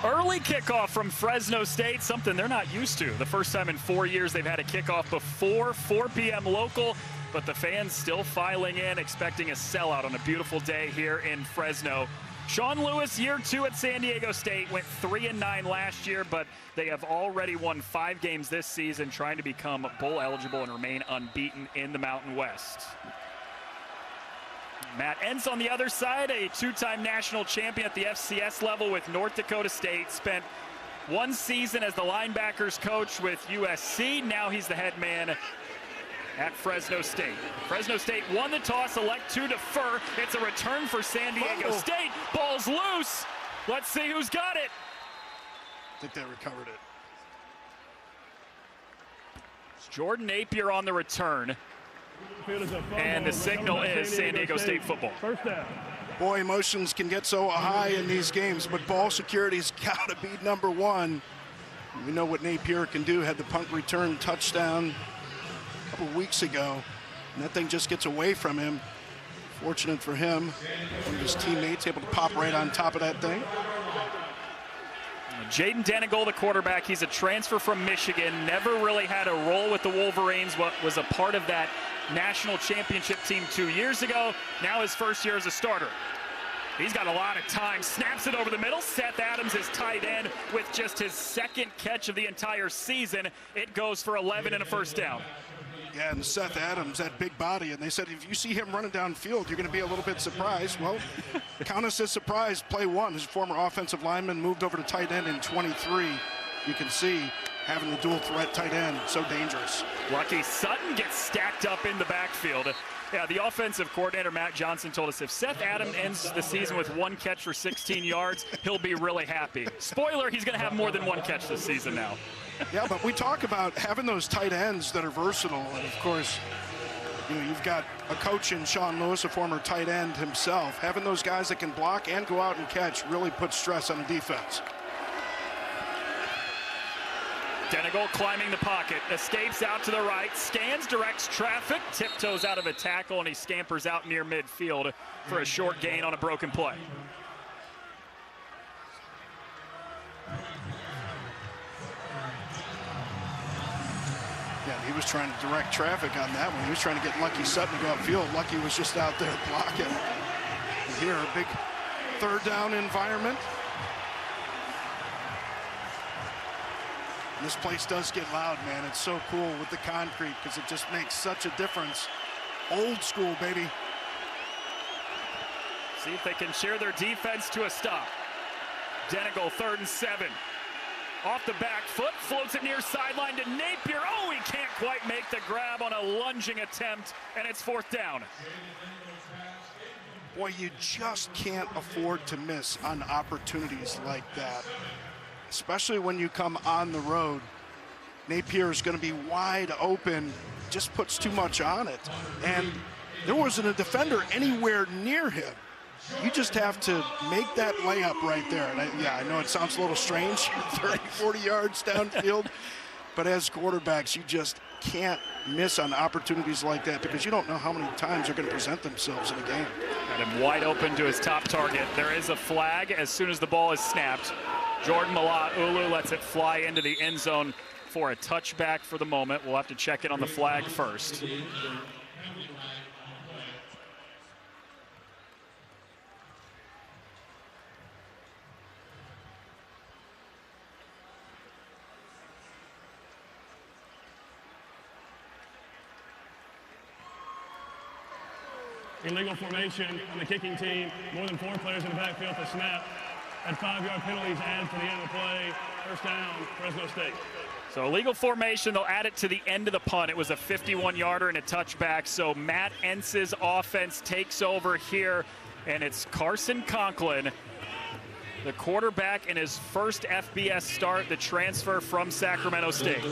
Early kickoff from Fresno State, something they're not used to. The first time in 4 years they've had a kickoff before 4 p.m. local, but the fans still filing in, expecting a sellout on a beautiful day here in Fresno. Sean Lewis, year 2 at San Diego State, went 3-9 last year, but they have already won 5 games this season, trying to become bowl eligible and remain unbeaten in the Mountain West. Matt Entz on the other side, a 2-time national champion at the FCS level with North Dakota State. Spent 1 season as the linebackers coach with USC. Now he's the head man at Fresno State. Fresno State won the toss, elect to defer. It's a return for San Diego State. Ball's loose. Let's see who's got it. I think they recovered it. It's Jordan Napier on the return. And the signal is San Diego State football. First down. Boy, emotions can get so high in these games, but ball security's got to be number one. We know what Napier can do. Had the punt return touchdown a couple weeks ago, and that thing just gets away from him. Fortunate for him, one of his teammates able to pop right on top of that thing. Jaden Denigol, the quarterback, he's a transfer from Michigan, never really had a role with the Wolverines, what was a part of that national championship team 2 years ago. Now his first year as a starter. He's got a lot of time, snaps it over the middle. Seth Adams is tight end with just his 2nd catch of the entire season. It goes for 11 and a first down. Yeah, and Seth Adams, that big body, and they said if you see him running downfield, you're going to be a little bit surprised. Well, count us as surprised. Play 1, his former offensive lineman moved over to tight end in 23. You can see having the dual threat tight end, so dangerous. Lucky Sutton gets stacked up in the backfield. Yeah, the offensive coordinator, Matt Johnson, told us if Seth Adams ends the season with 1 catch for 16 yards, he'll be really happy. Spoiler, he's going to have more than 1 catch this season now. Yeah, but we talk about having those tight ends that are versatile, and of course, you know, you've got a coach in Sean Lewis, a former tight end himself. Having those guys that can block and go out and catch really puts stress on the defense. Denigol climbing the pocket, escapes out to the right, scans, directs traffic, tiptoes out of a tackle, and he scampers out near midfield for a short gain on a broken play. Yeah, he was trying to direct traffic on that one. He was trying to get Lucky Sutton to go upfield. Lucky was just out there blocking. And here, a big 3rd down environment. This place does get loud, man. It's so cool with the concrete because it just makes such a difference. Old school, baby. See if they can cheer their defense to a stop. Denigol, 3rd and 7. Off the back foot, floats it near sideline to Napier. Oh, he can't quite make the grab on a lunging attempt, and it's 4th down. Boy, you just can't afford to miss on opportunities like that, especially when you come on the road. Napier is going to be wide open, just puts too much on it. And there wasn't a defender anywhere near him. You just have to make that layup right there. And I know it sounds a little strange, 30, 40 yards downfield, but as quarterbacks, you just can't miss on opportunities like that because you don't know how many times they're going to present themselves in a game. Got him wide open to his top target. There is a flag as soon as the ball is snapped. Jordan Mala'ulu lets it fly into the end zone for a touchback for the moment. We'll have to check in on the flag first. Illegal formation on the kicking team. More than 4 players in the backfield to snap. At 5-yard penalties added to the end of the play. First down, Fresno State. So illegal formation, they'll add it to the end of the punt. It was a 51-yarder and a touchback. So Matt Entz's offense takes over here, and it's Carson Conklin, the quarterback in his first FBS start, the transfer from Sacramento State.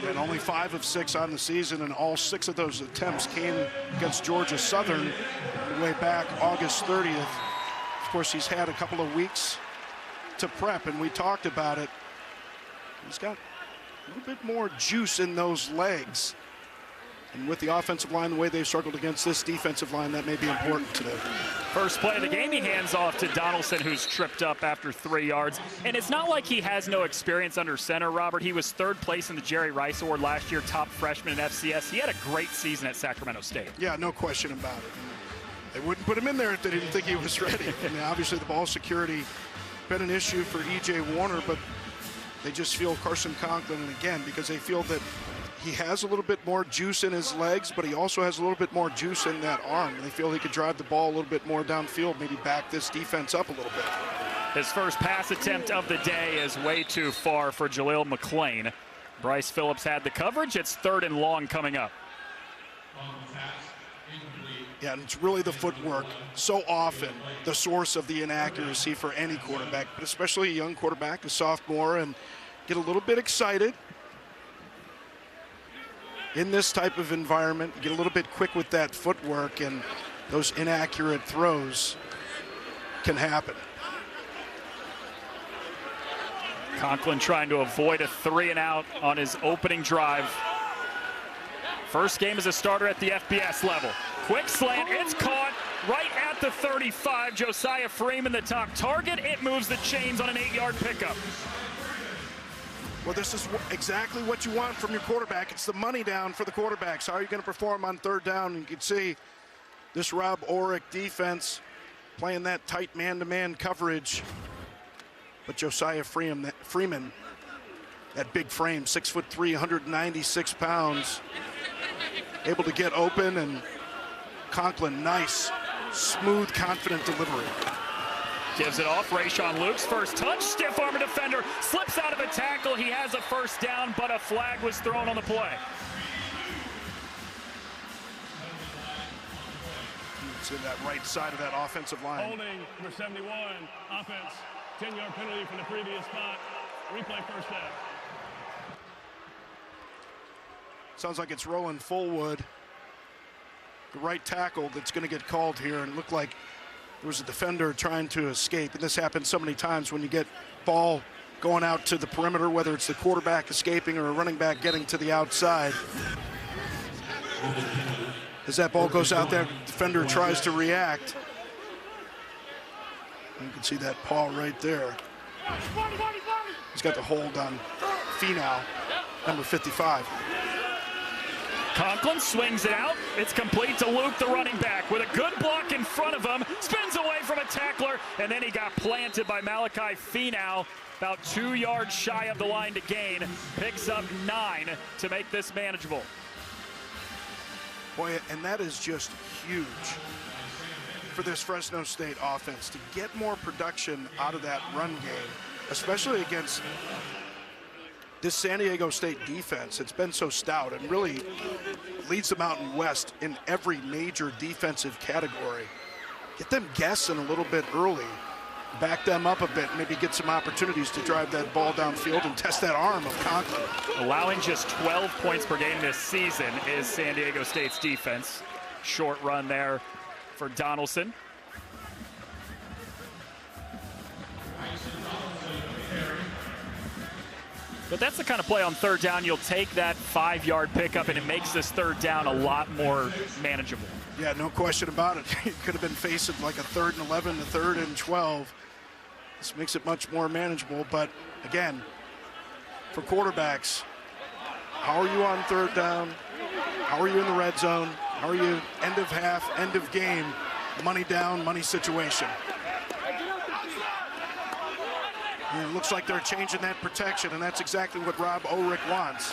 And only 5 of 6 on the season, and all 6 of those attempts came against Georgia Southern way back August 30th. Of course, he's had a couple of weeks to prep, and we talked about it. He's got a little bit more juice in those legs. And with the offensive line, the way they've struggled against this defensive line, that may be important today. First play of the game, he hands off to Donaldson, who's tripped up after 3 yards. And it's not like he has no experience under center, Robert. He was 3rd place in the Jerry Rice Award last year, top freshman in FCS. He had a great season at Sacramento State. Yeah, no question about it. They wouldn't put him in there if they didn't think he was ready. And obviously the ball security been an issue for E.J. Warner, but they just feel Carson Conklin, again, because they feel that he has a little bit more juice in his legs, but he also has a little bit more juice in that arm. They feel he could drive the ball a little bit more downfield, maybe back this defense up a little bit. His first pass attempt of the day is way too far for Jaleel McClain. Bryce Phillips had the coverage. It's 3rd and long coming up. Yeah, and it's really the footwork. So often the source of the inaccuracy for any quarterback, but especially a young quarterback, a sophomore, and get a little bit excited. In this type of environment, get a little bit quick with that footwork, and those inaccurate throws can happen. Conklin trying to avoid a 3-and-out on his opening drive. First game as a starter at the FBS level. Quick slant, it's caught right at the 35. Josiah Freeman, the top target. It moves the chains on an 8-yard pickup. Well, this is exactly what you want from your quarterback. It's the money down for the quarterbacks. How are you going to perform on 3rd down? And you can see this Rob Ulrich defense playing that tight man-to-man coverage. But Josiah Freeman, that big frame, 6'3", 196 pounds, able to get open, and Conklin, nice, smooth, confident delivery. Gives it off. Rayshawn Luke's first touch. Stiff arm defender slips out of a tackle. He has a first down, but a flag was thrown on the play. It's in that right side of that offensive line. Holding, number 71, offense, 10-yard penalty from the previous spot. Replay first down. Sounds like it's Roland Fullwood, the right tackle, that's going to get called here. And it looked like there was a defender trying to escape. And this happens so many times when you get ball going out to the perimeter, whether it's the quarterback escaping or a running back getting to the outside. As that ball goes out there, the defender tries to react. You can see that paw right there. He's got the hold on Finau, number 55. Conklin swings it out. It's complete to Luke, the running back, with a good block in front of him. Spins away from a tackler, and then he got planted by Malachi Finau, about 2 yards shy of the line to gain. Picks up 9 to make this manageable. Boy, and that is just huge for this Fresno State offense to get more production out of that run game, especially against this San Diego State defense. It's been so stout and really leads the Mountain West in every major defensive category. Get them guessing a little bit early, back them up a bit, maybe get some opportunities to drive that ball downfield and test that arm of Conklin. Allowing just 12 points per game this season is San Diego State's defense. Short run there for Donaldson. But that's the kind of play on 3rd down. You'll take that 5-yard pickup, and it makes this 3rd down a lot more manageable. Yeah, no question about it. You could have been facing like a 3rd and 11 to 3rd and 12. This makes it much more manageable. But again, for quarterbacks, how are you on 3rd down? How are you in the red zone? How are you end of half, end of game, money down, money situation? And it looks like they're changing that protection, and that's exactly what Rob Ulrich wants.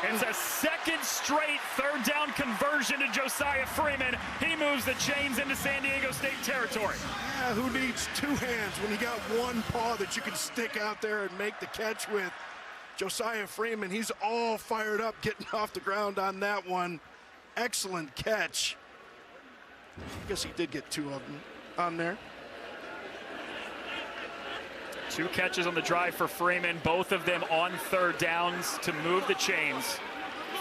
It's a second straight 3rd down conversion to Josiah Freeman. He moves the chains into San Diego State territory. Yeah, who needs 2 hands when you got 1 paw that you can stick out there and make the catch with? Josiah Freeman, he's all fired up getting off the ground on that one. Excellent catch. I guess he did get 2 of them on there. 2 catches on the drive for Freeman, both of them on 3rd downs to move the chains.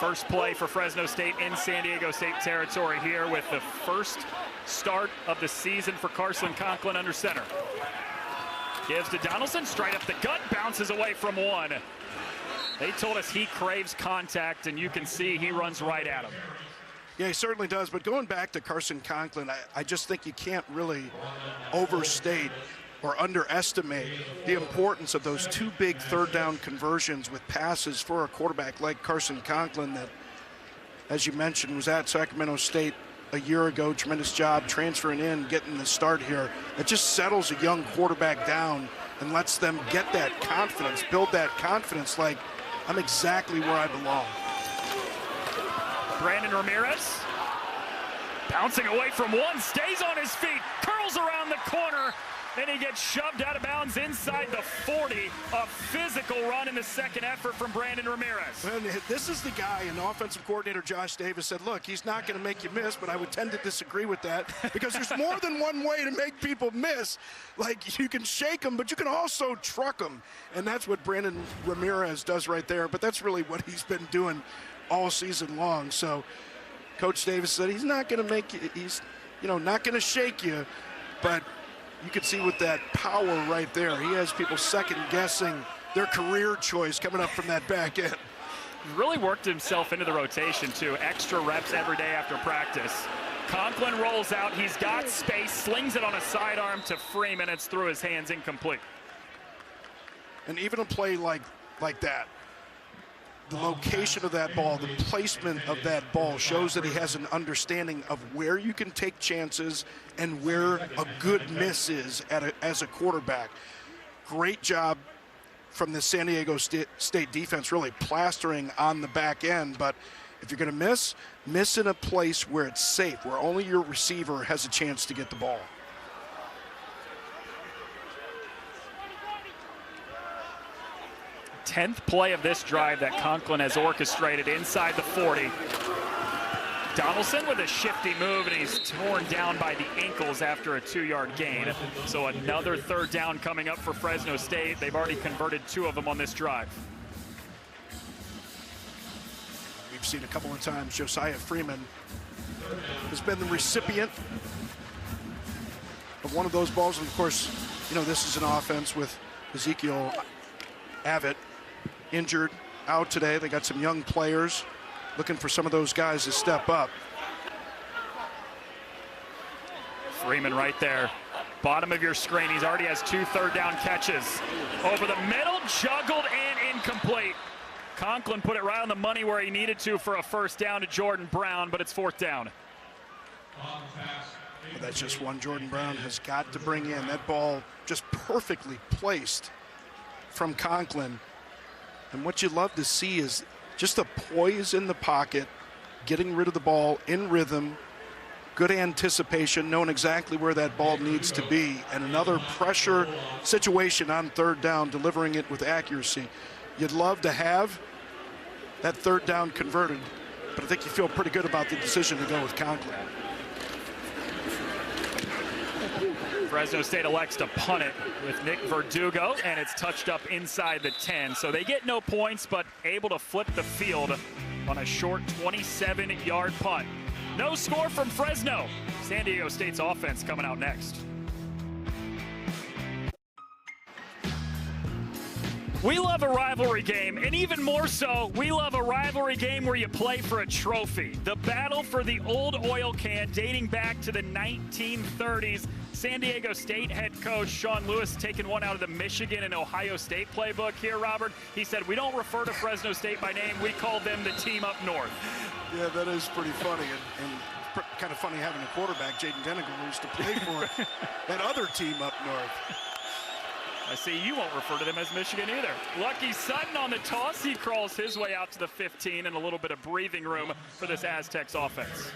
First play for Fresno State in San Diego State territory here with the first start of the season for Carson Conklin under center. Gives to Donaldson, straight up the gut, bounces away from 1. They told us he craves contact, and you can see he runs right at him. Yeah, he certainly does. But going back to Carson Conklin, I just think you can't really overstate or underestimate the importance of those two big third down conversions with passes for a quarterback like Carson Conklin that, as you mentioned, was at Sacramento State a year ago. Tremendous job transferring in, getting the start here. It just settles a young quarterback down and lets them get that confidence, build that confidence like, I'm exactly where I belong. Brandon Ramirez bouncing away from one, stays on his feet, curls around the corner, and he gets shoved out of bounds inside the 40. A physical run in the second effort from Brandon Ramirez. And this is the guy, and offensive coordinator Josh Davis said, look, he's not going to make you miss, but I would tend to disagree with that because there's more than one way to make people miss. Like, you can shake them, but you can also truck them. And that's what Brandon Ramirez does right there. But that's really what he's been doing all season long. So Coach Davis said he's not going to make you, he's, not going to shake you, but you can see with that power right there, he has people second-guessing their career choice coming up from that back end. He's really worked himself into the rotation, too. Extra reps every day after practice. Conklin rolls out. He's got space, slings it on a sidearm to Freeman. It's through his hands, incomplete. And even a play like that, the location of that ball, the placement of that ball shows that he has an understanding of where you can take chances and where a good miss is as a quarterback. Great job from the San Diego State defense, really plastering on the back end. But if you're going to miss in a place where it's safe, where only your receiver has a chance to get the ball. 10th play of this drive that Conklin has orchestrated inside the 40. Donaldson with a shifty move, and he's torn down by the ankles after a 2-yard gain. So another third down coming up for Fresno State. They've already converted 2 of them on this drive. We've seen a couple of times Josiah Freeman has been the recipient of one of those balls. And of course, this is an offense with Ezekiel Abbott injured, out today. They got some young players looking for some of those guys to step up. Freeman right there. Bottom of your screen. He already has 2 third down catches. Over the middle, juggled and incomplete. Conklin put it right on the money where he needed to for a first down to Jordan Brown, but it's 4th down. Well, that's just one Jordan Brown has got to bring in. That ball just perfectly placed from Conklin. And what you love to see is just the poise in the pocket, getting rid of the ball in rhythm, good anticipation, knowing exactly where that ball needs to be, and another pressure situation on third down, delivering it with accuracy. You'd love to have that third down converted, but I think you feel pretty good about the decision to go with Conklin. Fresno State elects to punt it with Nick Verdugo, and it's touched up inside the 10. So they get no points, but able to flip the field on a short 27-yard punt. No score from Fresno. San Diego State's offense coming out next. We love a rivalry game, and even more so, we love a rivalry game where you play for a trophy. The battle for the old oil can dating back to the 1930s. San Diego State head coach Sean Lewis taking one out of the Michigan and Ohio State playbook here, Robert. He said, we don't refer to Fresno State by name. We call them the team up north. Yeah, that is pretty funny. And kind of funny having a quarterback, Jaden Denigal, who used to play for that other team up north. I see you won't refer to them as Michigan either. Lucky Sutton on the toss. He crawls his way out to the 15 and a little bit of breathing room for this Aztecs offense.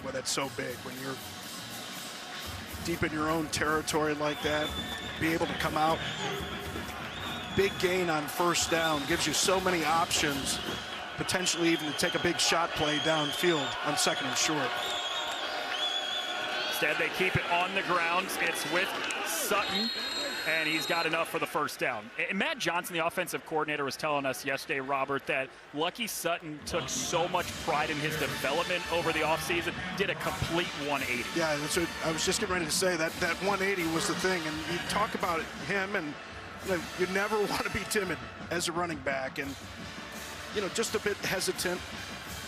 Well, that's so big when you're deep in your own territory like that. Be able to come out. Big gain on first down. Gives you so many options, potentially even to take a big shot play downfield on 2nd and short. Instead, they keep it on the ground. It's with Sutton And he's got enough for the first down. And Matt Johnson, the offensive coordinator, was telling us yesterday, Robert, that Lucky Sutton took so much pride in his development over the offseason, did a complete 180. Yeah, that's what I was just getting ready to say. That 180 was the thing. And you talk about him, and you never want to be timid as a running back. And, just a bit hesitant.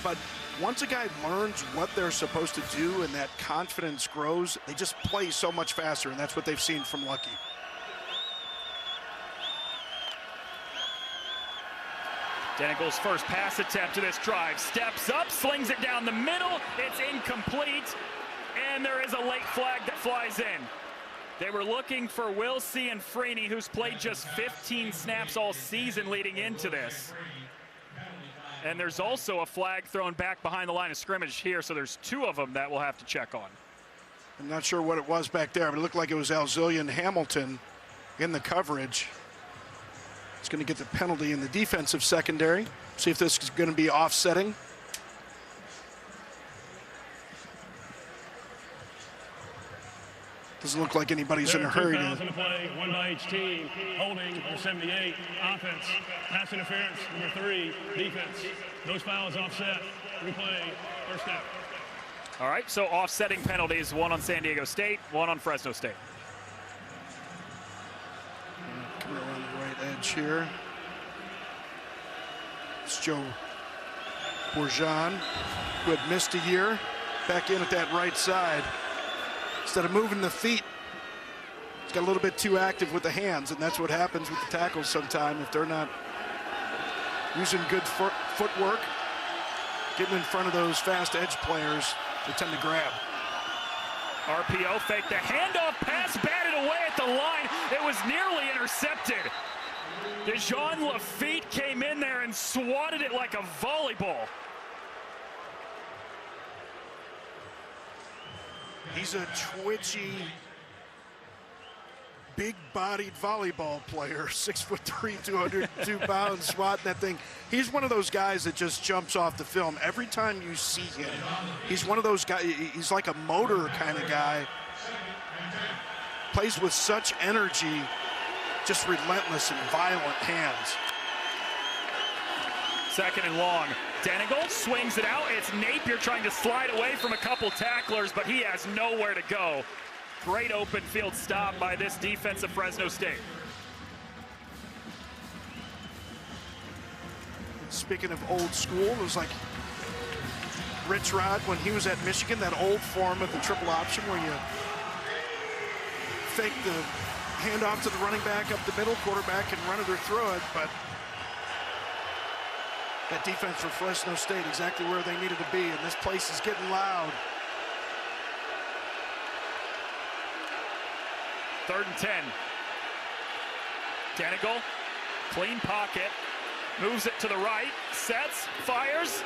But once a guy learns what they're supposed to do and that confidence grows, they just play so much faster, and that's what they've seen from Lucky. Denigle's first pass attempt to this drive. Steps up, slings it down the middle. It's incomplete, and there is a late flag that flies in. They were looking for Wilsey and Freeney, who's played just 15 snaps all season leading into this. And there's also a flag thrown back behind the line of scrimmage here, so there's 2 of them that we'll have to check on. I'm not sure what it was back there, but it looked like it was Alzillian Hamilton in the coverage. It's going to get the penalty in the defensive secondary. See if this is going to be offsetting. Doesn't look like anybody's in a hurry to play, 1 by each team. Holding, number 78. Offense. Pass interference, number 3. Defense. Those fouls offset. Replay. First down. All right, so offsetting penalties, 1 on San Diego State, 1 on Fresno State. Coming around the right edge here. It's Joe Bourgeon, who had missed a year, back in at that right side. Instead of moving the feet, he's got a little bit too active with the hands, and that's what happens with the tackles sometimes if they're not using good footwork, getting in front of those fast edge players, they tend to grab. RPO fake the handoff, pass batted away at the line. It was nearly intercepted. Dejon Lafitte came in there and swatted it like a volleyball. He's a twitchy, big-bodied volleyball player, 6'3", 202 pounds, swatting that thing. He's one of those guys that just jumps off the film. Every time you see him, he's one of those guys, he's like a motor kind of guy. Plays with such energy, just relentless and violent hands. Second and long. Denigle swings it out. It's Napier trying to slide away from a couple tacklers, but he has nowhere to go. Great open field stop by this defense of Fresno State. Speaking of old school, it was like Rich Rod when he was at Michigan, that old form of the triple option where you fake the handoff to the running back up the middle, quarterback can run it or throw it, but that defense for Fresno State exactly where they needed to be, and this place is getting loud. 3rd and 10. Denigle, clean pocket, moves it to the right, sets, fires.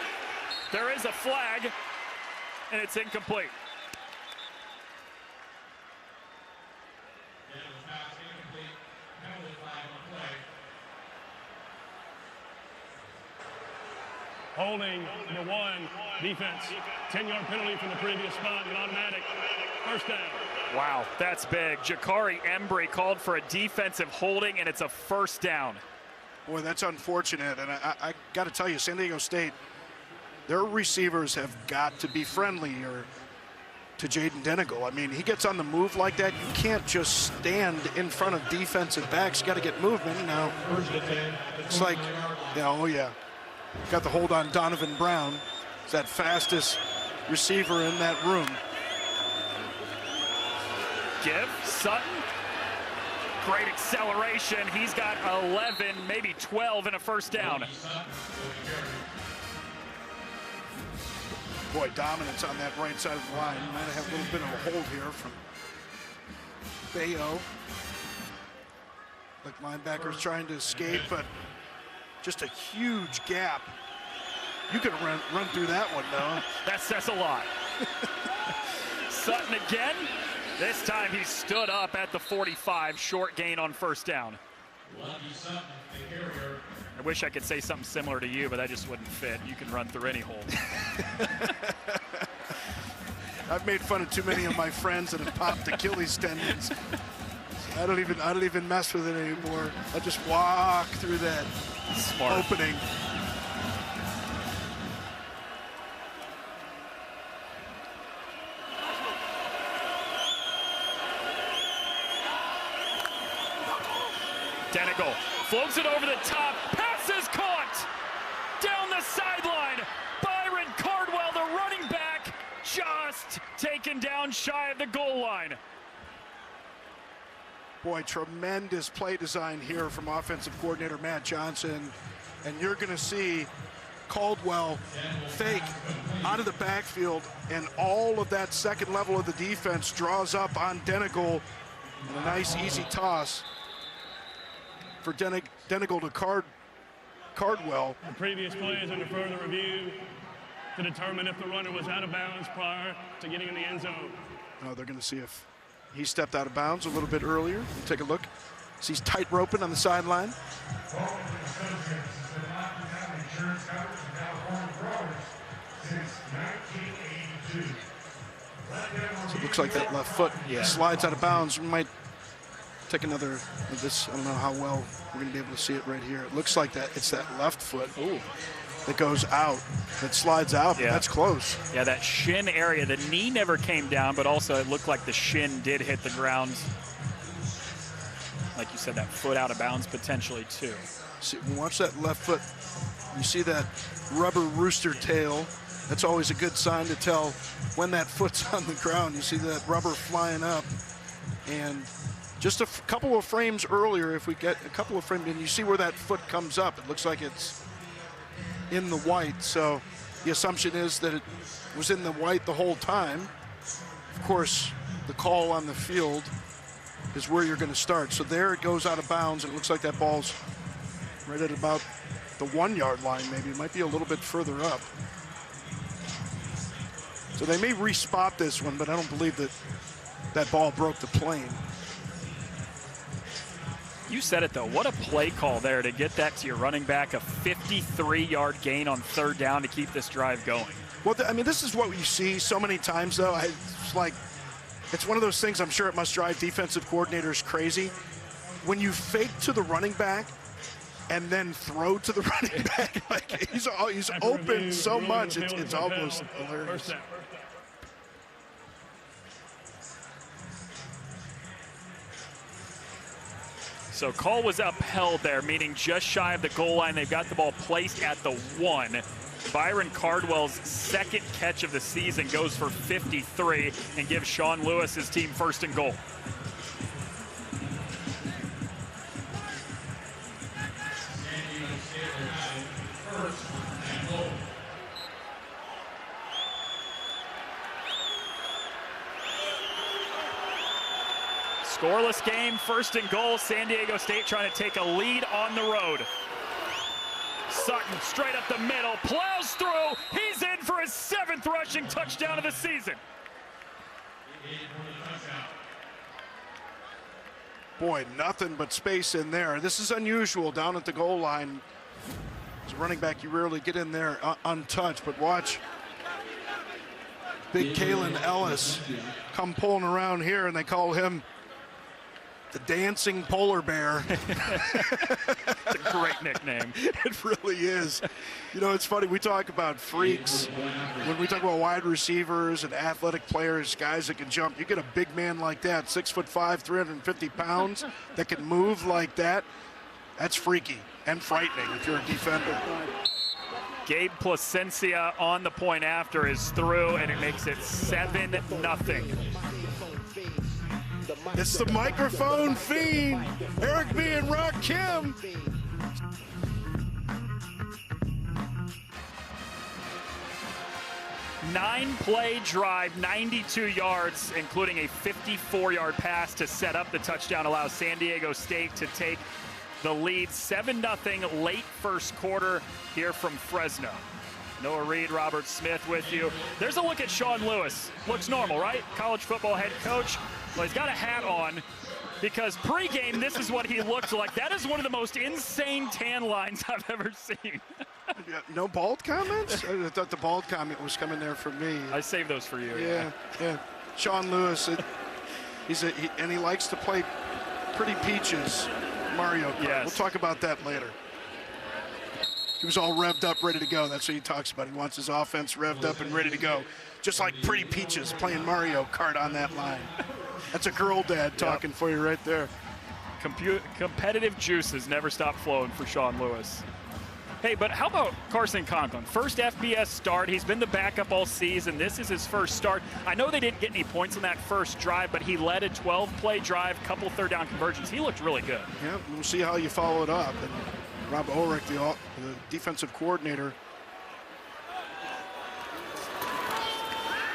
There is a flag, and it's incomplete. Holding, number 1, defense. 10-yard penalty from the previous spot, an automatic. First down. Wow, that's big. Jakari Embry called for a defensive holding, and it's a first down. Boy, that's unfortunate, and I got to tell you, San Diego State, their receivers have got to be friendlier to Jaden Denigle. I mean, he gets on the move like that. You can't just stand in front of defensive backs. You got to get movement. Now, it's like, oh yeah. Got the hold on Donovan Brown. He's that fastest receiver in that room. Give Sutton. Great acceleration. He's got 11, maybe 12 in a first down. Boy, dominance on that right side of the line. You might have a little bit of a hold here from Bayo. Like linebackers trying to escape, but just a huge gap. You could run through that one, though. That says a lot. Sutton again. This time he stood up at the 45, short gain on first down. I wish I could say something similar to you, but that just wouldn't fit. You can run through any hole. I've made fun of too many of my friends that have popped Achilles tendons. I don't even mess with it anymore. I just walk through that opening. Denigal floats it over the top. Pass is caught. Down the sideline. Byron Cardwell, the running back, just taken down shy of the goal line. Boy, tremendous play design here from offensive coordinator Matt Johnson. And you're going to see Caldwell fake out of the backfield, and all of that second level of the defense draws up on Denigal. And a nice, easy toss for Denigal to Cardwell. The previous play is under further review to determine if the runner was out of bounds prior to getting in the end zone. Oh, they're going to see if he stepped out of bounds a little bit earlier. Take a look. He's tight roping on the sideline. So it looks like that left foot slides out of bounds. We might take another of this. I don't know how well we're going to be able to see it right here. It looks like that it's that left foot that goes out, that slides out. Yeah. That's close. Yeah, that shin area. The knee never came down, but also it looked like the shin did hit the ground. Like you said, that foot out of bounds potentially too. See, watch that left foot. You see that rubber rooster tail. That's always a good sign to tell when that foot's on the ground. You see that rubber flying up. And just a couple of frames earlier, if we get a couple of frames, and you see where that foot comes up. It looks like it's in the white. So the assumption is that it was in the white the whole time. Of course, the call on the field is where you're going to start. So there it goes out of bounds, and it looks like that ball's right at about the 1 yard line, maybe. It might be a little bit further up. So they may re-spot this one, but I don't believe that that ball broke the plane. You said it, though. What a play call there to get that to your running back, a 53-yard gain on third down to keep this drive going. Well, I mean, this is what you see so many times, though. It's one of those things I'm sure it must drive defensive coordinators crazy. When you fake to the running back and then throw to the running back, like he's open so much, it's almost hilarious. So call was upheld there, meaning just shy of the goal line. They've got the ball placed at the 1. Byron Cardwell's second catch of the season goes for 53 and gives Sean Lewis his team first and goal. Scoreless game, first and goal. San Diego State trying to take a lead on the road. Sutton straight up the middle, plows through. He's in for his 7th rushing touchdown of the season. Boy, nothing but space in there. This is unusual down at the goal line. As a running back, you rarely get in there untouched, but watch big Kalen Ellis come pulling around here, and they call him the dancing polar bear. It's a great nickname. It really is. You know, it's funny. We talk about freaks. When we talk about wide receivers and athletic players, guys that can jump, you get a big man like that, 6'5", 350 pounds, that can move like that. That's freaky and frightening if you're a defender. Gabe Placencia on the point after is through, and it makes it 7-0. It's the microphone fiend, Eric B. and Rock Kim. Nine-play drive, 92 yards, including a 54-yard pass to set up the touchdown, allows San Diego State to take the lead 7-0 late first quarter here from Fresno. Noah Reed, Robert Smith with you. There's a look at Sean Lewis. Looks normal, right? College football head coach. Well, he's got a hat on because pregame, this is what he looked like. That is one of the most insane tan lines I've ever seen. Yeah, no bald comments? I thought the bald comment was coming there for me. I saved those for you. Yeah. Sean Lewis, and he likes to play Pretty Peaches, Mario Kart. Yes. We'll talk about that later. He was all revved up, ready to go. That's what he talks about. He wants his offense revved up and ready to go. Just like Pretty Peaches playing Mario Kart on that line. That's a girl dad talking for you right there. Competitive juices never stop flowing for Sean Lewis. Hey, but how about Carson Conklin? First FBS start. He's been the backup all season. This is his first start. I know they didn't get any points on that first drive, but he led a 12-play drive, couple third down conversions. He looked really good. Yeah, we'll see how you follow it up. And Rob Ulrich, the defensive coordinator.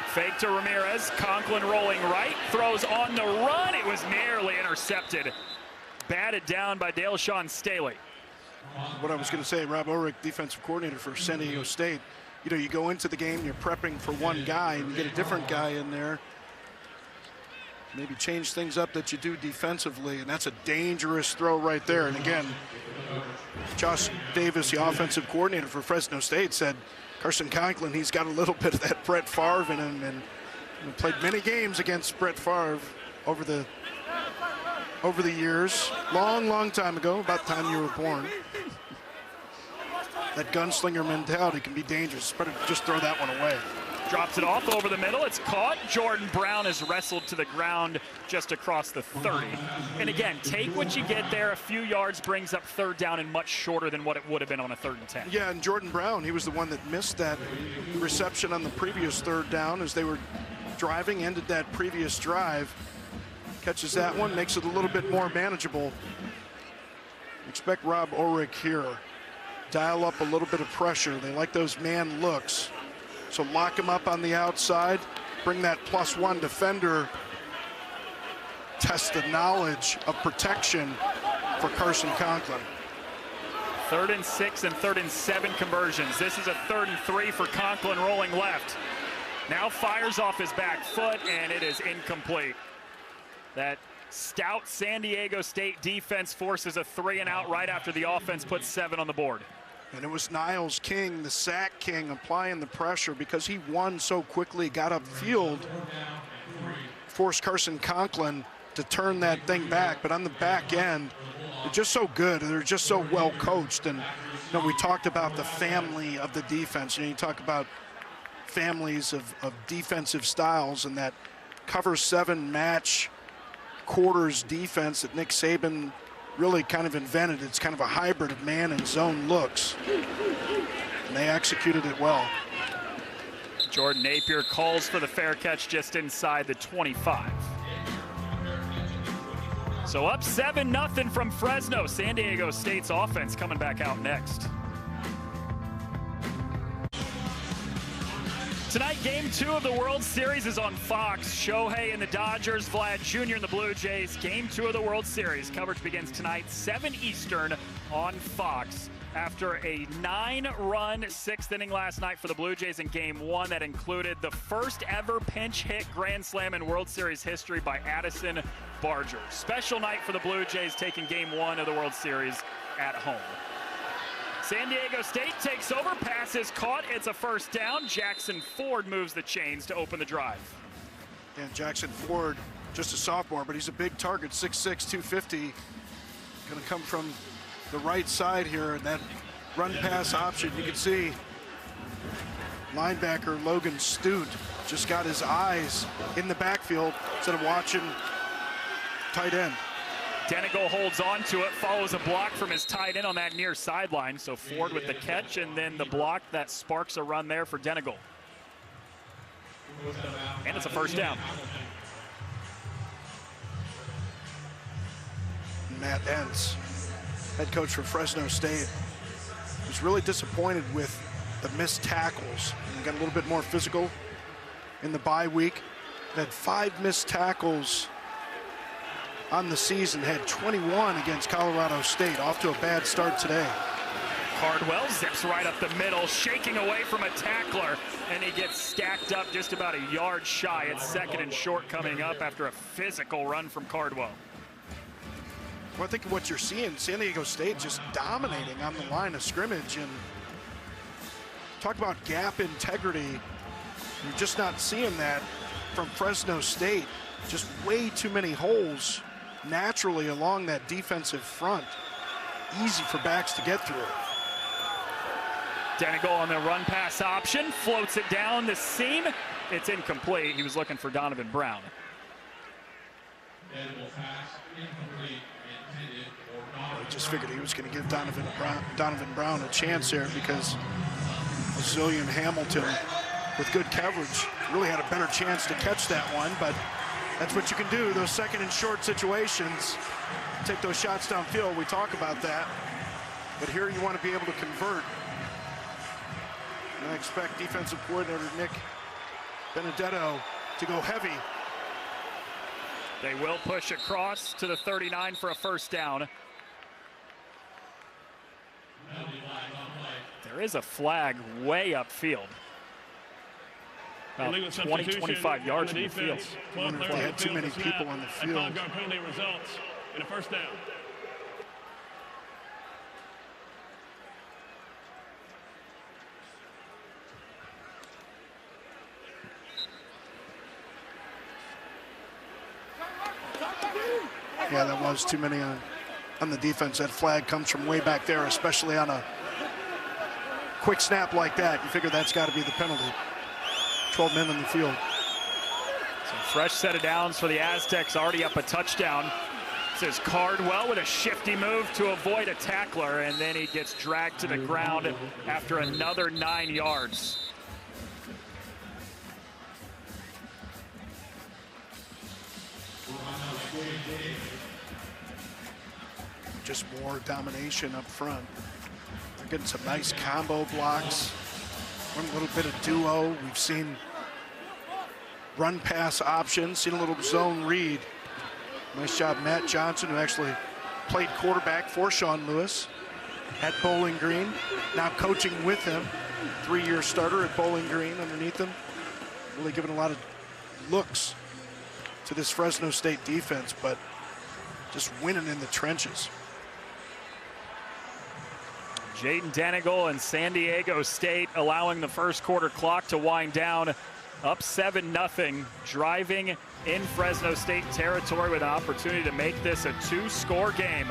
Fake to Ramirez. Conklin rolling right. Throws on the run. It was nearly intercepted. Batted down by Dale-Sean Staley. What I was going to say, Rob Ulrich, defensive coordinator for San Diego State. You know, you go into the game, you're prepping for one guy, and you get a different guy in there. Maybe change things up that you do defensively, and that's a dangerous throw right there. And again, Josh Davis, the offensive coordinator for Fresno State, said Carson Conklin, he's got a little bit of that Brett Favre in him, and played many games against Brett Favre over the years. Long time ago, about the time you were born. That gunslinger mentality can be dangerous. Better just throw that one away. Drops it off over the middle. It's caught. Jordan Brown is wrestled to the ground just across the 30. And again, take what you get there. A few yards brings up third down and much shorter than what it would have been on a 3rd and 10. Yeah, and Jordan Brown, he was the one that missed that reception on the previous third down as they were driving, ended that previous drive. Catches that one, makes it a little bit more manageable. Expect Rob Ulrich here. Dial up a little bit of pressure. They like those man looks. So lock him up on the outside. Bring that +1 defender. Test the knowledge of protection for Carson Conklin. 3rd and 6 and 3rd and 7 conversions. This is a 3rd and 3 for Conklin rolling left. Now fires off his back foot, and it is incomplete. That stout San Diego State defense forces a 3-and-out right after the offense puts 7 on the board. And it was Niles King, the sack king, applying the pressure because he won so quickly, got upfield, forced Carson Conklin to turn that thing back. But on the back end, they're just so good. They're just so well coached. And you know, we talked about the family of the defense. You know, you talk about families of defensive styles, and that cover 7 match quarters defense that Nick Saban really kind of invented. It's kind of a hybrid of man and zone looks, and they executed it well. Jordan Napier calls for the fair catch just inside the 25. So up 7-0 from Fresno. San Diego State's offense coming back out next. Tonight, Game 2 of the World Series is on Fox. Shohei and the Dodgers, Vlad Jr. and the Blue Jays. Game 2 of the World Series. Coverage begins tonight, 7 Eastern on Fox. After a 9-run 6th inning last night for the Blue Jays in Game 1 that included the first ever pinch hit grand slam in World Series history by Addison Barger. Special night for the Blue Jays, taking Game 1 of the World Series at home. San Diego State takes over, pass is caught, it's a 1st down. Jackson Ford moves the chains to open the drive. And Jackson Ford, just a sophomore, but he's a big target, 6'6", 250. Gonna come from the right side here, and that run pass option, you can see linebacker Logan Stute just got his eyes in the backfield instead of watching tight end. Denegal holds on to it, follows a block from his tight end on that near sideline. So Ford with the catch, and then the block that sparks a run there for Denegal. And it's a 1st down. Matt Entz, head coach for Fresno State, was really disappointed with the missed tackles. And got a little bit more physical in the bye week. Had 5 missed tackles on the season, had 21 against Colorado State. Off to a bad start today. Cardwell zips right up the middle, shaking away from a tackler, and he gets stacked up just about a yard shy. It's 2nd and short coming up after a physical run from Cardwell. Well, I think what you're seeing, San Diego State just dominating on the line of scrimmage. And talk about gap integrity. You're just not seeing that from Fresno State. Just way too many holes naturally along that defensive front. Easy for backs to get through. Denigal on the run pass option, floats it down the seam. It's incomplete. He was looking for Donovan Brown. I just figured he was going to give Donovan Brown a chance there, because Zillion Hamilton, with good coverage, really had a better chance to catch that one. But that's what you can do, those second and short situations. Take those shots downfield. We talk about that. But here you want to be able to convert. And I expect defensive coordinator Nick Benedetto to go heavy. They will push across to the 39 for a first down. There is a flag way upfield. About 20, 25 yards from the field. I wonder if they had too many people on the field. Penalty results in a first down. Yeah, that was too many on the defense. That flag comes from way back there, especially on a quick snap like that. You figure that's got to be the penalty. 12 men on the field. So fresh set of downs for the Aztecs, already up a touchdown. This is Cardwell with a shifty move to avoid a tackler, and then he gets dragged to the ground after another 9 yards. Just more domination up front. They're getting some nice combo blocks. One little bit of duo. We've seen run pass options, seen a little zone read. Nice job, Matt Johnson, who actually played quarterback for Sean Lewis at Bowling Green. Now coaching with him. 3-year starter at Bowling Green underneath him. Really giving a lot of looks to this Fresno State defense, but just winning in the trenches. Jaden Denigal and San Diego State allowing the first quarter clock to wind down, up 7-0, driving in Fresno State territory with an opportunity to make this a 2-score game.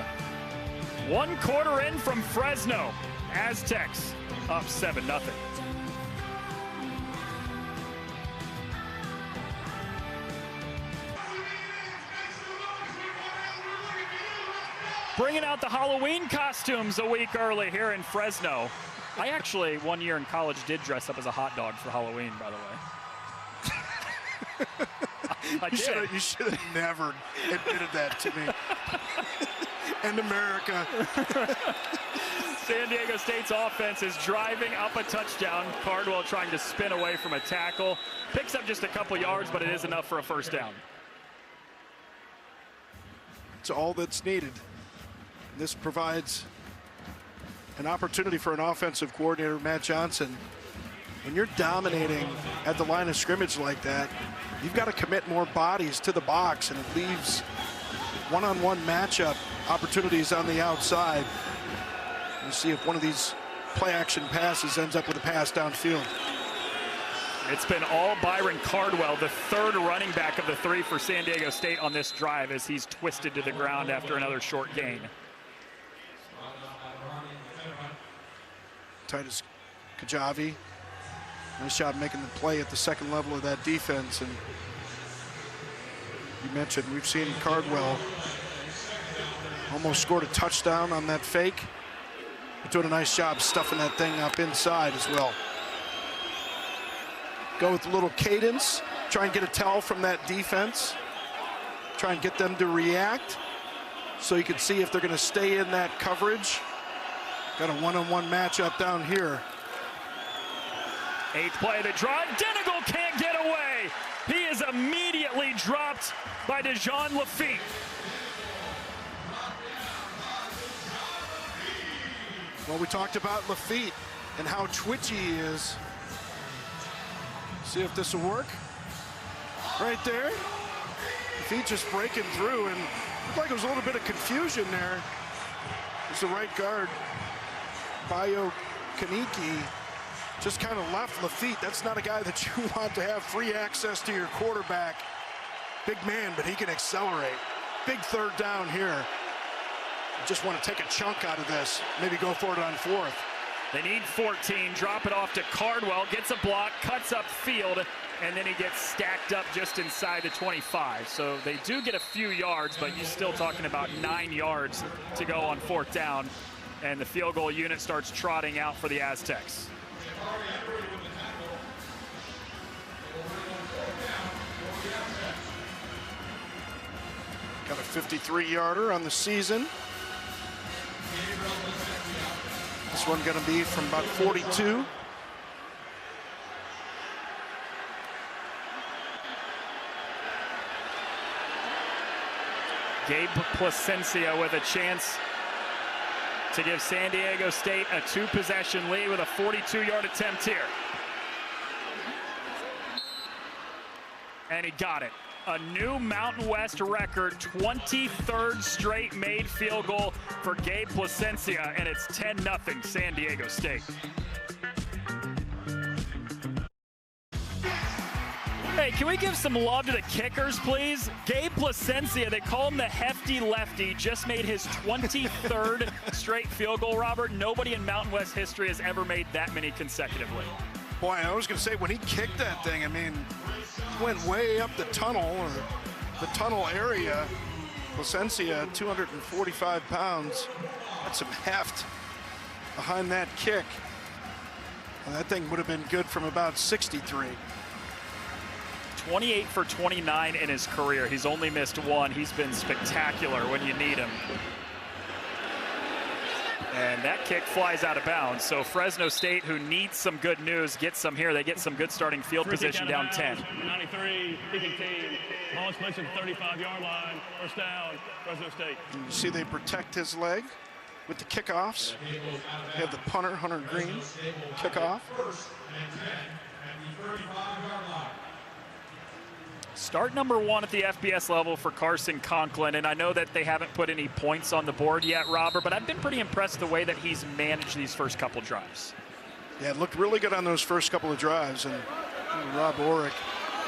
1 quarter in from Fresno, Aztecs up 7-0. Bringing out the Halloween costumes a week early here in Fresno. I actually, 1 year in college, did dress up as a hot dog for Halloween, by the way. You should have never admitted that to me. And America. San Diego State's offense is driving up a touchdown. Cardwell trying to spin away from a tackle. Picks up just a couple yards, but it is enough for a first down. It's all that's needed. This provides an opportunity for an offensive coordinator, Matt Johnson. When you're dominating at the line of scrimmage like that, you've got to commit more bodies to the box, and it leaves one-on-one matchup opportunities on the outside. We'll see if one of these play-action passes ends up with a pass downfield. It's been all Byron Cardwell, the third running back of the 3 for San Diego State on this drive, as he's twisted to the ground after another short gain. Titus Kajavi, nice job making the play at the second level of that defense. And you mentioned we've seen Cardwell almost scored a touchdown on that fake. He's doing a nice job stuffing that thing up inside as well. Go with a little cadence, try and get a tell from that defense, try and get them to react so you can see if they're going to stay in that coverage. Got a one-on-one matchup down here. 8th play of the drive. Denigal can't get away. He is immediately dropped by Dejon Lafitte. Well, we talked about Lafitte and how twitchy he is. See if this will work. Right there. Lafitte just breaking through, and looked like there was a little bit of confusion there. It's the right guard, Bayo Kaniki, just kind of left Lafitte. That's not a guy that you want to have free access to your quarterback. Big man, but he can accelerate. Big third down here. Just want to take a chunk out of this. Maybe go for it on fourth. They need 14, drop it off to Cardwell, gets a block, cuts up field, and then he gets stacked up just inside the 25. So they do get a few yards, but you're still talking about 9 yards to go on fourth down, and the field goal unit starts trotting out for the Aztecs. Got a 53-yarder on the season. This one going to be from about 42. Gabe Placencia with a chance to give San Diego State a 2-possession lead with a 42-yard attempt here. And he got it. A new Mountain West record, 23rd straight made field goal for Gabe Placencia, and it's 10-0 San Diego State. Hey, can we give some love to the kickers, please? Gabe Placencia, they call him the hefty lefty, just made his 23rd straight field goal, Robert. Nobody in Mountain West history has ever made that many consecutively. Boy, I was going to say, when he kicked that thing, I mean, went way up the tunnel, or the tunnel area. Placencia, 245 pounds. That's some heft behind that kick. And that thing would have been good from about 63. 28 for 29 in his career. He's only missed one. He's been spectacular when you need him. And that kick flies out of bounds. So Fresno State, who needs some good news, gets some here. They get some good starting field position down 10. 93, kicking team. Ball is placed at the 35-yard line. First down, Fresno State. And you see they protect his leg with the kickoffs. They have the punter, Hunter Green, kickoff. Start number 1 at the FBS level for Carson Conklin, and I know that they haven't put any points on the board yet, Robert, but I've been pretty impressed the way that he's managed these first couple drives. Yeah, it looked really good on those first couple of drives, and Rob Orrick,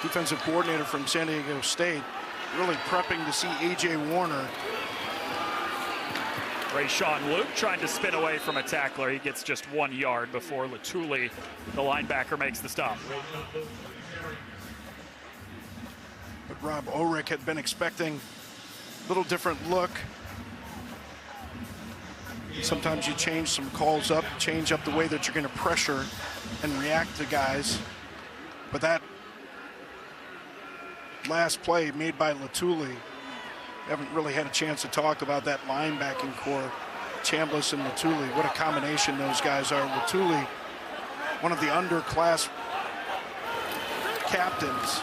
defensive coordinator from San Diego State, really prepping to see A.J. Warner. Rayshawn Luke trying to spin away from a tackler. He gets just 1 yard before Latuli, the linebacker, makes the stop. But Rob Orrick had been expecting a little different look. Sometimes you change some calls up, change up the way that you're going to pressure and react to guys. But that last play made by Latuli, haven't really had a chance to talk about that linebacking core. Chambliss and Latuli, what a combination those guys are. Latuli, one of the underclass captains.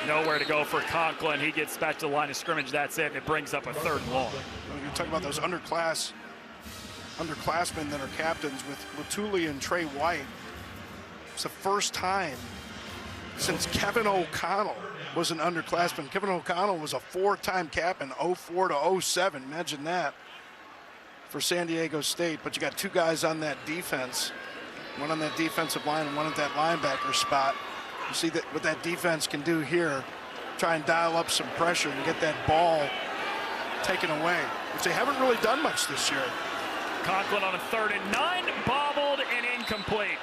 Nowhere to go for Conklin. He gets back to the line of scrimmage. That's it. It brings up a 3rd and long. You're talking about those underclassmen that are captains with Latuli and Trey White. It's the first time since Kevin O'Connell was an underclassman. Kevin O'Connell was a 4-time captain, 04 to 07. Imagine that for San Diego State. But you got 2 guys on that defense, one on that defensive line and one at that linebacker spot. You see that what that defense can do here, try and dial up some pressure and get that ball taken away, which they haven't really done much this year. Conklin on a 3rd and 9, bobbled and incomplete.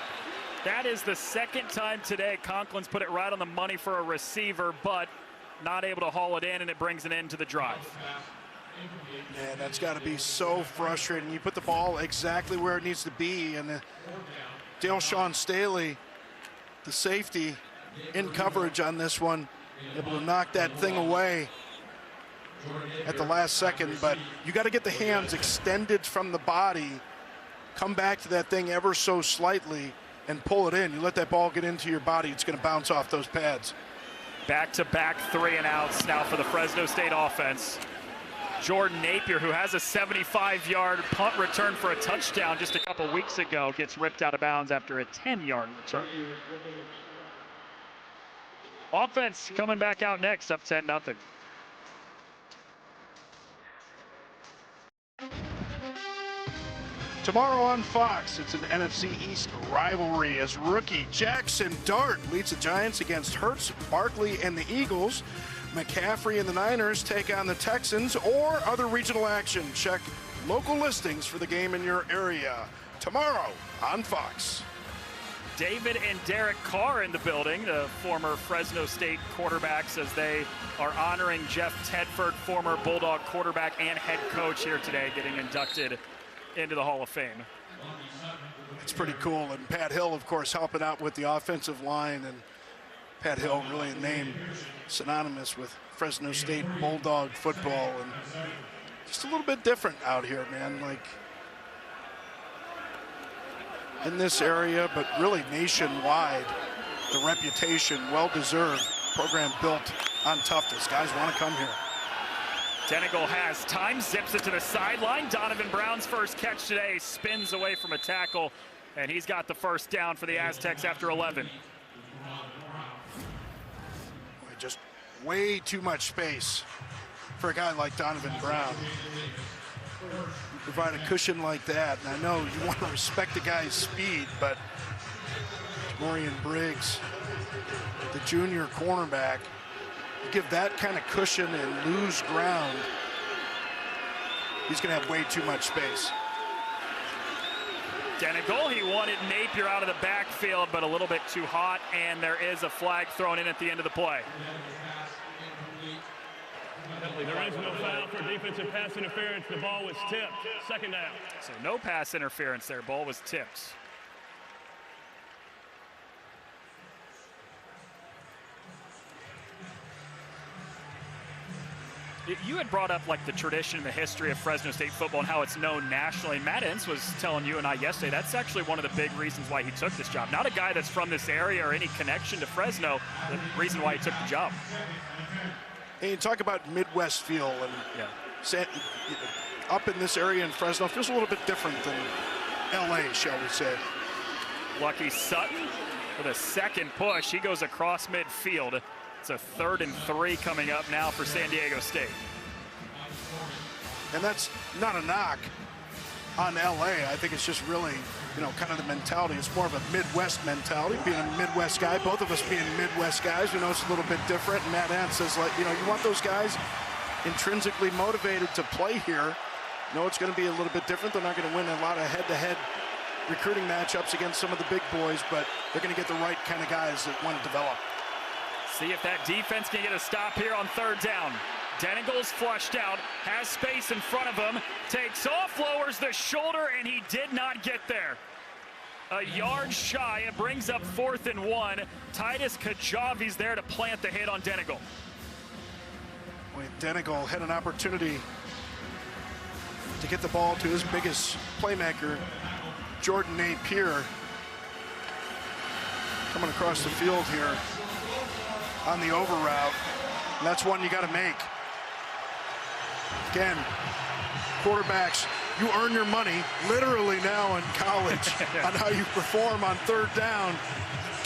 That is the 2nd time today Conklin's put it right on the money for a receiver, but not able to haul it in, and it brings an end to the drive. Man, that's got to be so frustrating. You put the ball exactly where it needs to be, and Dale Sean Staley, the safety, in coverage on this one, able to knock that thing away at the last second. But you got to get the hands extended from the body, come back to that thing ever so slightly and pull it in. You let that ball get into your body, it's going to bounce off those pads. Back-to-back 3-and-outs now for the Fresno State offense. Jordan Napier, who has a 75-yard punt return for a touchdown just a couple weeks ago, gets ripped out of bounds after a 10-yard return. Offense coming back out next, up 10-0. Tomorrow on Fox, it's an NFC East rivalry as rookie Jackson Dart leads the Giants against Hurts, Barkley, and the Eagles. McCaffrey and the Niners take on the Texans or other regional action. Check local listings for the game in your area tomorrow on Fox. David and Derek Carr in the building, the former Fresno State quarterbacks, as they are honoring Jeff Tedford, former Bulldog quarterback and head coach, here today, getting inducted into the Hall of Fame. It's pretty cool. And Pat Hill, of course, helping out with the offensive line. And Pat Hill, really a name synonymous with Fresno State Bulldog football. And just a little bit different out here, man. Like, in this area, but really nationwide, the reputation, well-deserved, program built on toughness. Guys want to come here. Denegal has time, zips it to the sideline. Donovan Brown's first catch today, spins away from a tackle, and he's got the first down for the Aztecs after 11. Just way too much space for a guy like Donovan Brown. You provide a cushion like that, and I know you want to respect the guy's speed, but Morian Briggs, the junior cornerback, you give that kind of cushion and lose ground, he's going to have way too much space. Denegal, he wanted Napier out of the backfield, but a little bit too hot, and there is a flag thrown in at the end of the play. There is no foul for defensive pass interference. The ball was tipped. Second down. So no pass interference there. Ball was tipped. You had brought up like the tradition and the history of Fresno State football and how it's known nationally. Matt Entz was telling you and I yesterday that's actually one of the big reasons why he took this job. Not a guy that's from this area or any connection to Fresno, the reason why he took the job. And you talk about Midwest feel, and up in this area in Fresno feels a little bit different than LA, shall we say. Lucky Sutton with a second push. He goes across midfield. It's a 3rd and 3 coming up now for San Diego State. And that's not a knock on LA. I think it's just really, kind of the mentality. It's more of a Midwest mentality, being a Midwest guy. Both of us being Midwest guys, it's a little bit different. And Matt Entz says, you want those guys intrinsically motivated to play here. It's going to be a little bit different. They're not going to win a lot of head-to-head recruiting matchups against some of the big boys, but they're going to get the right kind of guys that want to develop. See if that defense can get a stop here on 3rd down. Denegal's flushed out, has space in front of him, takes off, lowers the shoulder, and he did not get there. A yard shy, it brings up 4th and 1. Titus Kajavi's there to plant the hit on Denegal. Denegal had an opportunity to get the ball to his biggest playmaker, Jordan Napier, coming across the field here on the over route. And that's one you got to make. Again, quarterbacks, you earn your money literally now in college on how you perform on 3rd down.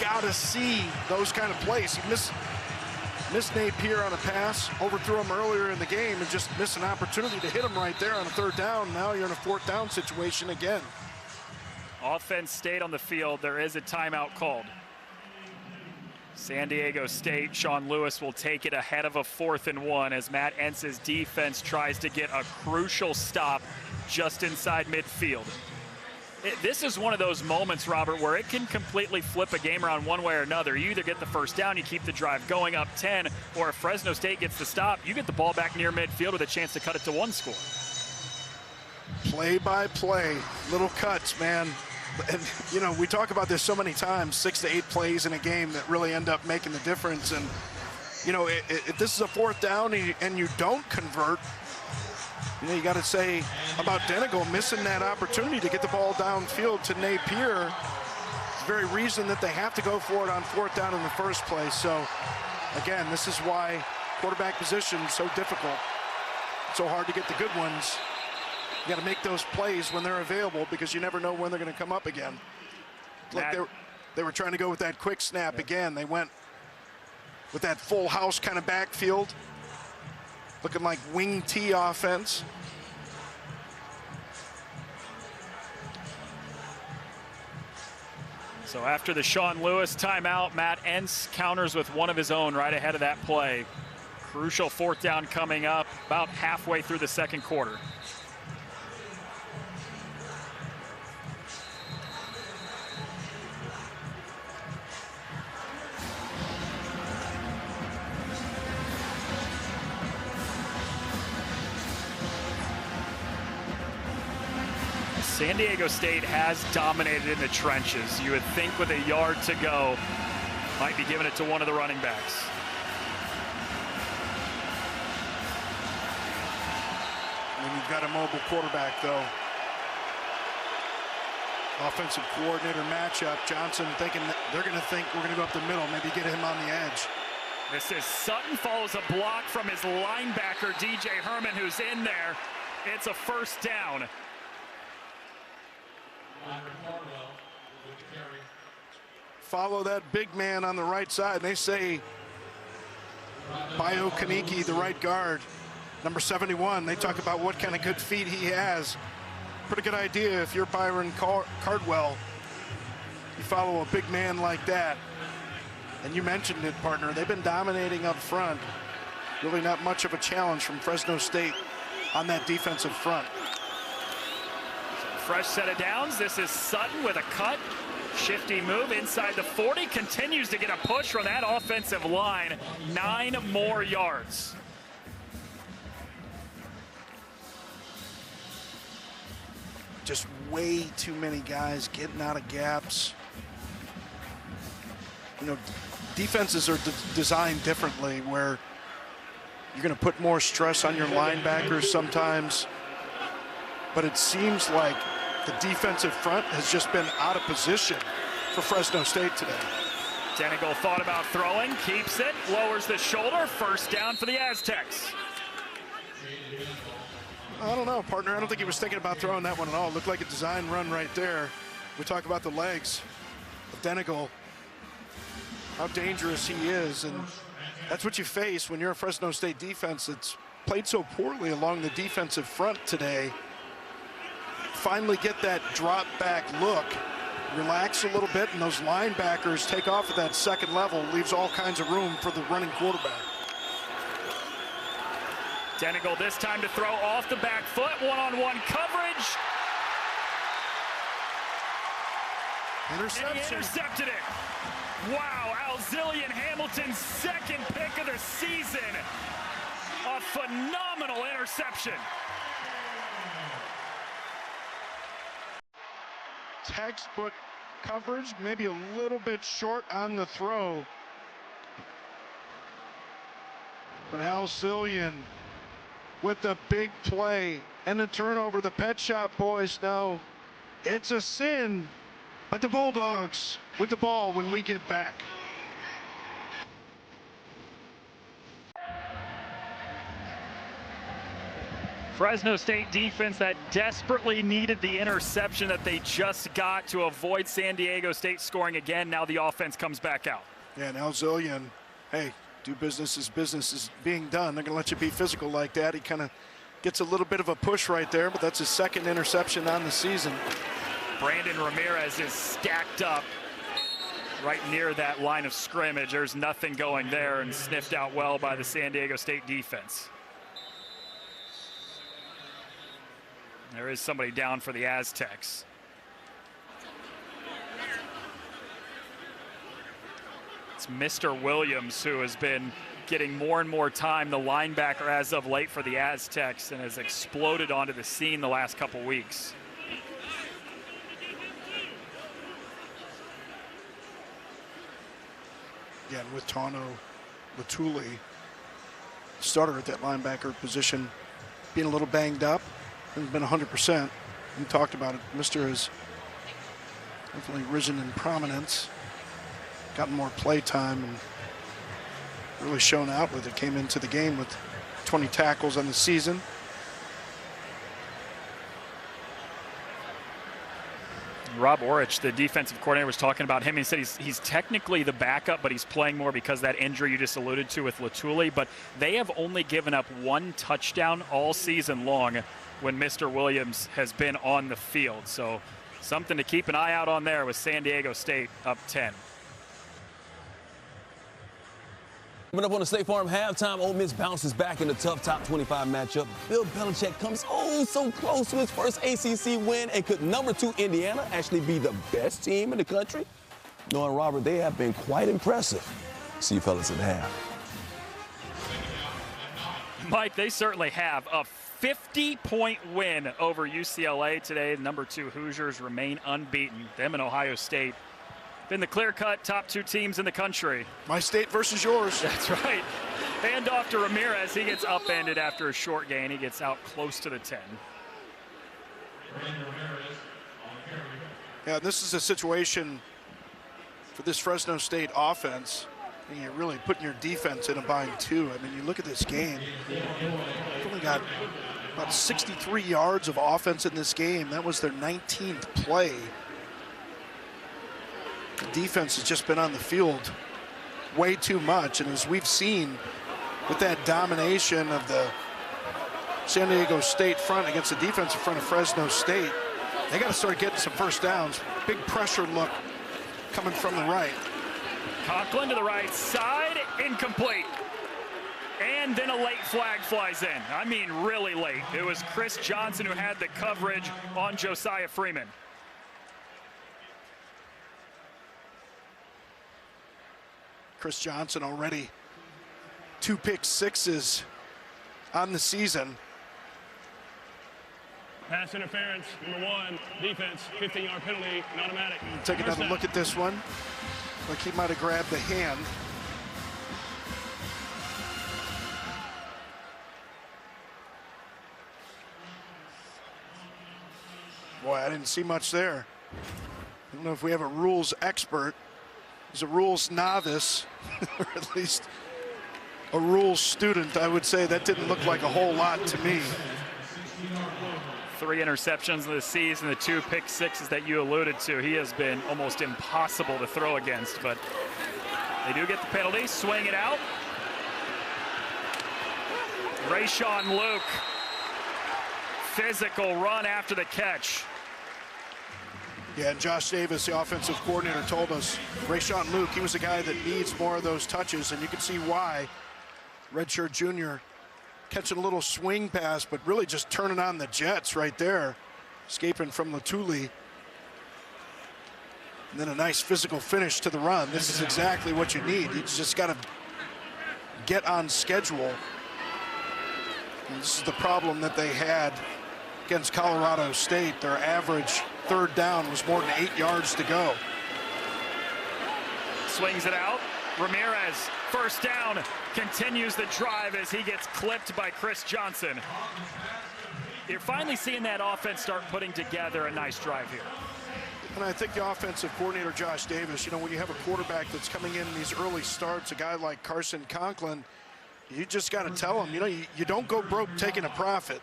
Got to see those kind of plays. He missed Napier on a pass, overthrew him earlier in the game, and just missed an opportunity to hit him right there on a 3rd down. Now you're in a 4th down situation again. Offense stayed on the field. There is a timeout called. San Diego State, Sean Lewis will take it ahead of a 4th and 1 as Matt Entz's defense tries to get a crucial stop just inside midfield. This is one of those moments, Robert, where it can completely flip a game around one way or another. You either get the first down, you keep the drive going up 10, or if Fresno State gets the stop, you get the ball back near midfield with a chance to cut it to 1 score. Play by play, little cuts, man. And, we talk about this so many times, 6 to 8 plays in a game that really end up making the difference. And, if this is a 4th down and you don't convert, you got to say about Denegal missing that opportunity to get the ball downfield to Napier. It's the very reason that they have to go for it on 4th down in the first place. So, again, this is why quarterback position is so difficult. It's so hard to get the good ones. You got to make those plays when they're available because you never know when they're going to come up again. Look, they were trying to go with that quick snap again. They went with that full house kind of backfield, looking like wing T offense. So after the Sean Lewis timeout, Matt Entz counters with one of his own right ahead of that play. Crucial 4th down coming up about halfway through the second quarter. San Diego State has dominated in the trenches. You would think with a yard to go, might be giving it to one of the running backs. And you've got a mobile quarterback, though. Offensive coordinator matchup. Johnson thinking that they're going to think we're going to go up the middle, maybe get him on the edge. This is Sutton, follows a block from his linebacker, DJ Herman, who's in there. It's a 1st down. Follow that big man on the right side. They say Bio Kaniki, the right guard, number 71. They talk about what kind of good feet he has. Pretty good idea if you're Byron Cardwell. You follow a big man like that. And you mentioned it, partner. They've been dominating up front. Really not much of a challenge from Fresno State on that defensive front. Fresh set of downs. This is Sutton with a cut. Shifty move inside the 40. Continues to get a push from that offensive line. 9 more yards. Just way too many guys getting out of gaps. You know, defenses are designed differently where you're going to put more stress on your linebackers sometimes. But it seems like the defensive front has just been out of position for Fresno State today. Denegal thought about throwing, keeps it, lowers the shoulder, 1st down for the Aztecs. I don't know, partner. I don't think he was thinking about throwing that one at all. It looked like a design run right there. We talk about the legs of Denegal, how dangerous he is, and that's what you face when you're a Fresno State defense that's played so poorly along the defensive front today. Finally get that drop back look, relax a little bit, and those linebackers take off at that second level, leaves all kinds of room for the running quarterback. Denegal this time to throw off the back foot, one-on-one coverage. Interception. And he intercepted it. Wow, Alzillian Hamilton's 2nd pick of the season. A phenomenal interception. Textbook coverage, maybe a little bit short on the throw. But Alzillian with the big play and the turnover. The Pet Shop boys know it's a sin, but the Bulldogs with the ball when we get back. Fresno State defense that desperately needed the interception that they just got to avoid San Diego State scoring again. Now the offense comes back out. Yeah, and Alzillian, hey, do business as business is being done. They're going to let you be physical like that. He kind of gets a little bit of a push right there, but that's his 2nd interception on the season. Brandon Ramirez is stacked up right near that line of scrimmage. There's nothing going there, and sniffed out well by the San Diego State defense. There is somebody down for the Aztecs. It's Mr. Williams, who has been getting more and more time, the linebacker as of late for the Aztecs, and has exploded onto the scene the last couple weeks. Yeah, and with Tano Latuli, starter at that linebacker position, being a little banged up, hasn't been 100%. We talked about it. Mr. has definitely risen in prominence, gotten more play time, and really shown out with it. Came into the game with 20 tackles on the season. Rob Orich, the defensive coordinator, was talking about him. He said he's technically the backup, but he's playing more because of that injury you just alluded to with Latuli. But they have only given up 1 touchdown all season long when Mr. Williams has been on the field. So something to keep an eye out on there with San Diego State up 10. Coming up on the State Farm halftime, Ole Miss bounces back in the tough top 25 matchup. Bill Belichick comes so close to his first ACC win, and could number 2 Indiana actually be the best team in the country? Knowing Robert, they have been quite impressive. See you fellas at half. Mike, they certainly have a 50-point win over UCLA today. Number 2 Hoosiers remain unbeaten. Them and Ohio State been the clear-cut top 2 teams in the country. My state versus yours. That's right. Hand off to Ramirez. He gets upended after a short gain. He gets out close to the 10. Yeah, this is a situation for this Fresno State offense. And you're really putting your defense in a bind, too. I mean, you look at this game. They've only got about 63 yards of offense in this game. That was their 19th play. The defense has just been on the field way too much, and as we've seen with that domination of the San Diego State front against the defensive front of Fresno State, they got to start getting some first downs. Big pressure look coming from the right. Conklin to the right side, incomplete. And then a late flag flies in. I mean, really late. It was Chris Johnson who had the coverage on Josiah Freeman. Chris Johnson already 2 pick sixes on the season. Pass interference, number 1, defense, 15-yard penalty, and automatic. Take another look at this one. Like he might have grabbed the hand. Boy, I didn't see much there. I don't know if we have a rules expert. He's a rules novice, or at least a rules student. I would say that didn't look like a whole lot to me. 3 interceptions of the season, the 2 pick sixes that you alluded to. He has been almost impossible to throw against, but they do get the penalty. Swing it out. Rayshawn Luke. Physical run after the catch. Yeah, and Josh Davis, the offensive coordinator, told us Rayshawn Luke, he was a guy that needs more of those touches, and you can see why. Redshirt junior catching a little swing pass, but really just turning on the jets right there, escaping from Latuli. And then a nice physical finish to the run. This is exactly what you need. You just got to get on schedule. And this is the problem that they had against Colorado State. Their average 3rd down was more than 8 yards to go. Swings it out. Ramirez, first down, continues the drive as he gets clipped by Chris Johnson. You're finally seeing that offense start putting together a nice drive here. And I think the offensive coordinator, Josh Davis, you know, when you have a quarterback that's coming in these early starts, a guy like Carson Conklin, you just got to tell him, you know, you don't go broke taking a profit.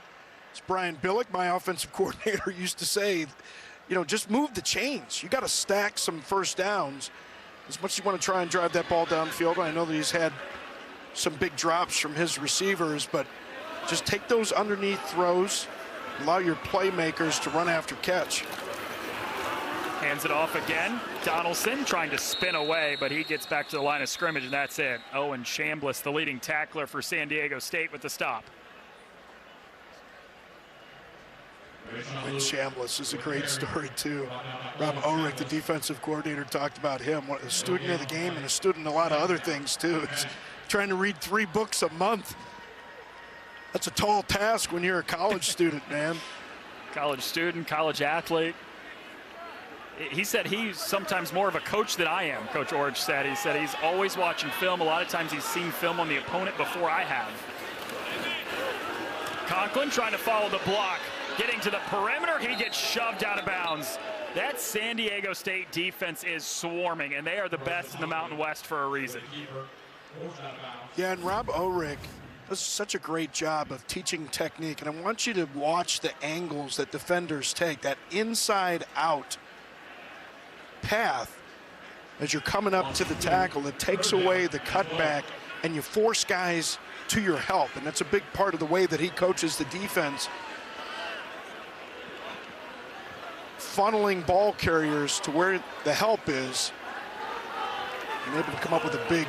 As Brian Billick, my offensive coordinator, used to say, you know, just move the chains. You got to stack some first downs. As much as you want to try and drive that ball downfield, I know that he's had some big drops from his receivers, but just take those underneath throws, allow your playmakers to run after catch. Hands it off again. Donaldson trying to spin away, but he gets back to the line of scrimmage, and that's it. Owen Chambliss, the leading tackler for San Diego State, with the stop. And Chambliss is a great story, too. Rob Ulrich, the defensive coordinator, talked about him. A student of the game and a student in a lot of other things, too. It's trying to read 3 books a month. That's a tall task when you're a college student, man. College student, college athlete. He said he's sometimes more of a coach than I am, Coach Orich said. He said he's always watching film. A lot of times he's seen film on the opponent before I have. Conklin trying to follow the block. Getting to the perimeter, he gets shoved out of bounds. That San Diego State defense is swarming, and they are the best in the Mountain West for a reason. Yeah, and Rob Ulrich does such a great job of teaching technique, and I want you to watch the angles that defenders take, that inside-out path as you're coming up to the tackle that takes away the cutback, and you force guys to your help, and that's a big part of the way that he coaches the defense. Funneling ball carriers to where the help is and able to come up with a big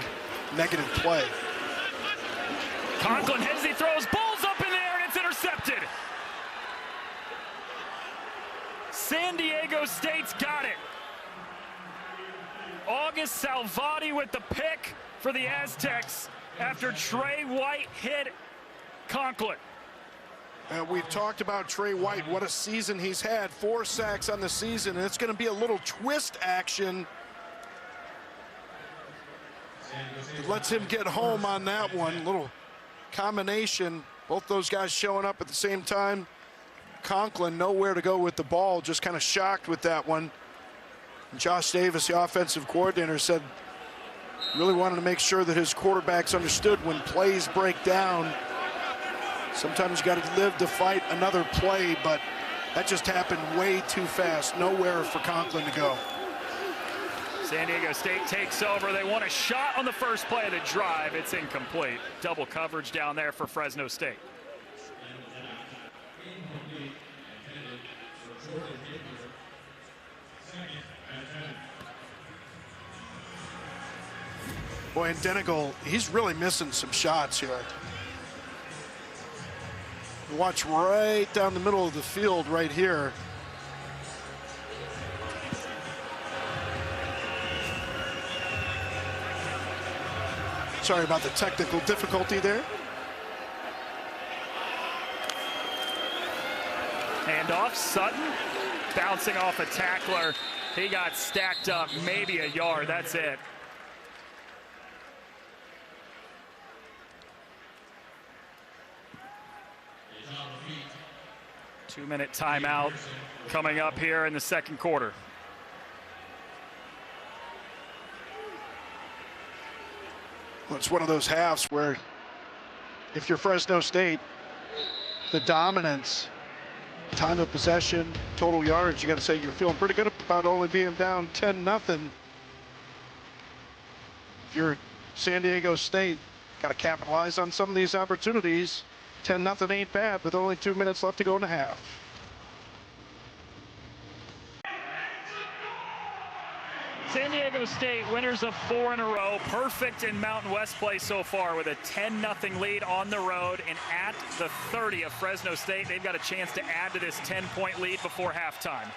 negative play. Conklin heads, he throws, balls up in the air, and it's intercepted. San Diego State's got it. August Salvati with the pick for the Aztecs after Trey White hit Conklin. And we've talked about Trey White, what a season he's had, 4 sacks on the season, and it's going to be a little twist action. It lets him get home on that one, little combination. Both those guys showing up at the same time. Conklin nowhere to go with the ball, just kind of shocked with that one. And Josh Davis, the offensive coordinator, said really wanted to make sure that his quarterbacks understood when plays break down, sometimes you got to live to fight another play, but that just happened way too fast. Nowhere for Conklin to go. San Diego State takes over. They want a shot on the first play of the drive. It's incomplete. Double coverage down there for Fresno State. Boy, and Denigal, he's really missing some shots here. Watch right down the middle of the field right here. Sorry about the technical difficulty there. Handoff, Sutton bouncing off a tackler. He got stacked up, maybe a yard, that's it. Two-minute timeout coming up here in the second quarter. Well, it's one of those halves where if you're Fresno State, the dominance, time of possession, total yards, you got to say you're feeling pretty good about only being down 10-0. If you're San Diego State, got to capitalize on some of these opportunities. 10-0 ain't bad with only 2 minutes left to go in the half. San Diego State winners of 4 in a row. Perfect in Mountain West play so far with a 10-0 lead on the road, and at the 30 of Fresno State, they've got a chance to add to this 10-point lead before halftime.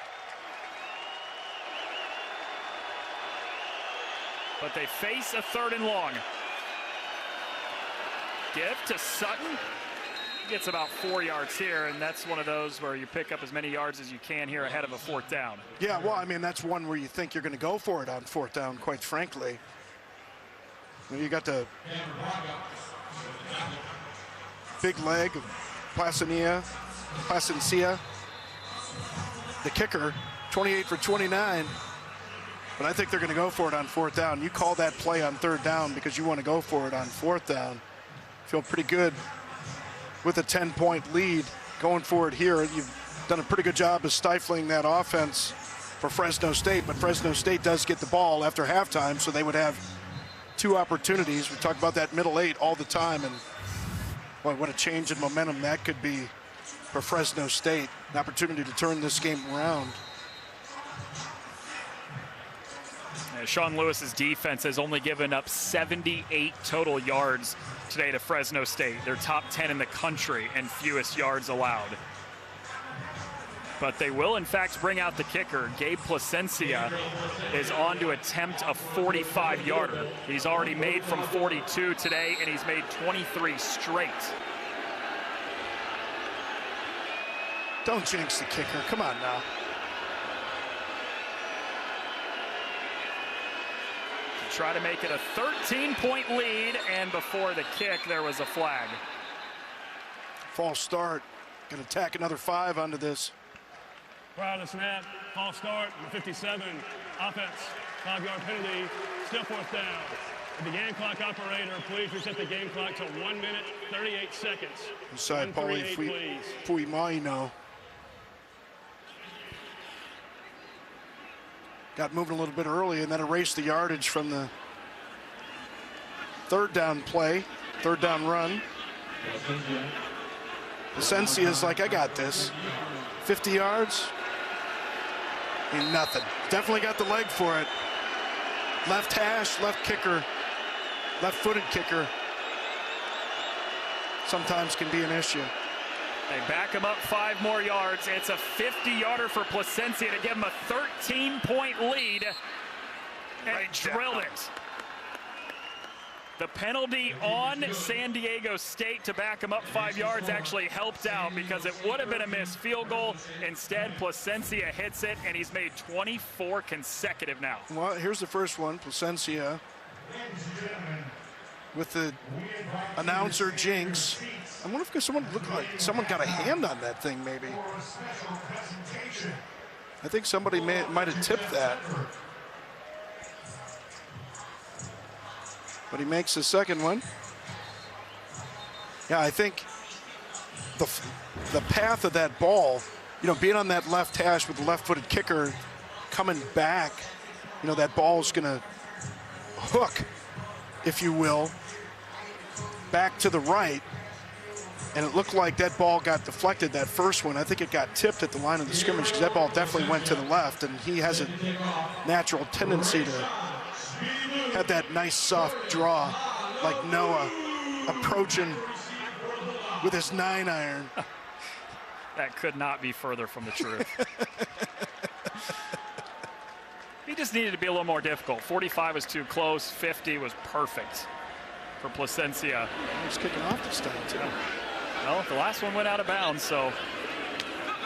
But they face a 3rd and long. Give to Sutton. Gets about 4 yards here, and that's one of those where you pick up as many yards as you can here ahead of a 4th down. Yeah, well, I mean, that's one where you think you're going to go for it on 4th down, quite frankly. You got the big leg of Placencia, the kicker, 28 for 29. But I think they're going to go for it on 4th down. You call that play on 3rd down because you want to go for it on 4th down. Feel pretty good with a 10-point lead going forward here. You've done a pretty good job of stifling that offense for Fresno State, but Fresno State does get the ball after halftime, so they would have 2 opportunities. We talk about that middle 8 all the time, and boy, what a change in momentum that could be for Fresno State. An opportunity to turn this game around. Sean Lewis's defense has only given up 78 total yards today to Fresno State. They're top 10 in the country and fewest yards allowed. But they will, in fact, bring out the kicker. Gabe Placencia is on to attempt a 45-yarder. He's already made from 42 today, and he's made 23 straight. Don't jinx the kicker. Come on now. Try to make it a 13-point lead, and before the kick, there was a flag. False start. Going to tack another 5 onto this. Prior to the snap, false start, number 57, offense, 5-yard penalty, still 4th down. The game clock operator, please reset the game clock to 1 minute, 38 seconds. Inside Paulie Fuimaino. Got moving a little bit early and then erased the yardage from the 3rd down play, 3rd down run. Placencia is like, I got this. 50 yards, ain't nothing. Definitely got the leg for it. Left hash, left kicker, left-footed kicker. sometimes can be an issue. They back him up 5 more yards. It's a 50-yarder for Placencia to give him a 13-point lead. And Right drilled down. it. The penalty on San Diego State to back him up 5 yards actually helped out because it would have been a missed field goal. Instead, Placencia hits it, and he's made 24 consecutive now. Well, here's the first one, Placencia. With the announcer jinx. I wonder if someone looked like someone got a hand on that thing, maybe. I think somebody might have tipped that. But he makes the second one. Yeah, I think the path of that ball, you know, being on that left hash with the left-footed kicker coming back, you know, that ball's going to hook, if you will, back to the right. And it looked like that ball got deflected, that first one. I think it got tipped at the line of the scrimmage because that ball definitely went to the left, and he has a natural tendency to have that nice soft draw like Noah approaching with his 9-iron. That could not be further from the truth. He just needed to be a little more difficult. 45 was too close. 50 was perfect for Placencia. He's kicking off this time, too. Well, the last one went out of bounds, so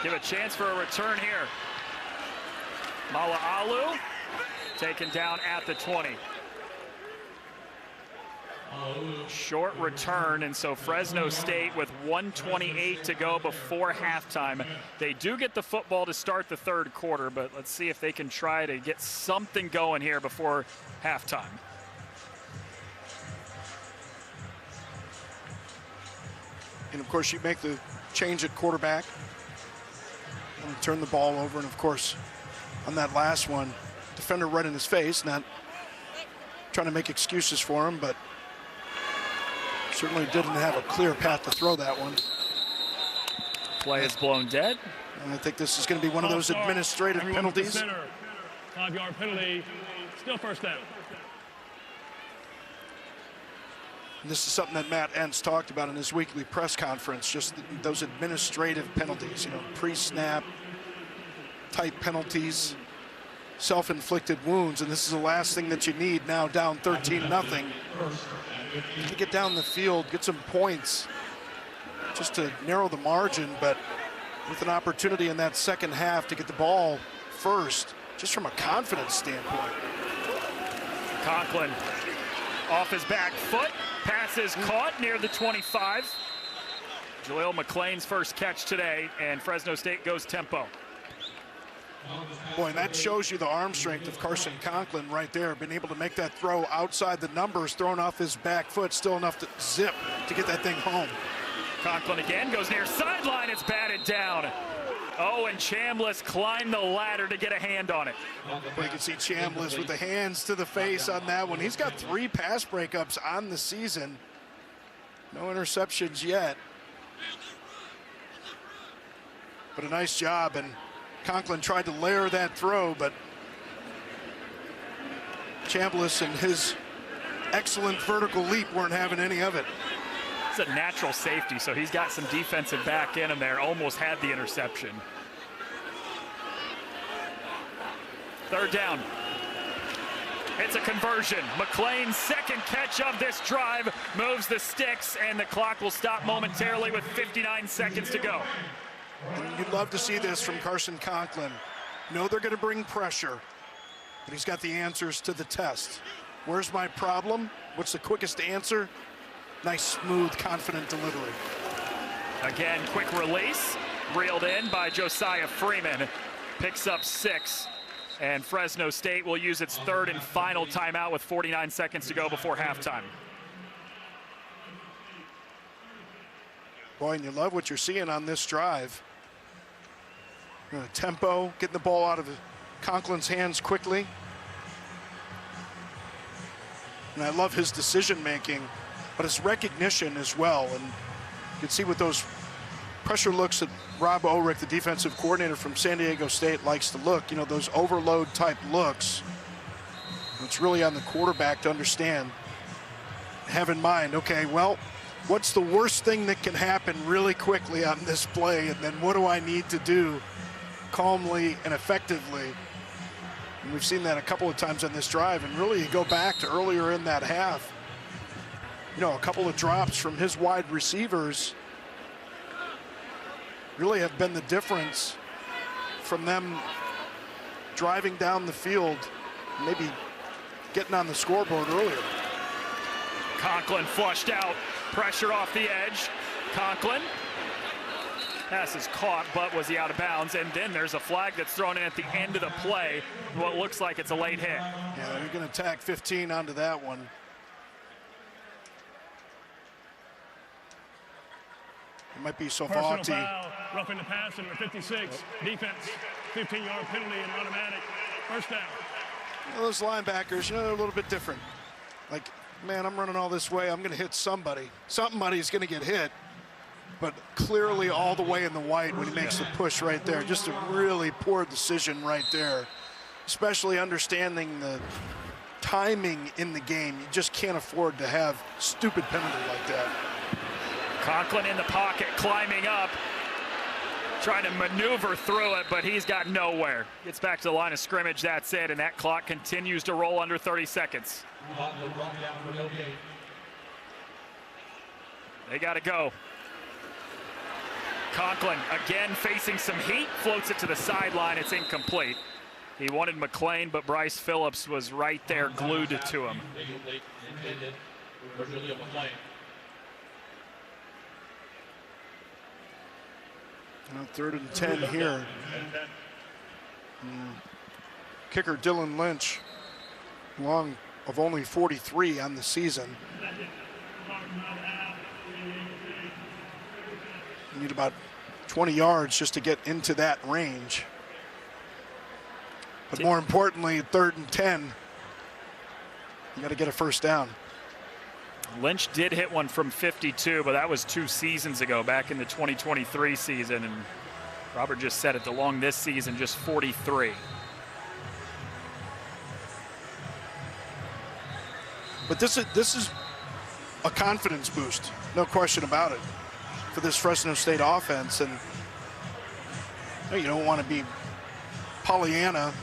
give a chance for a return here. Mala'alu taken down at the 20. Short return, and so Fresno State with 1:28 to go before halftime. They do get the football to start the third quarter, but let's see if they can try to get something going here before halftime. And of course, you make the change at quarterback and turn the ball over. And of course, on that last one, defender right in his face, not trying to make excuses for him, but certainly didn't have a clear path to throw that one. Play is blown dead. And I think this is going to be one of those administrative penalties. 5-yard penalty, still first down. And this is something that Matt Entz talked about in his weekly press conference, just those administrative penalties, you know, pre-snap type penalties, self-inflicted wounds, and this is the last thing that you need now down 13-0. To get down the field, get some points, just to narrow the margin, but with an opportunity in that second half to get the ball first, just from a confidence standpoint. Conklin off his back foot. Pass is caught near the 25. Jaleel McClain's first catch today, and Fresno State goes tempo. Boy, and that shows you the arm strength of Carson Conklin right there. Been able to make that throw outside the numbers, thrown off his back foot, still enough to zip to get that thing home. Conklin again goes near sideline. It's batted down. Oh, and Chambliss climbed the ladder to get a hand on it. Well, you can see Chambliss with the hands to the face on that one. He's got 3 pass breakups on the season. No interceptions yet. But a nice job, and Conklin tried to layer that throw, but Chambliss and his excellent vertical leap weren't having any of it. It's a natural safety, so he's got some defensive back in him there. Almost had the interception. Third down. It's a conversion. McClain's second catch of this drive moves the sticks, and the clock will stop momentarily with 59 seconds to go. And you'd love to see this from Carson Conklin. You know they're going to bring pressure, but he's got the answers to the test. Where's my problem? What's the quickest answer? Nice, smooth, confident delivery. Again, quick release, reeled in by Josiah Freeman. Picks up 6, and Fresno State will use its third and final timeout with 49 seconds to go before halftime. Boy, and you love what you're seeing on this drive. Tempo, getting the ball out of Conklin's hands quickly. And I love his decision making, but his recognition as well. And you can see with those pressure looks that Rob Ulrich, the defensive coordinator from San Diego State, likes to look, you know, those overload type looks. It's really on the quarterback to understand, have in mind, okay, well, what's the worst thing that can happen really quickly on this play, and then what do I need to do calmly and effectively? And we've seen that a couple of times on this drive, and really you go back to earlier in that half, you know, a couple of drops from his wide receivers really have been the difference from them driving down the field, maybe getting on the scoreboard earlier. Conklin flushed out, pressure off the edge. Conklin, pass is caught, but was he out of bounds? And then there's a flag that's thrown in at the end of the play. What looks like it's a late hit. Yeah, they're going to tack 15 onto that one. It might be Personal Sovati. foul, roughing the passer, number 56. Defense, 15-yard penalty and automatic. First down. You know, those linebackers, you know, they're a little bit different. Like, man, I'm running all this way. I'm going to hit somebody. Somebody's going to get hit. But clearly all the way in the white when he makes the push right there. Just a really poor decision right there. Especially understanding the timing in the game. You just can't afford to have stupid penalty like that. Conklin in the pocket, climbing up, trying to maneuver through it, but he's got nowhere. Gets back to the line of scrimmage, that's it, and that clock continues to roll under 30 seconds. They got to go. Conklin again facing some heat, floats it to the sideline. It's incomplete. He wanted McLean, but Bryce Phillips was right there glued to him. Now 3rd and 10 here. Kicker Dylan Lynch, long of only 43 on the season. You need about 20 yards just to get into that range. But more importantly, 3rd and 10, you got to get a first down. Lynch did hit one from 52, but that was 2 seasons ago, back in the 2023 season. And Robert just said it, along this season, just 43. But this is a confidence boost, no question about it, for this Fresno State offense. And you don't want to be Pollyanna,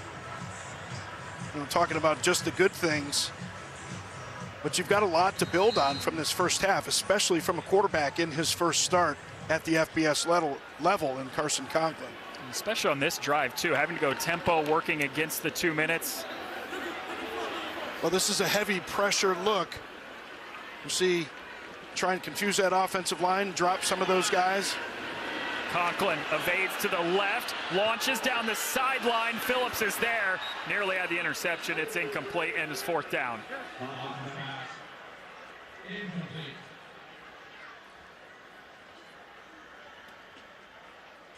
you know, talking about just the good things. But you've got a lot to build on from this first half, especially from a quarterback in his first start at the FBS level in Carson Conklin. Especially on this drive, too, having to go tempo, working against the 2 minutes. Well, this is a heavy pressure look. You see, try and confuse that offensive line, drop some of those guys. Conklin evades to the left, launches down the sideline. Phillips is there, nearly had the interception. It's incomplete, and it's 4th down.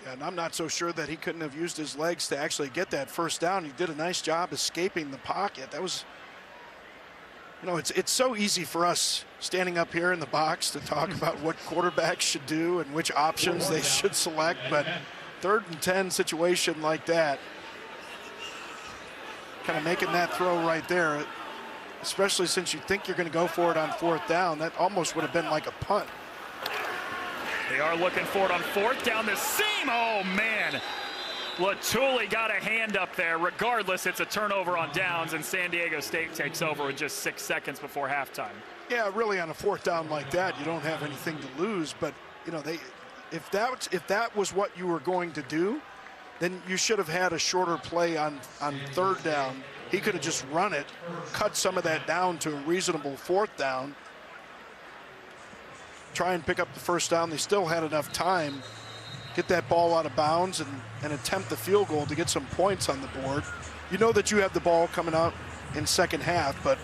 Yeah, and I'm not so sure that he couldn't have used his legs to actually get that first down. He did a nice job escaping the pocket. That was, you know, it's so easy for us standing up here in the box to talk about what quarterbacks should do and which options they should select, but 3rd and 10 situation like that, kind of making that throw right there, especially since you think you're going to go for it on 4th down, that almost would have been like a punt. They are looking for it on 4th down the seam. Oh, man. Latuli got a hand up there. Regardless, it's a turnover on downs, and San Diego State takes over with just 6 seconds before halftime. Yeah, really on a 4th down like that, you don't have anything to lose. But, you know, if that was what you were going to do, then you should have had a shorter play on 3rd down. He could have just run it, cut some of that down to a reasonable 4th down, try and pick up the first down. They still had enough time, get that ball out of bounds and attempt the field goal to get some points on the board. You know that you have the ball coming out in second half, but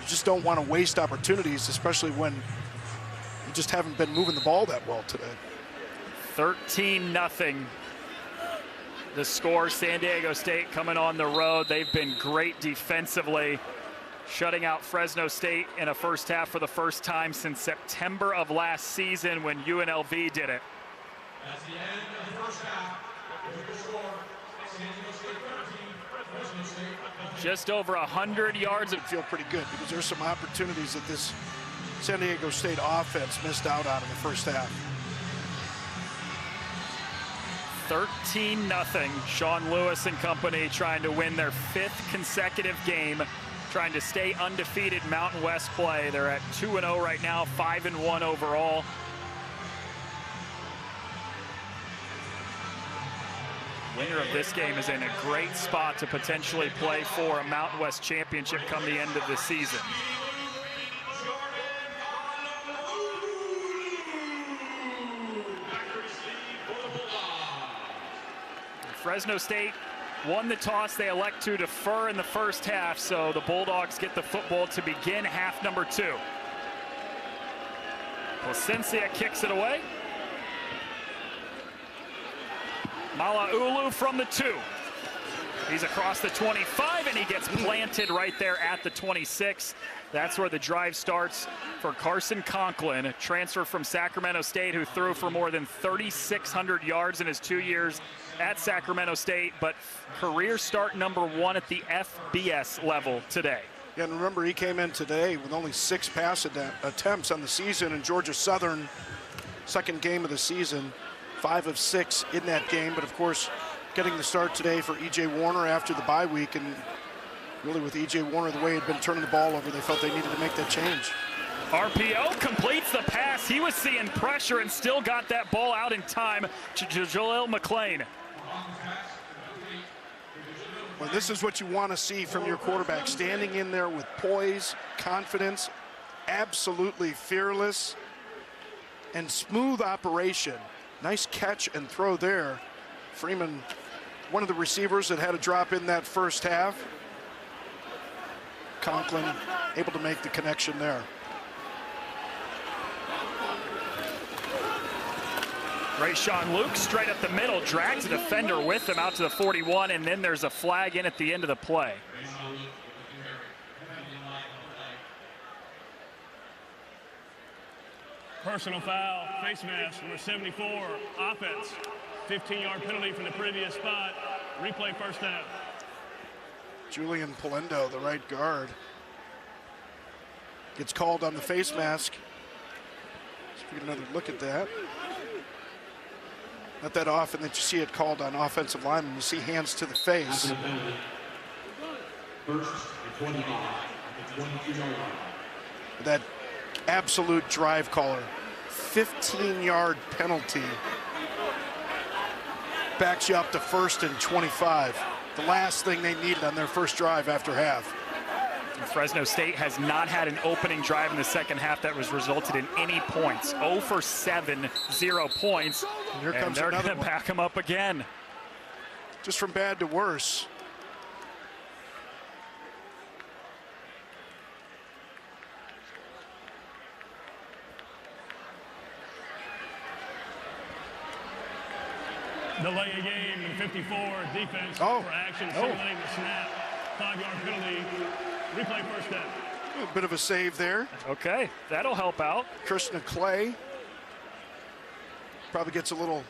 you just don't want to waste opportunities, especially when you just haven't been moving the ball that well today. 13-0. The score, San Diego State coming on the road. They've been great defensively, shutting out Fresno State in a first half for the first time since September of last season when UNLV did it. That's the end of the first half. The score, San Diego State 13, Fresno State. Just over 100 yards. Feel pretty good because there's some opportunities that this San Diego State offense missed out on in the first half. 13-0. Sean Lewis and company trying to win their 5th consecutive game, trying to stay undefeated Mountain West play. They're at 2-0 right now, 5-1 overall. Winner of this game is in a great spot to potentially play for a Mountain West championship come the end of the season. Fresno State won the toss. They elect to defer in the first half, so the Bulldogs get the football to begin half number 2. Placencia kicks it away. Malaulu from the 2. He's across the 25, and he gets planted right there at the 26. That's where the drive starts for Carson Conklin, a transfer from Sacramento State who threw for more than 3,600 yards in his 2 years at Sacramento State, but career start number 1 at the FBS level today. Yeah, and remember, he came in today with only 6 pass attempts on the season, and Georgia Southern, second game of the season, 5 of 6 in that game. But of course, getting the start today for E.J. Warner after the bye week, and really with E.J. Warner the way he'd been turning the ball over, they felt they needed to make that change. RPO completes the pass. He was seeing pressure and still got that ball out in time to Jaleel McClain. Well, this is what you want to see from your quarterback, standing in there with poise, confidence, absolutely fearless, and smooth operation. Nice catch and throw there. Freeman, one of the receivers that had a drop in that first half. Conklin able to make the connection there. Rayshawn Luke straight up the middle, drags a defender with him out to the 41, and then there's a flag in at the end of the play. Personal foul, face mask, number 74, offense. 15-yard penalty from the previous spot. Replay first down. Julian Polendo, the right guard, gets called on the face mask. Let's get another look at that. Not that often that you see it called on offensive linemen. You see hands to the face. First and 25, 22-yard. That absolute drive caller. 15-yard penalty. Backs you up to 1st and 25. The last thing they needed on their first drive after half. Fresno State has not had an opening drive in the second half that was resulted in any points. 0 for 7, 0 points. And here comes they're another going to one. back them up again. Just from bad to worse. Delay a game, number 54, defense Oh. for action, simulating the snap. 5-yard penalty. Replay first down. A bit of a save there. Okay, that'll help out. Krishna Clay probably gets a little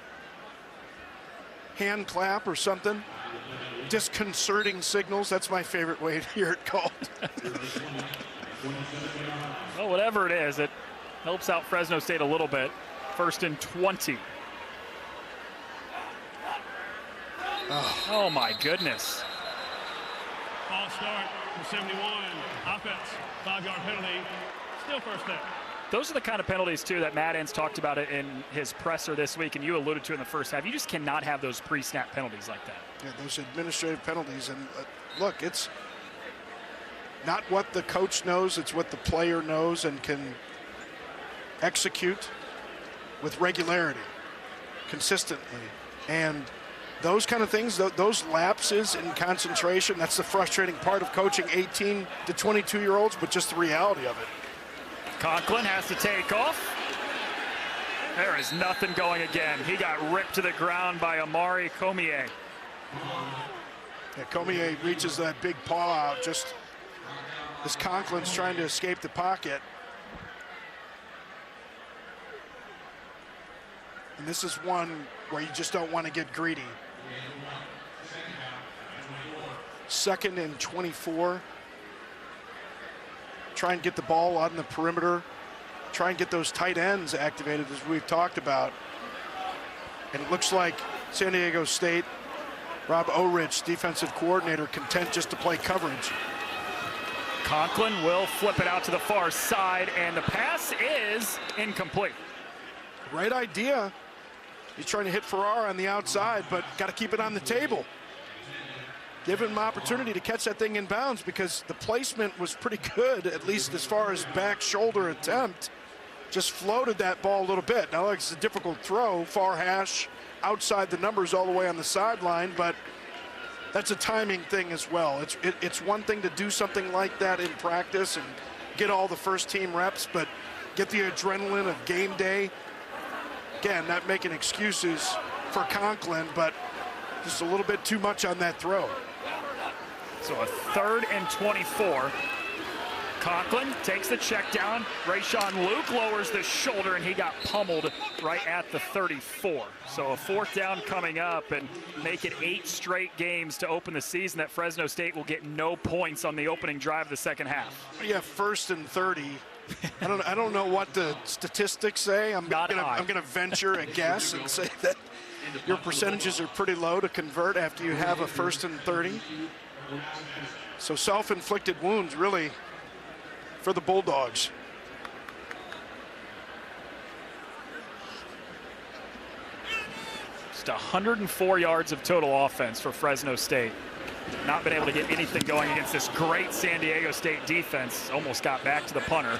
hand clap or something. Disconcerting signals. That's my favorite way to hear it called. Well, whatever it is, it helps out Fresno State a little bit. 1st and 20. Oh my goodness. False start for 71. Offense, 5-yard penalty. Still first down. Those are the kind of penalties, too, that Matt Enns talked about it in his presser this week, and you alluded to in the first half. You just cannot have those pre-snap penalties like that. Yeah, those administrative penalties. And look, it's not what the coach knows, it's what the player knows and can execute with regularity, consistently. And those kind of things, those lapses in concentration, that's the frustrating part of coaching 18 to 22-year-olds, but just the reality of it. Conklin has to take off. There is nothing going again. He got ripped to the ground by Amari Comier. Yeah, Comier reaches that big paw out just as Conklin's trying to escape the pocket. And this is one where you just don't want to get greedy. 2nd and 24. Try and get the ball on the perimeter. try and get those tight ends activated, as we've talked about. And it looks like San Diego State, Rob Orich, defensive coordinator, content just to play coverage. Conklin will flip it out to the far side, and the pass is incomplete. Great idea. He's trying to hit Farrar on the outside, but got to keep it on the table. Give him an opportunity to catch that thing in bounds, because the placement was pretty good, at least as far as back shoulder attempt. Just floated that ball a little bit. Now it's a difficult throw, far hash, outside the numbers all the way on the sideline, but that's a timing thing as well. It's one thing to do something like that in practice and get all the first team reps, but get the adrenaline of game day. Again, not making excuses for Conklin, but just a little bit too much on that throw. So a 3rd and 24. Conklin takes the check down. Rayshawn Luke lowers the shoulder, and he got pummeled right at the 34. So a 4th down coming up, and make it 8 straight games to open the season that Fresno State will get no points on the opening drive of the second half. Yeah, 1st and 30. I don't know what the statistics say. I'm gonna venture a guess and say that your percentages are pretty low to convert after you have a 1st and 30. So self-inflicted wounds, really, for the Bulldogs. Just 104 yards of total offense for Fresno State. Not been able to get anything going against this great San Diego State defense. Almost got back to the punter,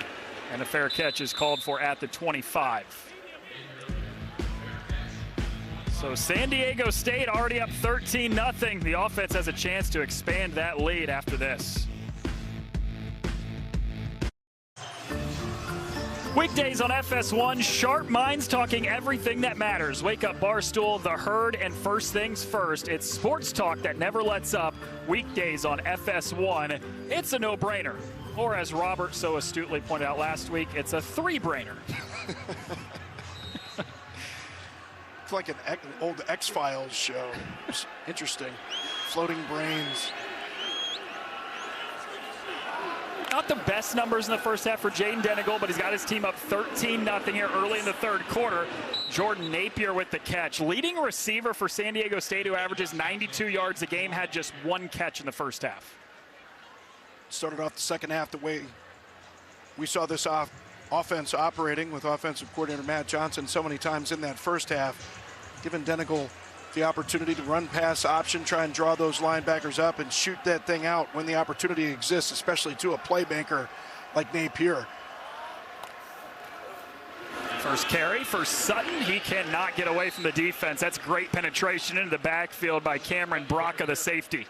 and a fair catch is called for at the 25. So San Diego State already up 13-0. The offense has a chance to expand that lead after this. Weekdays on FS1, sharp minds talking everything that matters. Wake Up Barstool, The Herd, and First Things First. It's sports talk that never lets up. Weekdays on FS1. It's a no-brainer. Or as Robert so astutely pointed out last week, it's a 3-brainer. It's like an old X-Files show. It's interesting. Floating brains. Not the best numbers in the first half for Jaden Denegal, but he's got his team up 13-0 here early in the 3rd quarter. Jordan Napier with the catch. Leading receiver for San Diego State, who averages 92 yards a game, had just 1 catch in the first half. Started off the second half the way we saw this offense operating, with offensive coordinator Matt Johnson so many times in that first half, giving Denegal the opportunity to run pass option, try and draw those linebackers up and shoot that thing out when the opportunity exists, especially to a playmaker like Napier. First carry for Sutton. He cannot get away from the defense. That's great penetration into the backfield by Cameron Braca, the safety.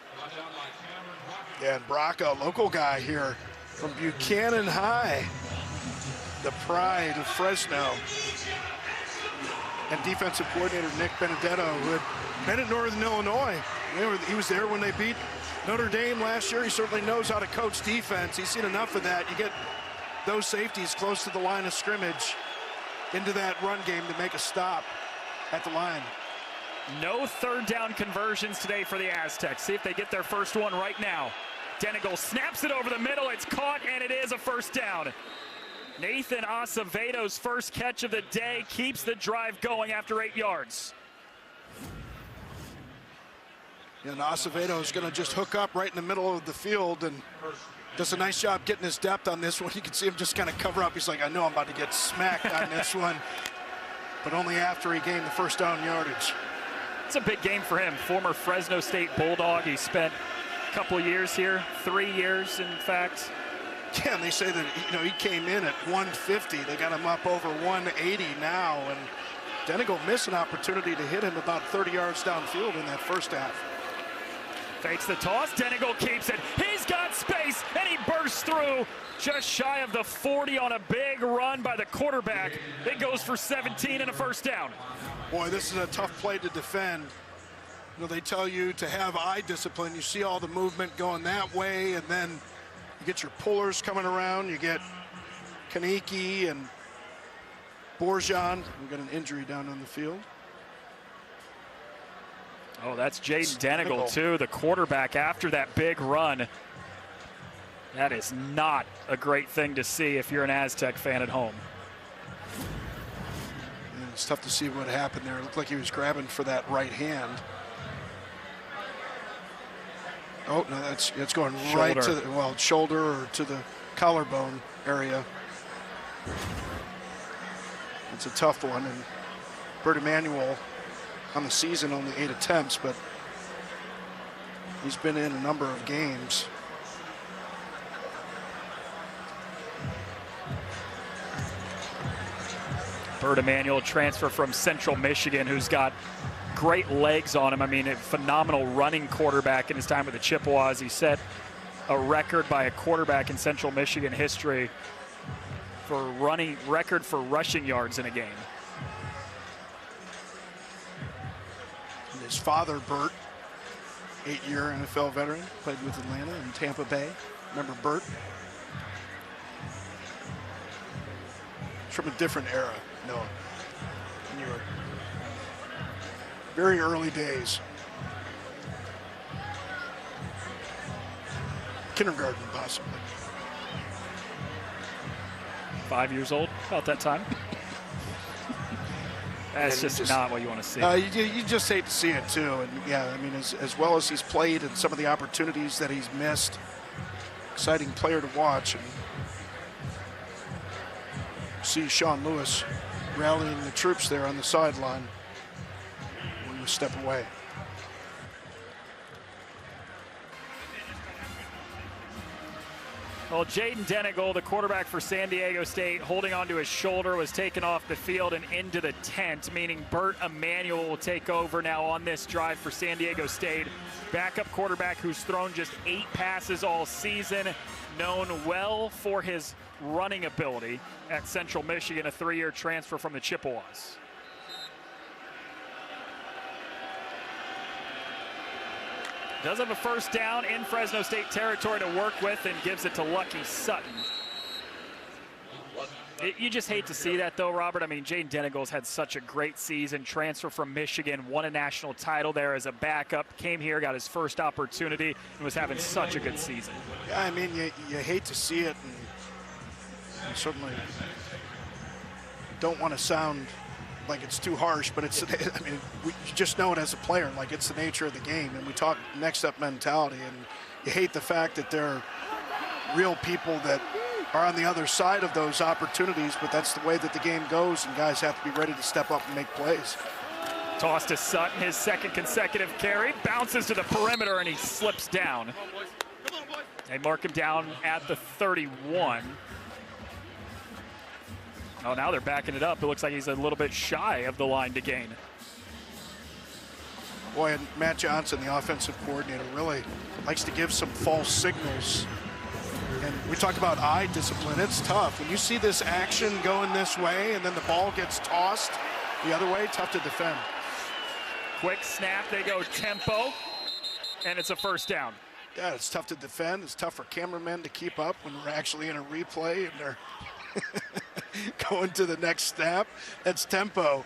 Yeah, and Braca, a local guy here from Buchanan High, the pride of Fresno. And defensive coordinator Nick Benedetto, who had been at Northern Illinois. He was there when they beat Notre Dame last year. He certainly knows how to coach defense. He's seen enough of that. You get those safeties close to the line of scrimmage into that run game to make a stop at the line. No 3rd down conversions today for the Aztecs. See if they get their first one right now. Denegal snaps it over the middle. It's caught, and it is a 1st down. Nathan Acevedo's first catch of the day keeps the drive going after 8 yards. And Acevedo is going to just hook up right in the middle of the field and does a nice job getting his depth on this one. You can see him just kind of cover up. He's like, I know I'm about to get smacked on this one, but only after he gained the 1st down yardage. It's a big game for him. Former Fresno State Bulldog. He spent a couple years here, 3 years in fact. Yeah, and they say that, he came in at 150. They got him up over 180 now, and Denegal missed an opportunity to hit him about 30 yards downfield in that first half. Fakes the toss. Denegal keeps it. He's got space, and he bursts through just shy of the 40 on a big run by the quarterback. It goes for 17 and a 1st down. Boy, this is a tough play to defend. They tell you to have eye discipline. You see all the movement going that way, and then you get your pullers coming around. You get Kaneki and Borjan. We got an injury down on the field. Oh, that's Jaden Denegal, too, the quarterback after that big run. That is not a great thing to see if you're an Aztec fan at home. And it's tough to see what happened there. It looked like he was grabbing for that right hand. Oh, no, it's going right to the, shoulder or to the collarbone area. It's a tough one. And Bert Emanuel on the season only 8 attempts, but he's been in a number of games. Bert Emanuel, transfer from Central Michigan, who's got great legs on him. I mean, a phenomenal running quarterback in his time with the Chippewas. He set a record by a quarterback in Central Michigan history for record for rushing yards in a game. And his father, Bert, 8-year NFL veteran, played with Atlanta and Tampa Bay. Remember Bert? It's from a different era. No, in your very early days. Kindergarten, possibly. 5 years old, about that time. That's just not what you want to see. You just hate to see it, too. And, yeah, I mean, as well as he's played and some of the opportunities that he's missed, exciting player to watch. And see Sean Lewis rallying the troops there on the sideline when you step away. Well, Jaden Denegal, the quarterback for San Diego State, holding onto his shoulder, was taken off the field and into the tent, meaning Bert Emanuel will take over now on this drive for San Diego State. Backup quarterback who's thrown just 8 passes all season, known well for his running ability at Central Michigan, a 3-year transfer from the Chippewas. Does have a first down in Fresno State territory to work with and gives it to Lucky Sutton. You just hate to see that, though, Robert. I mean, Jaden Denegal's had such a great season. Transfer from Michigan, won a national title there as a backup, came here, got his first opportunity, and was having such a good season. Yeah, I mean, you hate to see it, and I certainly don't want to sound like it's too harsh, but it's, I mean, you just know it as a player, like it's the nature of the game. And we talk next up mentality, and you hate the fact that there are real people that are on the other side of those opportunities, but that's the way that the game goes, and guys have to be ready to step up and make plays. Toss to Sutton, his second consecutive carry, bounces to the perimeter, and he slips down. They mark him down at the 31. Oh, now they're backing it up. It looks like he's a little bit shy of the line to gain. Boy, and Matt Johnson, the offensive coordinator, really likes to give some false signals. And we talk about eye discipline. It's tough. When you see this action going this way and then the ball gets tossed the other way, tough to defend. Quick snap, they go tempo, and it's a first down. Yeah, it's tough to defend. It's tough for cameramen to keep up when we're actually in a replay and they're going to the next snap. That's tempo.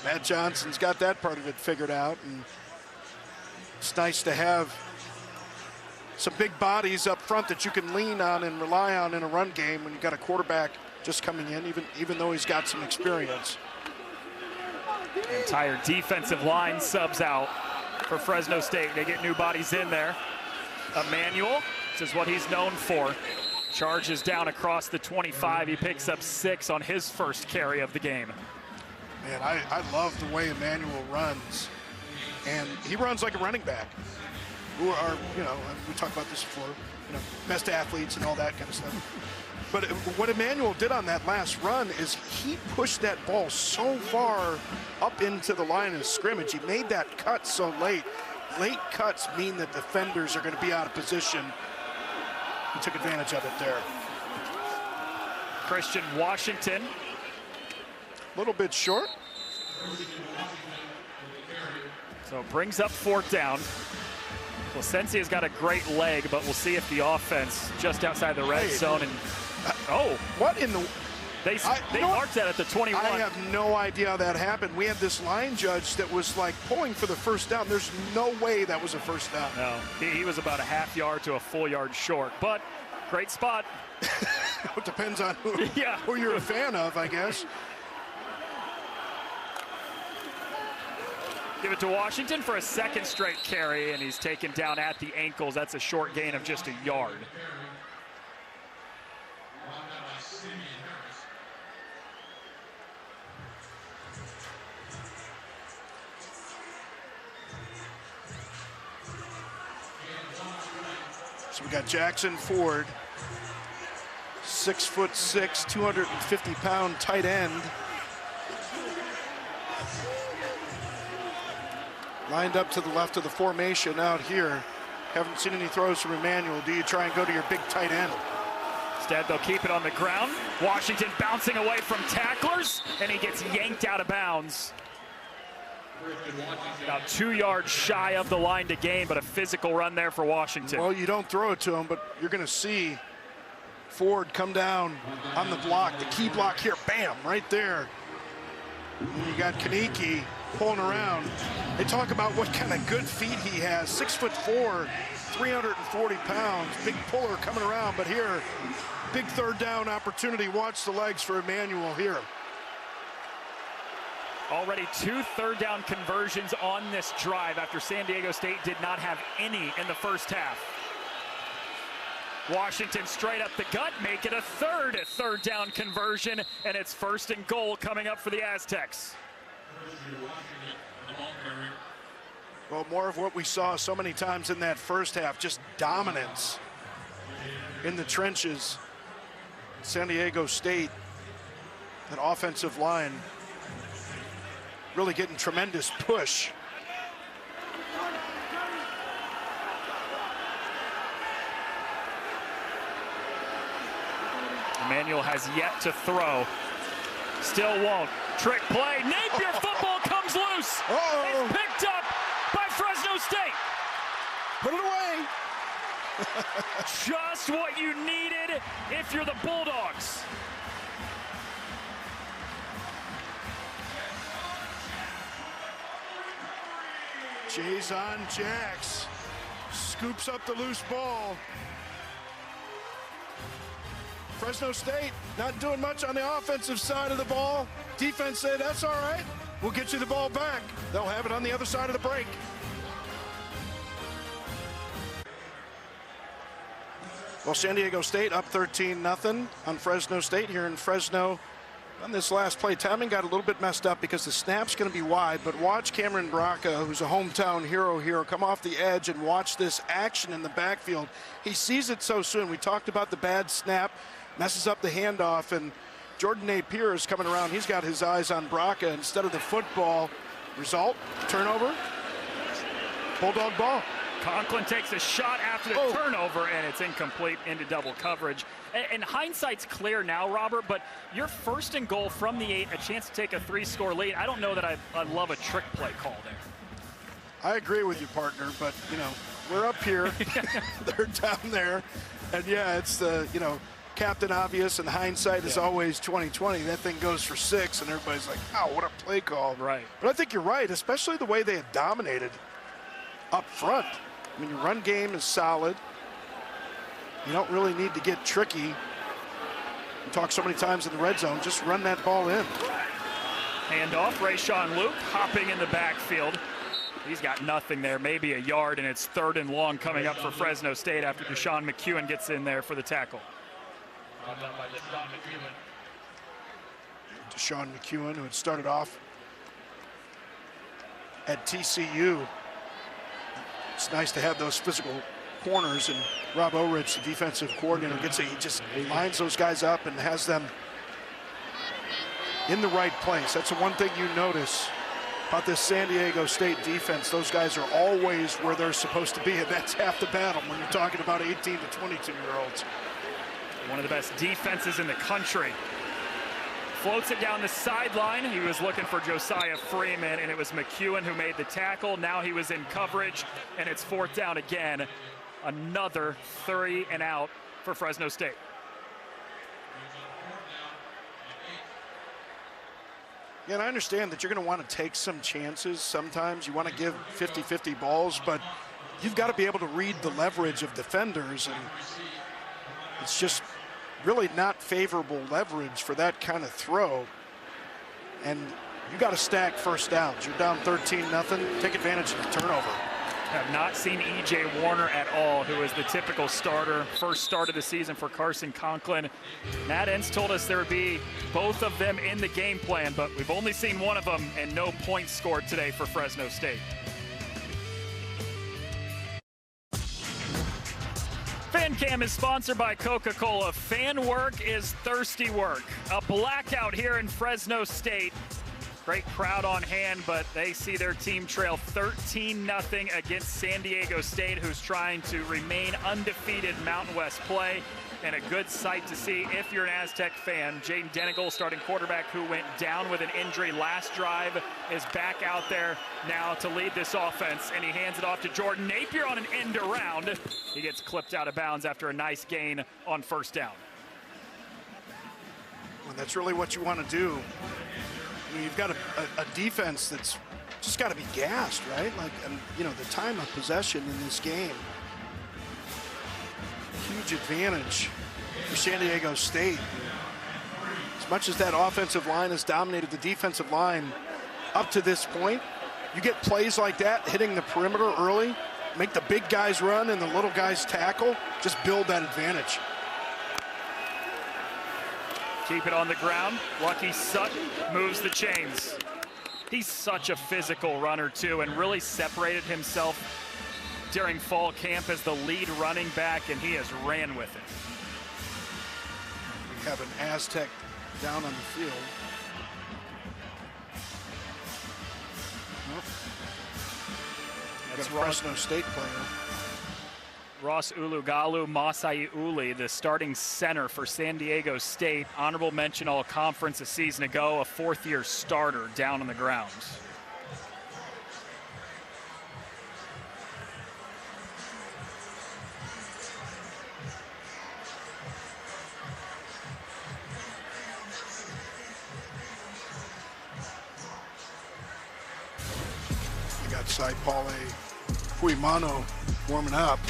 Matt Johnson's got that part of it figured out, and it's nice to have some big bodies up front that you can lean on and rely on in a run game when you've got a quarterback just coming in, even though he's got some experience. The entire defensive line subs out for Fresno State. They get new bodies in there. Emanuel, this is what he's known for. Charges down across the 25. He picks up 6 on his first carry of the game. Man, I love the way Emanuel runs. And he runs like a running back. Who are, you know, we talked about this before, you know, best athletes and all that kind of stuff. But what Emanuel did on that last run is he pushed that ball so far up into the line of scrimmage. He made that cut so late. Late cuts mean that defenders are going to be out of position. He took advantage of it there. Christian Washington. A little bit short. So it brings up 4th down. Placencia's got a great leg, but we'll see if the offense just outside the red zone. And what in the? They marked that at the 21. I have no idea how that happened. We had this line judge that was like pulling for the first down. There's no way that was a first down. No, he was about a half yard to a full yard short, but great spot. It depends on who you're a fan of, I guess. Give it to Washington for a second straight carry, and he's taken down at the ankles. That's a short gain of just a yard. So we got Jackson Ford, 6'6", 250-pound tight end. Lined up to the left of the formation out here. Haven't seen any throws from Emmanuel. Do you try and go to your big tight end? Instead, they'll keep it on the ground. Washington bouncing away from tacklers, and he gets yanked out of bounds. About 2 yards shy of the line to gain, but a physical run there for Washington. Well, you don't throw it to him, but you're going to see Ford come down on the block, the key block here, bam, right there. And you got Kaniki pulling around. They talk about what kind of good feet he has. 6'4", 340 pounds, big puller coming around, but here, big third down opportunity. Watch the legs for Emmanuel here. Already 2 third-down conversions on this drive after San Diego State did not have any in the first half. Washington straight up the gut, make it a third down conversion, and it's 1st and goal coming up for the Aztecs. Well, more of what we saw so many times in that first half, just dominance in the trenches. San Diego State, that offensive line, really getting tremendous push. Emmanuel has yet to throw. Still won't. Trick play. Napier football comes loose. It's picked up by Fresno State. Put it away. Just what you needed if you're the Bulldogs. Jason Jacks scoops up the loose ball. Fresno State not doing much on the offensive side of the ball. Defense said, that's all right. We'll get you the ball back. They'll have it on the other side of the break. Well, San Diego State up 13-0 on Fresno State here in Fresno. On this last play, timing got a little bit messed up because the snap's going to be wide, but watch Cameron Braca, who's a hometown hero here, come off the edge and watch this action in the backfield. He sees it so soon. We talked about the bad snap, messes up the handoff, and Jordan Napier is coming around. He's got his eyes on Braca instead of the football. Result, turnover, Bulldog ball. Conklin takes a shot after the turnover, and it's incomplete into double coverage. And hindsight's clear now, Robert, but you're 1st and goal from the 8, a chance to take a 3-score lead. I don't know that I love a trick play call there. I agree with you, partner, but, you know, we're up here. They're down there. And, yeah, it's the, you know, Captain Obvious, and hindsight is always 20/20. That thing goes for 6, and everybody's like, oh, what a play call. Right. But I think you're right, especially the way they had dominated up front. I mean, your run game is solid. You don't really need to get tricky. We talk so many times in the red zone, just run that ball in. Handoff, Rayshawn Luke hopping in the backfield. He's got nothing there, maybe a yard, and it's 3rd and long coming up for Fresno State after Deshaun McEwen gets in there for the tackle. Deshaun McEwen, who had started off at TCU. It's nice to have those physical corners, and Rob Orich, the defensive coordinator, he just lines those guys up and has them in the right place. That's the one thing you notice about this San Diego State defense. Those guys are always where they're supposed to be, and that's half the battle when you're talking about 18 to 22-year-olds. One of the best defenses in the country. Floats it down the sideline. He was looking for Josiah Freeman, and it was McEwen who made the tackle. Now he was in coverage, and it's 4th down again. Another 3 and out for Fresno State. Yeah, and I understand that you're going to want to take some chances. Sometimes you want to give 50-50 balls, but you've got to be able to read the leverage of defenders, and it's just really not favorable leverage for that kind of throw. And You got to stack first downs. You're down 13-0. Take advantage of the turnover. Have not seen E.J. Warner at all, who is the typical starter. First start of the season for Carson Conklin. Matt Entz told us there would be both of them in the game plan, but we've only seen one of them and no points scored today for Fresno State. FanCam is sponsored by Coca-Cola. Fan work is thirsty work. A blackout here in Fresno State. Great crowd on hand, but they see their team trail 13-0 against San Diego State, who's trying to remain undefeated Mountain West play. And a good sight to see if you're an Aztec fan. Jaden Denigal, starting quarterback, who went down with an injury last drive, is back out there now to lead this offense. And he hands it off to Jordan Napier on an end around. He gets clipped out of bounds after a nice gain on first down. Well, that's really what you want to do. I mean, you've got a defense that's just got to be gassed, right? Like, and, you know, the time of possession in this game. Huge advantage for San Diego State. As much as that offensive line has dominated the defensive line up to this point, you get plays like that, hitting the perimeter early, make the big guys run and the little guys tackle, just build that advantage. Keep it on the ground. Lucky Sutton moves the chains. He's such a physical runner, too, and really separated himself during fall camp as the lead running back, and he has ran with it. We have an Aztec down on the field. Nope. That's a Fresno State player. Ross Ulugalu Masai Uli, the starting center for San Diego State. Honorable mention all-conference a season ago, a fourth-year starter down on the ground. You got Sai Paule Fuimano warming up.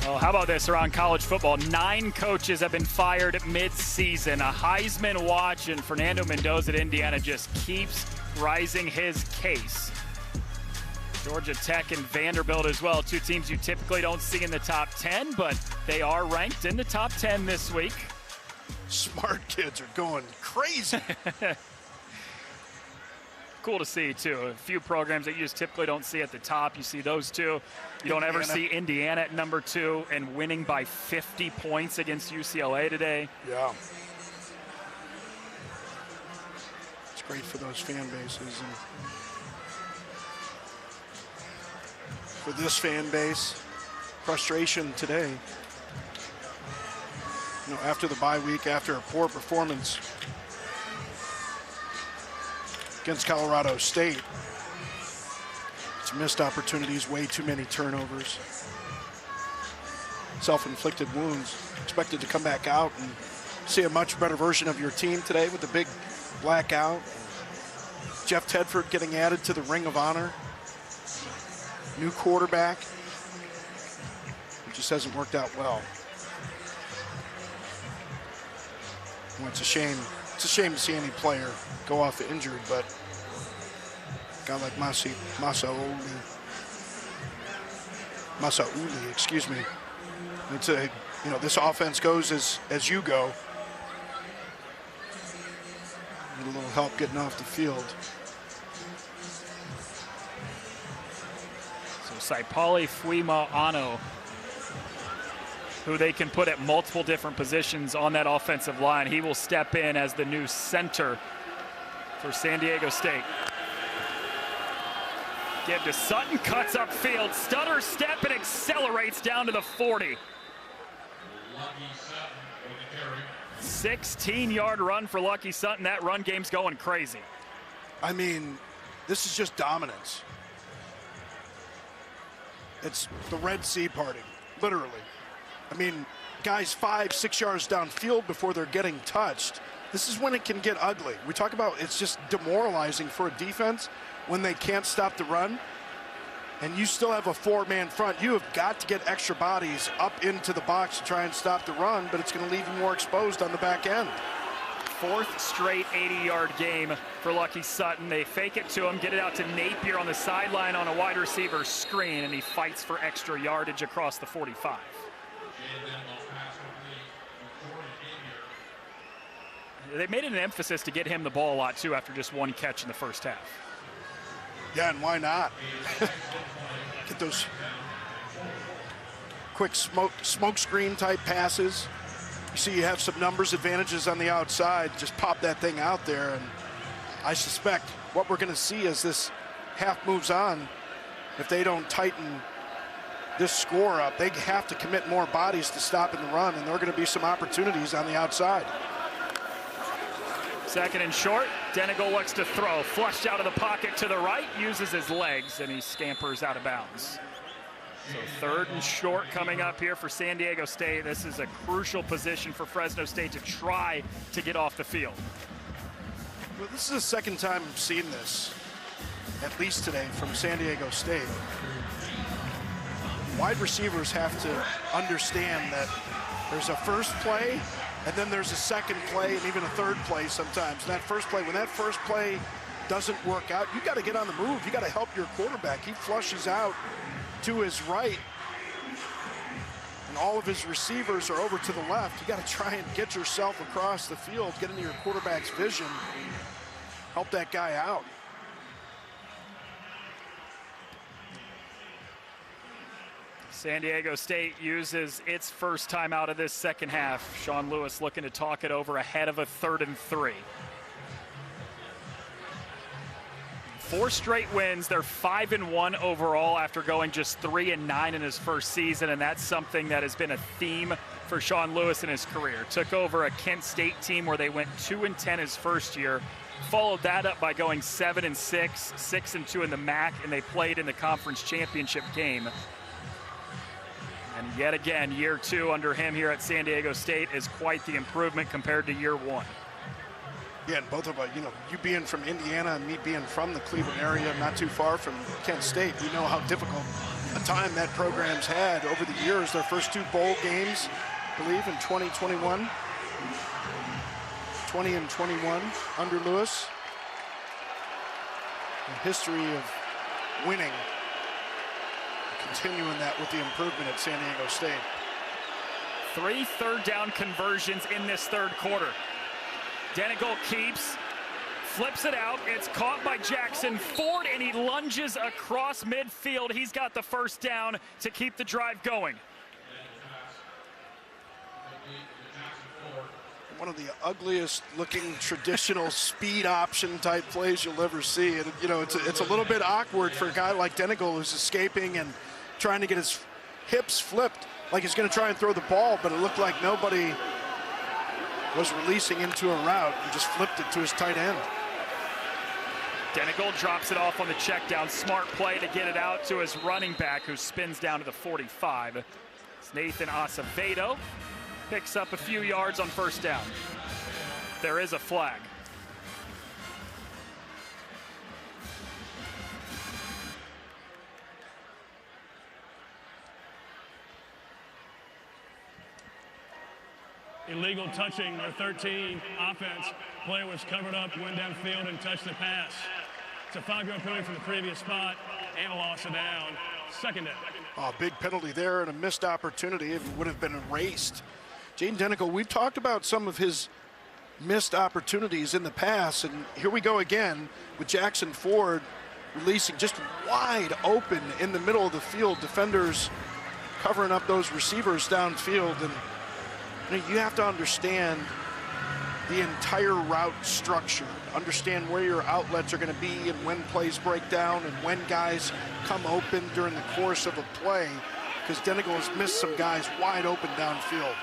Well, how about this around college football? 9 coaches have been fired mid-season. A Heisman watch, and Fernando Mendoza at Indiana just keeps rising his case. Georgia Tech and Vanderbilt as well, 2 teams you typically don't see in the top 10, but they are ranked in the top 10 this week. Smart kids are going crazy. Cool to see, too. A few programs that you just typically don't see at the top. You see those two. You don't ever see Indiana at number 2 and winning by 50 points against UCLA today. Yeah. It's great for those fan bases. And for this fan base, frustration today. You know, after the bye week, after a poor performance against Colorado State. It's missed opportunities, way too many turnovers. Self-inflicted wounds. Expected to come back out and see a much better version of your team today with the big blackout. Jeff Tedford getting added to the Ring of Honor. New quarterback. It just hasn't worked out well. Well, it's a shame. It's a shame to see any player go off injured, but a guy like Masauli, excuse me. It's a, you know, this offense goes as you go. Need a little help getting off the field. So Saipali Fuimano, who they can put at multiple different positions on that offensive line. He will step in as the new center for San Diego State. Give to Sutton, cuts upfield, stutter step, and accelerates down to the 40. 16-yard run for Lucky Sutton. That run game's going crazy. I mean, this is just dominance. It's the Red Sea parting, literally. I mean, guys 5-6 yards downfield before they're getting touched. This is when it can get ugly. We talk about it's just demoralizing for a defense when they can't stop the run. And you still have a 4-man front. You have got to get extra bodies up into the box to try and stop the run, but it's going to leave you more exposed on the back end. 4th straight 80-yard game for Lucky Sutton. They fake it to him, get it out to Napier on the sideline on a wide receiver screen, and he fights for extra yardage across the 45. They made it an emphasis to get him the ball a lot, too, after just one catch in the first half. Yeah, and why not? Get those quick smoke screen type passes. You see you have some numbers advantages on the outside. Just pop that thing out there, and I suspect what we're going to see as this half moves on, if they don't tighten this score up, they have to commit more bodies to stopping the run, and there are going to be some opportunities on the outside. 2nd and short. Denegal looks to throw. Flushed out of the pocket to the right, uses his legs, and he scampers out of bounds. So 3rd and short coming up here for San Diego State. This is a crucial position for Fresno State to try to get off the field. Well, this is the second time I've seen this, at least today, from San Diego State. Wide receivers have to understand that there's a first play, and then there's a second play, and even a third play sometimes. And that first play, when that first play doesn't work out, you got to get on the move. You got to help your quarterback. He flushes out to his right, and all of his receivers are over to the left. You got to try and get yourself across the field, get into your quarterback's vision, help that guy out. San Diego State uses its first timeout of this second half. Sean Lewis looking to talk it over ahead of a 3rd and 3. 4 straight wins. They're 5-1 overall after going just 3-9 in his first season, and that's something that has been a theme for Sean Lewis in his career. Took over a Kent State team where they went 2-10 his first year. Followed that up by going 7-6, 6-2 in the MAC, and they played in the conference championship game. And yet again, year 2 under him here at San Diego State is quite the improvement compared to year 1. Yeah, and both of us, you being from Indiana and me being from the Cleveland area, not too far from Kent State, we know how difficult a time that program's had over the years. Their first 2 bowl games, I believe, in 2021. 20 and 21 under Lewis. A history of winning. Continuing that with the improvement at San Diego State. 3 third down conversions in this 3rd quarter. Denegal keeps, flips it out. It's caught by Jackson Ford, and he lunges across midfield. He's got the first down to keep the drive going. One of the ugliest looking traditional speed option type plays you'll ever see. And it's a little bit awkward for a guy like Denegal who's escaping and trying to get his hips flipped like he's going to try and throw the ball, but it looked like nobody was releasing into a route and just flipped it to his tight end. Denegal drops it off on the check down. Smart play to get it out to his running back, who spins down to the 45. It's Nathan Acevedo. Picks up a few yards on first down. There is a flag. Illegal touching, their 13 offense. Player was covered up, went downfield and touched the pass. It's a 5-yard penalty from the previous spot and a loss of down. 2nd down. Oh, big penalty there and a missed opportunity. It would have been erased. Jaden Denegal, we've talked about some of his missed opportunities in the past, and here we go again with Jackson Ford releasing just wide open in the middle of the field. Defenders covering up those receivers downfield, and you have to understand the entire route structure, understand where your outlets are going to be and when plays break down and when guys come open during the course of a play, because Denegal has missed some guys wide open downfield.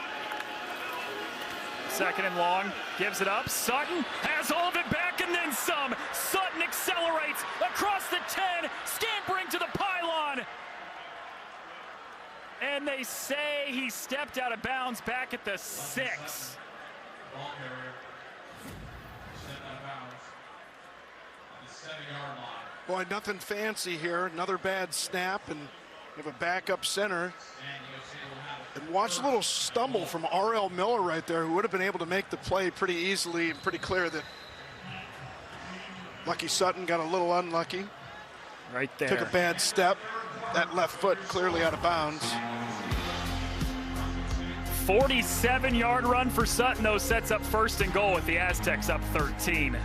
2nd and long, gives it up. Sutton has all of it back and then some. Sutton accelerates across the 10, scampering to the pylon. And they say he stepped out of bounds back at the 6. Ball carrier stepped out of bounds on the 7-yard line. Boy, nothing fancy here. Another bad snap, and you have a backup center. And watch a little stumble from R.L. Miller right there, who would have been able to make the play pretty easily, and pretty clear that Lucky Sutton got a little unlucky. Right there. Took a bad step. That left foot clearly out of bounds. 47-yard run for Sutton, though, sets up first and goal with the Aztecs up 13.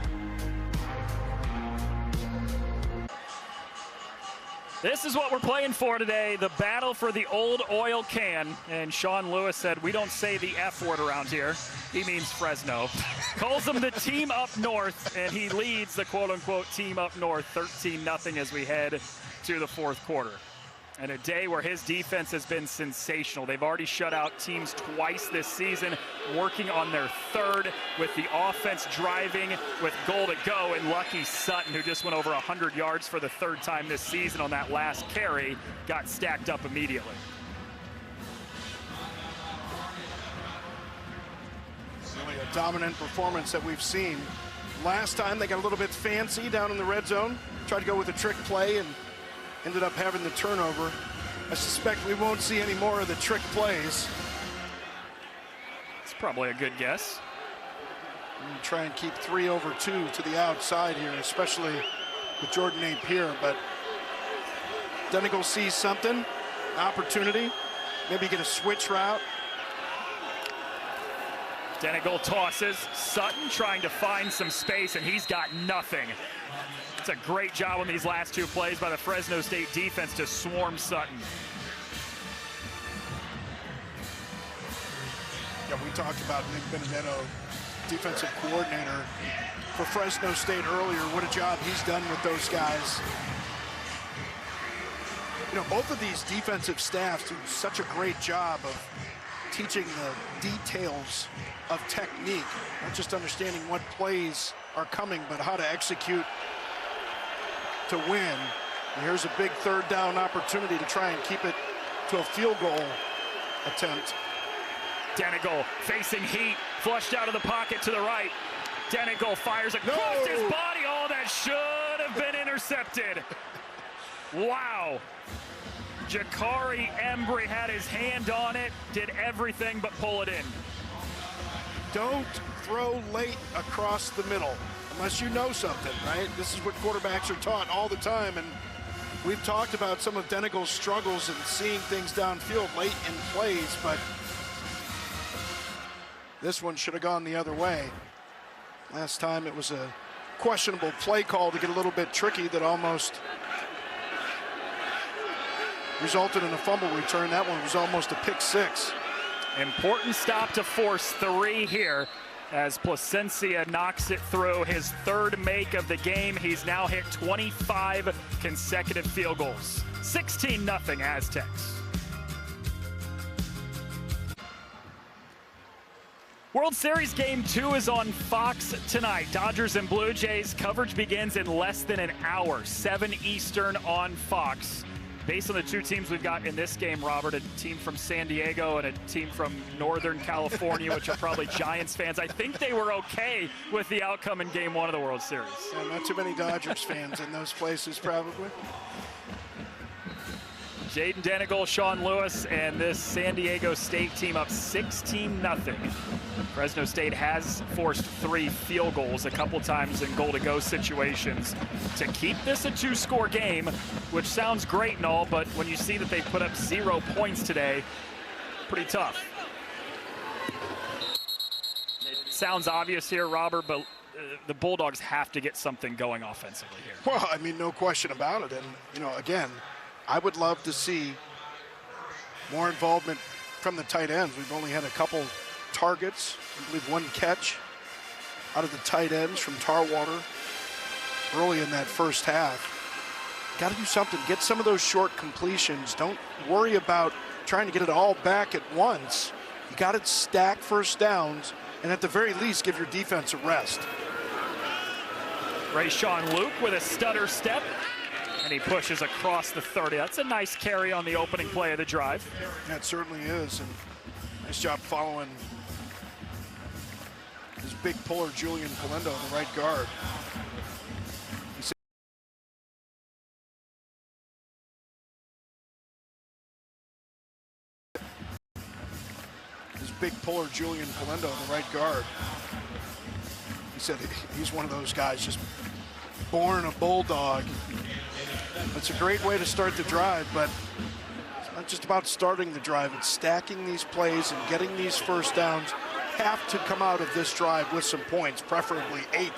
This is what we're playing for today, the battle for the old oil can. And Sean Lewis said, we don't say the F word around here. He means Fresno. Calls them the team up north, and he leads the quote-unquote team up north 13-0 as we head to the fourth quarter. And a day where his defense has been sensational. They've already shut out teams twice this season, working on their third with the offense driving with goal to go. And Lucky Sutton, who just went over 100 yards for the third time this season on that last carry, got stacked up immediately. Really a dominant performance that we've seen. Last time they got a little bit fancy down in the red zone, tried to go with a trick play and ended up having the turnover. I suspect we won't see any more of the trick plays. It's probably a good guess. And try and keep 3 over 2 to the outside here, especially with Jordan Napier. But Denigal sees something, opportunity, maybe get a switch route. Denigal tosses. Sutton trying to find some space, and he's got nothing. It's a great job on these last two plays by the Fresno State defense to swarm Sutton. Yeah, we talked about Nick Benedetto, defensive coordinator for Fresno State earlier. What a job he's done with those guys. You know, both of these defensive staffs do such a great job of teaching the details of technique, not just understanding what plays are coming, but how to execute to win. And here's a big third down opportunity to try and keep it to a field goal attempt. Denigal facing heat, flushed out of the pocket to the right. Denigal fires across his body. Oh, that should have been intercepted. Wow. Jakari Embry had his hand on it, did everything but pull it in. Don't throw late across the middle unless you know something, right? This is what quarterbacks are taught all the time, and we've talked about some of Denigal's struggles and seeing things downfield late in plays, but this one should have gone the other way. Last time it was a questionable play call to get a little bit tricky that almost resulted in a fumble return. That one was almost a pick six. Important stop to force 3 here as Placencia knocks it through, his third make of the game. He's now hit 25 consecutive field goals. 16-0 Aztecs. World Series Game 2 is on Fox tonight. Dodgers and Blue Jays coverage begins in less than an hour, 7 Eastern on Fox. Based on the two teams we've got in this game, Robert, a team from San Diego and a team from Northern California, which are probably Giants fans, I think they were okay with the outcome in Game 1 of the World Series. Yeah, not too many Dodgers fans in those places, probably. Jaden Denigal, Sean Lewis, and this San Diego State team up 16-0. Fresno State has forced 3 field goals a couple times in goal-to-go situations to keep this a 2-score game, which sounds great and all, but when you see that they put up 0 points today, pretty tough. It sounds obvious here, Robert, but the Bulldogs have to get something going offensively here. Well, I mean, no question about it. And, you know, again, I would love to see more involvement from the tight ends. We've only had a couple targets, I believe 1 catch out of the tight ends from Tarwater early in that first half. Got to do something. Get some of those short completions. Don't worry about trying to get it all back at once. You got to stack first downs, and at the very least, give your defense a rest. Rayshawn Luke with a stutter step. And he pushes across the 30. That's a nice carry on the opening play of the drive. That certainly is. And nice job following his big puller, Julian Galindo, the right guard. big puller, Julian Galindo, the right guard. He said he's one of those guys, just born a Bulldog. That's a great way to start the drive, but it's not just about starting the drive. It's stacking these plays and getting these first downs. Have to come out of this drive with some points, preferably 8.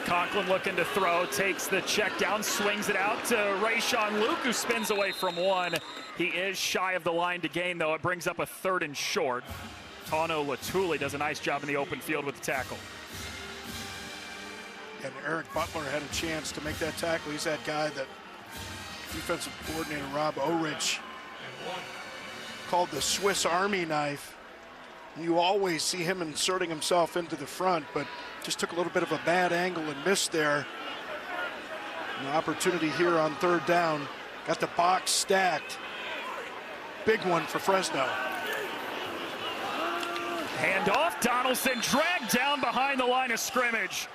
Conklin looking to throw, takes the check down, swings it out to Rayshawn Luke, who spins away from one. He is shy of the line to gain, though. It brings up a 3rd and short. Tano Latuli does a nice job in the open field with the tackle. And Eric Butler had a chance to make that tackle. He's that guy that defensive coordinator Rob Orich called the Swiss Army knife. You always see him inserting himself into the front, but just took a little bit of a bad angle and missed there. An opportunity here on 3rd down. Got the box stacked. Big one for Fresno. Handoff, Donaldson dragged down behind the line of scrimmage.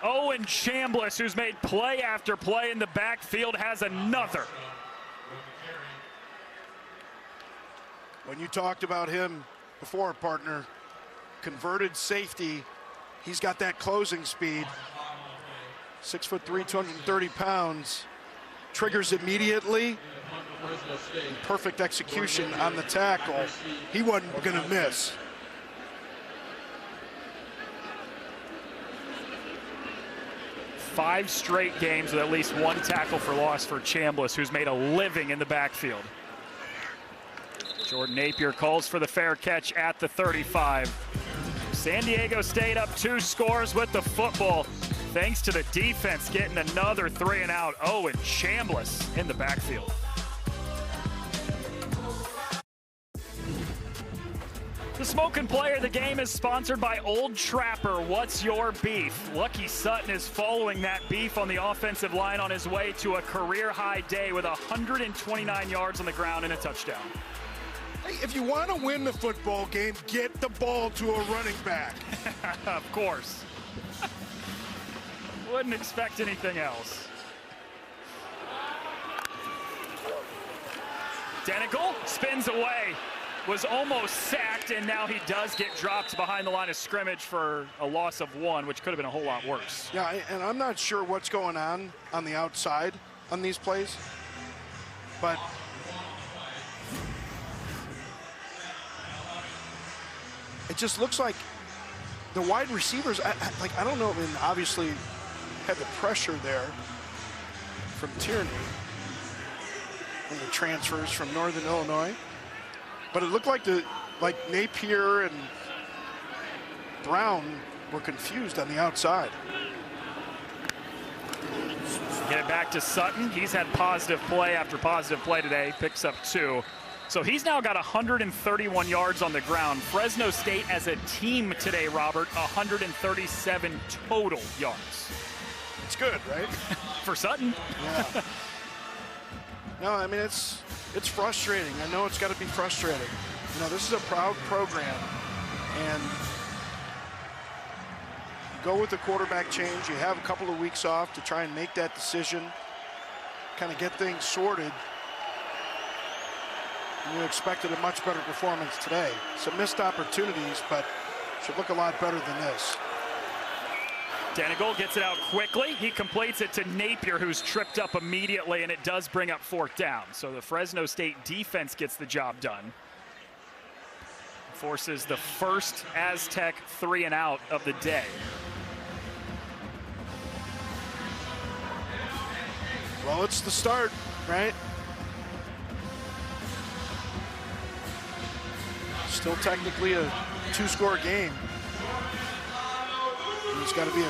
Owen Chambliss, who's made play after play in the backfield, has another. When you talked about him before, partner, converted safety, he's got that closing speed. 6'3", 230 pounds. Triggers immediately. Perfect execution on the tackle. He wasn't going to miss. Five straight games with at least 1 tackle for loss for Chambliss, who's made a living in the backfield. Jordan Napier calls for the fair catch at the 35. San Diego State up 2 scores with the football, thanks to the defense getting another 3 and out. Owen Chambliss in the backfield. The Smokin' Player of the game is sponsored by Old Trapper. What's your beef? Lucky Sutton is following that beef on the offensive line on his way to a career-high day with 129 yards on the ground and a touchdown. Hey, if you want to win the football game, get the ball to a running back. Of course. Wouldn't expect anything else. Denigal spins away. Was almost sacked, and now he does get dropped behind the line of scrimmage for a loss of 1, which could have been a whole lot worse. Yeah, and I'm not sure what's going on the outside on these plays, but it just looks like the wide receivers, I don't know, I mean, obviously had the pressure there from Tierney and the transfers from Northern Illinois. But it looked like Napier and Brown were confused on the outside. Get it back to Sutton. He's had positive play after positive play today. Picks up 2. So he's now got 131 yards on the ground. Fresno State as a team today, Robert, 137 total yards. It's good, right? For Sutton. Yeah. No, I mean, it's frustrating. I know it's got to be frustrating. You know, this is a proud program, and you go with the quarterback change. You have a couple of weeks off to try and make that decision, kind of get things sorted. And you expected a much better performance today. Some missed opportunities, but should look a lot better than this. Denigal gets it out quickly. He completes it to Napier, who's tripped up immediately, and it does bring up 4th down. So the Fresno State defense gets the job done. Forces the first Aztec 3 and out of the day. Well, it's the start, right? Still technically a 2-score game. It's got to be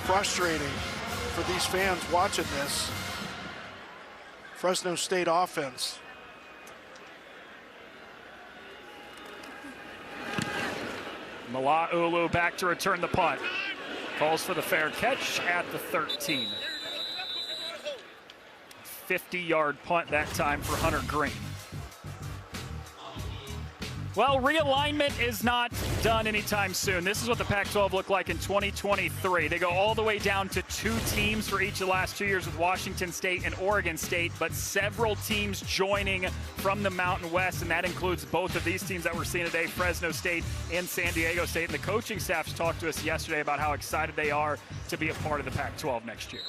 frustrating for these fans watching this. Fresno State offense. Mala'ulu back to return the punt. Calls for the fair catch at the 13. 50-yard punt that time for Hunter Green. Well, realignment is not done anytime soon. This is what the Pac-12 looked like in 2023. They go all the way down to 2 teams for each of the last 2 years with Washington State and Oregon State, but several teams joining from the Mountain West, and that includes both of these teams that we're seeing today, Fresno State and San Diego State. And the coaching staffs talked to us yesterday about how excited they are to be a part of the Pac-12 next year.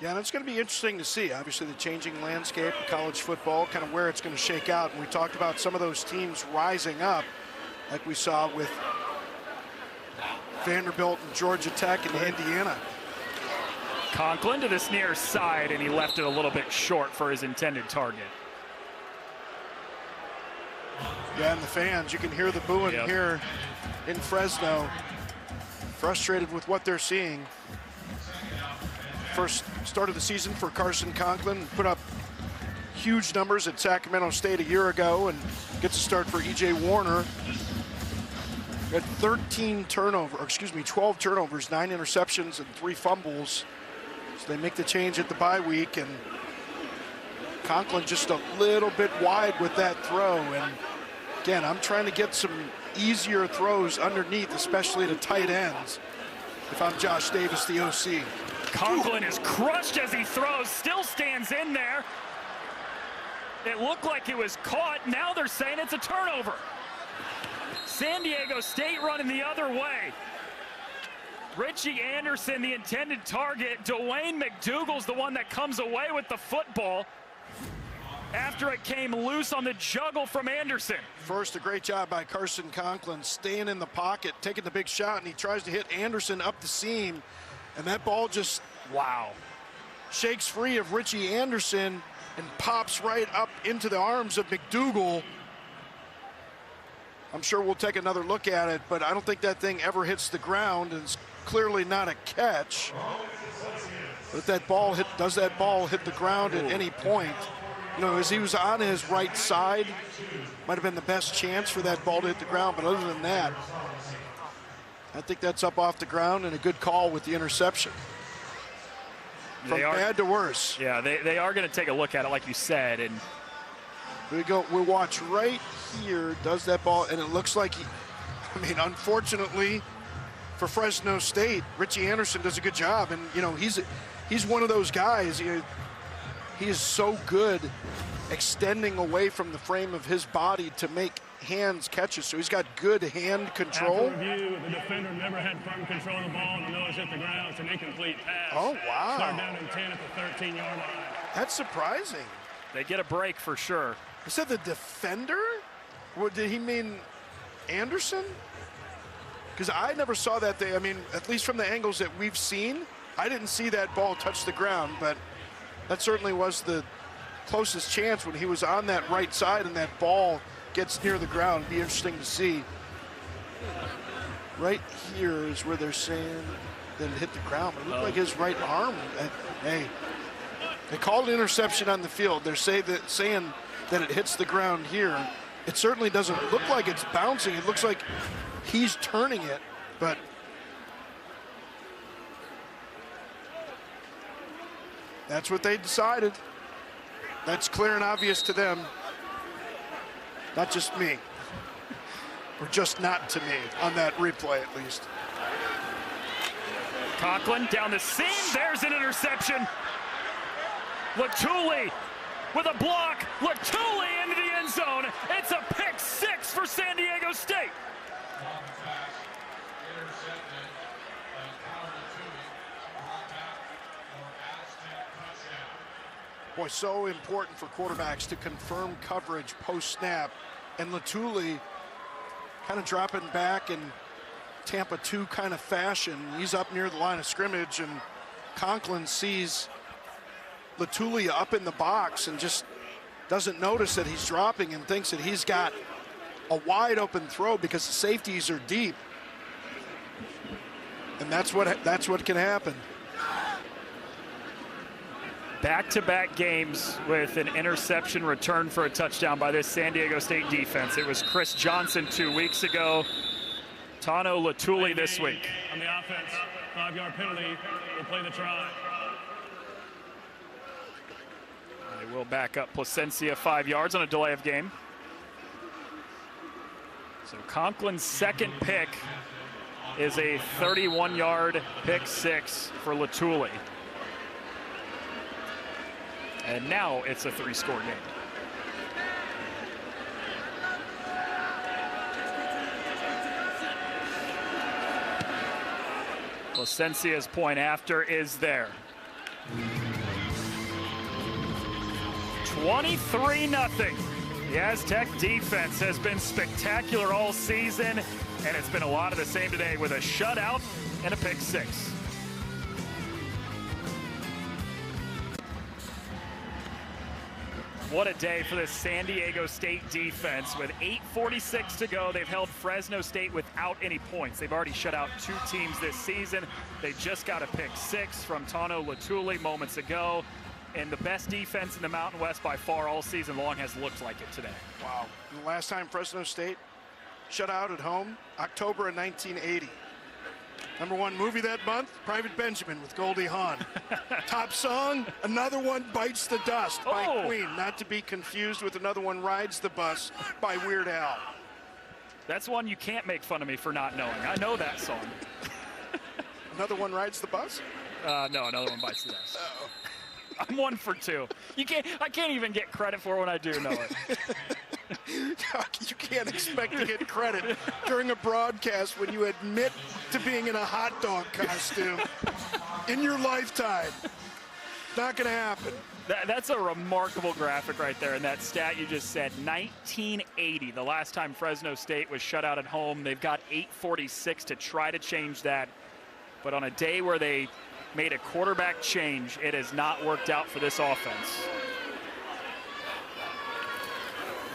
Yeah, and it's going to be interesting to see, obviously, the changing landscape of college football, kind of where it's going to shake out. And we talked about some of those teams rising up, like we saw with Vanderbilt and Georgia Tech and Indiana. Conklin to this near side, and he left it a little bit short for his intended target. Yeah, and the fans, you can hear the booing here in Fresno, frustrated with what they're seeing. First start of the season for Carson Conklin, put up huge numbers at Sacramento State a year ago and gets a start for E.J. Warner. Had 12 turnovers, 9 interceptions and 3 fumbles. So they make the change at the bye week, and Conklin just a little bit wide with that throw. And again, I'm trying to get some easier throws underneath, especially to tight ends, if I'm Josh Davis, the OC. Conklin is crushed as he throws, still stands in there. It looked like it was caught. Now they're saying it's a turnover. San Diego State running the other way. Richie Anderson, the intended target. Dwayne McDougal's the one that comes away with the football after it came loose on the juggle from Anderson. First, a great job by Carson Conklin, staying in the pocket, taking the big shot, and he tries to hit Anderson up the seam. And that ball just, shakes free of Richie Anderson and pops right up into the arms of McDougal. I'm sure we'll take another look at it, but I don't think that thing ever hits the ground, and it's clearly not a catch. But if that ball does that ball hit the ground at any point? You know, as he was on his right side, might have been the best chance for that ball to hit the ground, but other than that, I think that's up off the ground, and a good call with the interception. From bad to worse. Yeah, they are going to take a look at it, like you said. And we'll watch right here. Does that ball, and it looks like unfortunately for Fresno State, Richie Anderson does a good job. And, you know, he's one of those guys. He is so good extending away from the frame of his body to make hands catches, so he's got good hand control. After review, the defender never had firm control of the ball, and the nose hit the ground. It's an incomplete pass. Oh, wow. Start down and 10 at the 13-yard line. That's surprising. They get a break for sure. You said the defender? What, did he mean Anderson? Because I never saw that day. I mean, at least from the angles that we've seen, I didn't see that ball touch the ground, but that certainly was the closest chance when he was on that right side and that ball gets near the ground. It'd be interesting to see. Right here is where they're saying that it hit the ground. It looked like his right arm. Hey, they called an interception on the field. They're saying that it hits the ground here. It certainly doesn't look like it's bouncing. It looks like he's turning it, but that's what they decided. That's clear and obvious to them. Not just me, or just not to me on that replay at least. Conklin down the seam, there's an interception. Latuli with a block, Latuli into the end zone. It's a pick 6 for San Diego State. Boy, so important for quarterbacks to confirm coverage post-snap. And Latuli kind of dropping back in Tampa 2 kind of fashion. He's up near the line of scrimmage, and Conklin sees Latuli up in the box and just doesn't notice that he's dropping and thinks that he's got a wide open throw because the safeties are deep. And that's what can happen. Back-to-back games with an interception return for a touchdown by this San Diego State defense. It was Chris Johnson 2 weeks ago. Tano Latuli this week. On the offense, 5-yard penalty. We'll play the try. They will back up Placencia 5 yards on a delay of game. So Conklin's second pick is a 31-yard pick six for Latuli. And now it's a 3-score game. Placencia's point after is there. 23-0. The Aztec defense has been spectacular all season, and it's been a lot of the same today with a shutout and a pick six. What a day for the San Diego State defense. With 8:46 to go, they've held Fresno State without any points. They've already shut out 2 teams this season. They just got a pick six from Tano Latuli moments ago. And the best defense in the Mountain West by far all season long has looked like it today. Wow. And the last time Fresno State shut out at home, October of 1980. #1 movie that month, Private Benjamin with Goldie Hawn. Top song, Another One Bites the Dust by Queen. Not to be confused with Another One Rides the Bus by Weird Al. That's one you can't make fun of me for not knowing. I know that song. Another One Rides the Bus? No, Another One Bites the Dust. I'm 1 for 2. I can't even get credit for it when I do know it. You can't expect to get credit during a broadcast when you admit to being in a hot dog costume in your lifetime. Not going to happen. That's a remarkable graphic right there, and that stat you just said, 1980, the last time Fresno State was shut out at home. They've got 8:46 to try to change that, but on a day where they made a quarterback change, it has not worked out for this offense.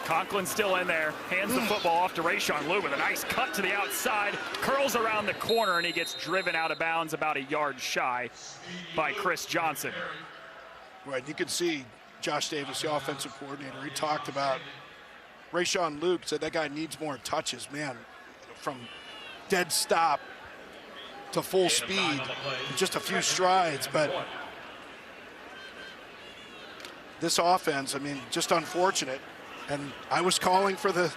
Conklin still in there, hands the football off to Rayshawn Lew with a nice cut to the outside, curls around the corner, and he gets driven out of bounds about a yard shy by Chris Johnson. Right, you can see Josh Davis, the offensive coordinator, he talked about Rayshawn Lew, said that guy needs more touches, man, from dead stop to full speed, just a few strides, but this offense, I mean, just unfortunate. And I was calling for the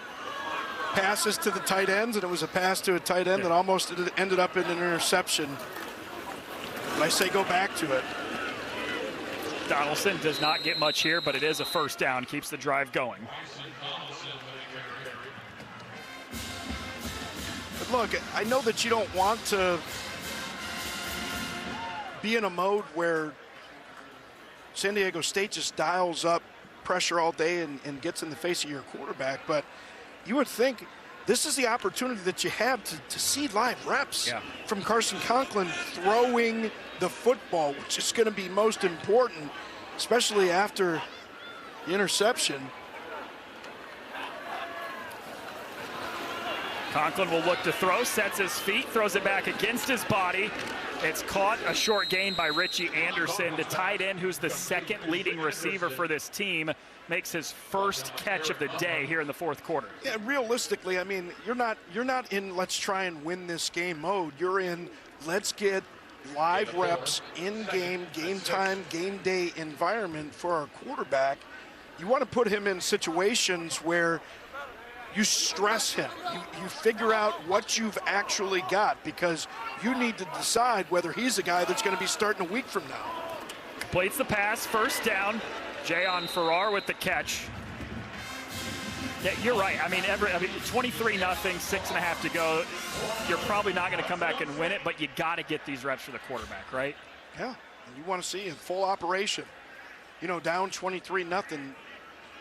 passes to the tight ends, and it was a pass to a tight end that almost ended up in an interception. But I say go back to it. Donaldson does not get much here, but it is a first down, keeps the drive going. But look, I know that you don't want to be in a mode where San Diego State just dials up pressure all day and gets in the face of your quarterback, but you would think this is the opportunity that you have to see live reps from Carson Conklin throwing the football, which is going to be most important, especially after the interception. Conklin will look to throw, sets his feet, throws it back against his body. It's caught, a short gain by Richie Anderson. The tight end, who's the second leading receiver for this team, makes his first catch of the day here in the fourth quarter. Yeah, realistically, I mean, you're not in let's try and win this game mode. You're in let's get live reps in game time, game day environment for our quarterback. You want to put him in situations where you stress him. You figure out what you've actually got, because you need to decide whether he's a guy that's going to be starting a week from now. Completes the pass, first down. Jayon Farrar with the catch. Yeah, you're right. I mean 23-0, 6.5 to go. You're probably not going to come back and win it, but you got to get these reps for the quarterback, right? Yeah, and you want to see in full operation. You know, down 23-0.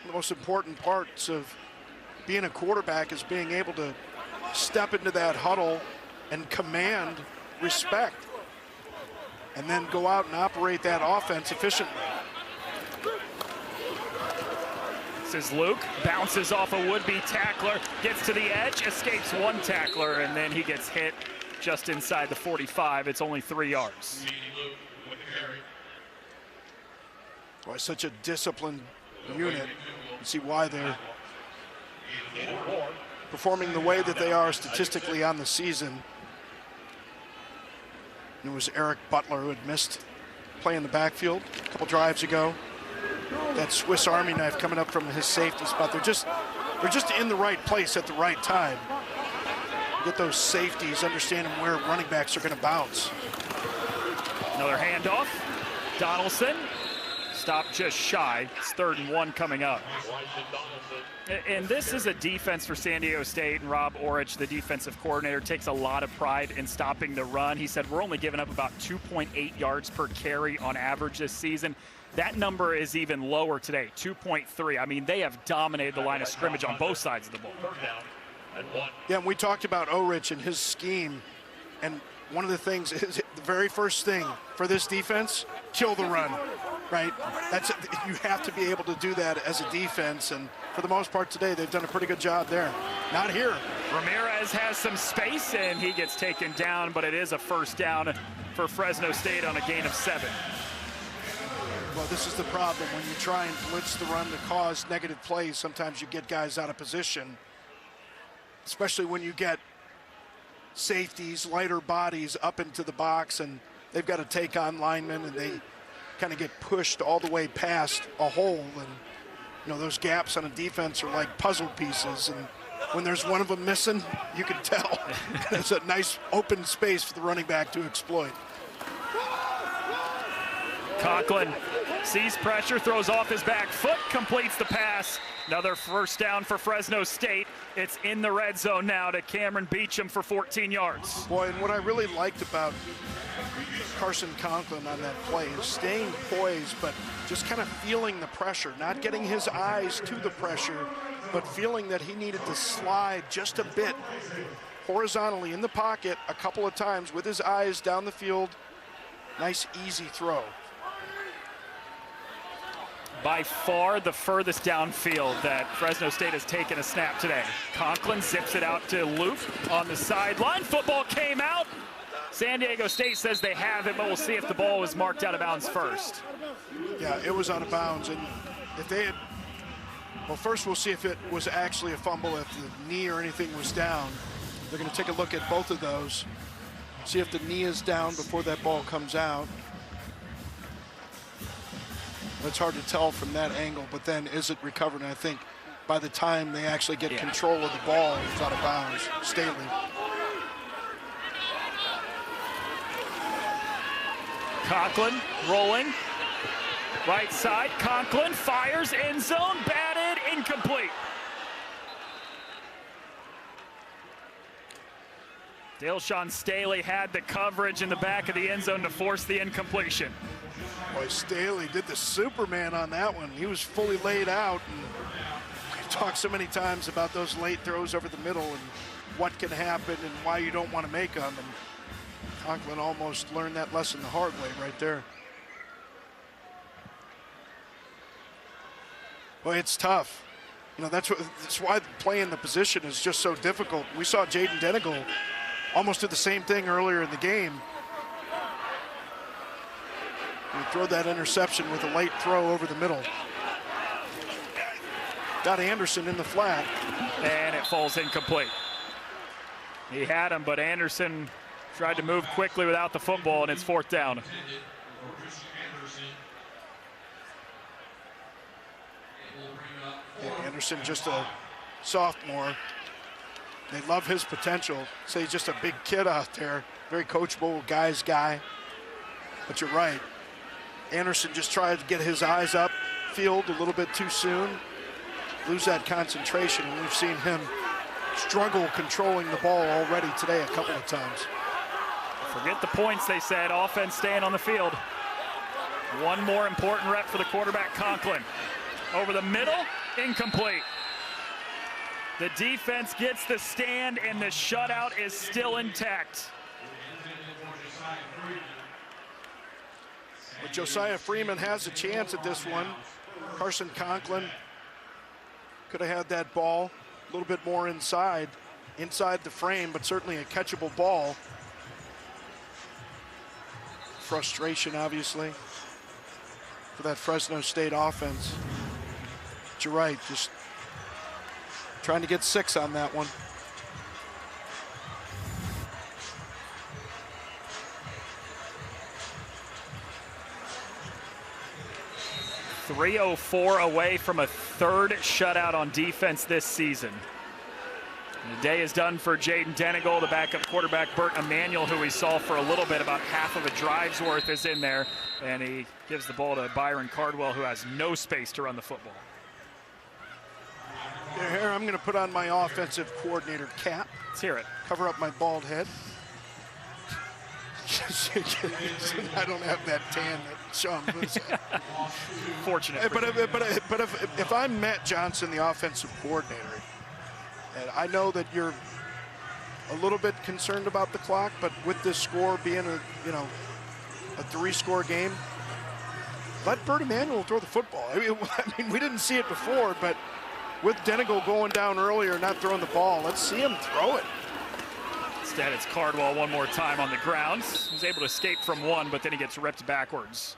The most important parts of being a quarterback is being able to step into that huddle and command respect, and then go out and operate that offense efficiently. This is Luke, bounces off a would-be tackler, gets to the edge, escapes one tackler, and then he gets hit just inside the 45. It's only 3 yards. Boy, such a disciplined unit. You see why they're performing the way that they are statistically on the season. It was Eric Butler who had missed play in the backfield a couple drives ago. That Swiss Army knife coming up from his safety spot. They're just in the right place at the right time. get those safeties, understanding where running backs are going to bounce. Another handoff. Donaldson stopped just shy. It's 3rd and 1 coming up. And this is a defense for San Diego State, and Rob Orich, the defensive coordinator, takes a lot of pride in stopping the run. He said we're only giving up about 2.8 yards per carry on average this season. That number is even lower today, 2.3. I mean, they have dominated the line of scrimmage on both sides of the ball. Yeah, and we talked about Orich and his scheme, and one of the things is the very first thing for this defense, kill the run, right? You have to be able to do that as a defense, and for the most part today, they've done a pretty good job there. Not here. Ramirez has some space, and he gets taken down, but it is a first down for Fresno State on a gain of 7. Well, this is the problem. When you try and blitz the run to cause negative plays, sometimes you get guys out of position, especially when you get safeties, lighter bodies up into the box, and they've got to take on linemen, and they kind of get pushed all the way past a hole. And, you know, those gaps on a defense are like puzzle pieces, and when there's one of them missing, you can tell. There's a nice open space for the running back to exploit. Conklin sees pressure, throws off his back foot, completes the pass. Another first down for Fresno State. It's in the red zone now to Cameron Beecham for 14 yards. Boy, and what I really liked about Carson Conklin on that play is staying poised, but just kind of feeling the pressure, not getting his eyes to the pressure, but feeling that he needed to slide just a bit horizontally in the pocket a couple of times with his eyes down the field. Nice, easy throw. By far the furthest downfield that Fresno State has taken a snap today. Conklin zips it out to Luke on the sideline. Football came out. San Diego State says they have it, but we'll see if the ball was marked out of bounds first. Yeah, it was out of bounds. And if they had, well, first we'll see if it was actually a fumble, if the knee or anything was down. They're going to take a look at both of those, see if the knee is down before that ball comes out. It's hard to tell from that angle, but then is it recovered? And I think by the time they actually get control of the ball, it's out of bounds. Staley. Conklin rolling. Right side, Conklin fires, end zone, batted, incomplete. Daleshawn Staley had the coverage in the back of the end zone to force the incompletion. Boy, Staley did the Superman on that one. He was fully laid out. And we've talked so many times about those late throws over the middle and what can happen and why you don't want to make them. And Conklin almost learned that lesson the hard way right there. Boy, it's tough. You know, that's why playing the position is just so difficult. We saw Jaden Denigal almost did the same thing earlier in the game. He threw that interception with a late throw over the middle. Got Anderson in the flat. And it falls incomplete. He had him, but Anderson tried to move quickly without the football, and it's 4th down. Yeah, Anderson, just a sophomore. They love his potential. Say he's just a big kid out there. Very coachable, guy's guy. But you're right. Anderson just tried to get his eyes up field a little bit too soon. Lose that concentration, and we've seen him struggle controlling the ball already today a couple of times. Forget the points, they said. Offense staying on the field. One more important rep for the quarterback, Conklin. Over the middle, incomplete. The defense gets the stand, and the shutout is still intact. But Josiah Freeman has a chance at this one. Carson Conklin could have had that ball a little bit more inside the frame, but certainly a catchable ball. Frustration, obviously, for that Fresno State offense. But you're right, just trying to get 6 on that one. .304 away from a 3rd shutout on defense this season. The day is done for Jaden Denegal. The backup quarterback, Bert Emanuel, who we saw for a little bit, about half of a drive's worth, is in there. And he gives the ball to Byron Cardwell, who has no space to run the football. Here, I'm going to put on my offensive coordinator cap. Let's hear it. Cover up my bald head. I don't have that tan that Sean Lewis had. Fortunate. But if I'm Matt Johnson, the offensive coordinator, and I know that you're a little bit concerned about the clock, but with this score being a 3-score game, let Bert Emanuel throw the football. I mean, we didn't see it before, but with Denegal going down earlier, not throwing the ball, let's see him throw it. Instead, it's Cardwell one more time on the ground. He's able to escape from one, but then he gets ripped backwards.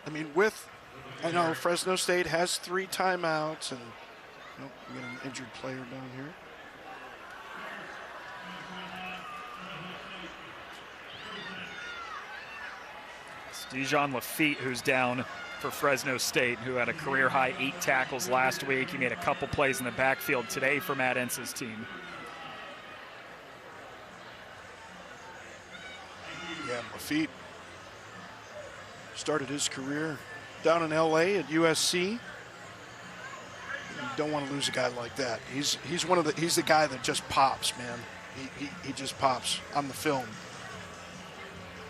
I mean, I know Fresno State has 3 timeouts, and we got an injured player down here. It's Dijon Lafitte who's down for Fresno State, who had a career-high 8 tackles last week. He made a couple plays in the backfield today for Matt Ence's team. Yeah, Lafitte started his career down in LA at USC. You don't want to lose a guy like that. He's the guy that just pops, man. He just pops on the film.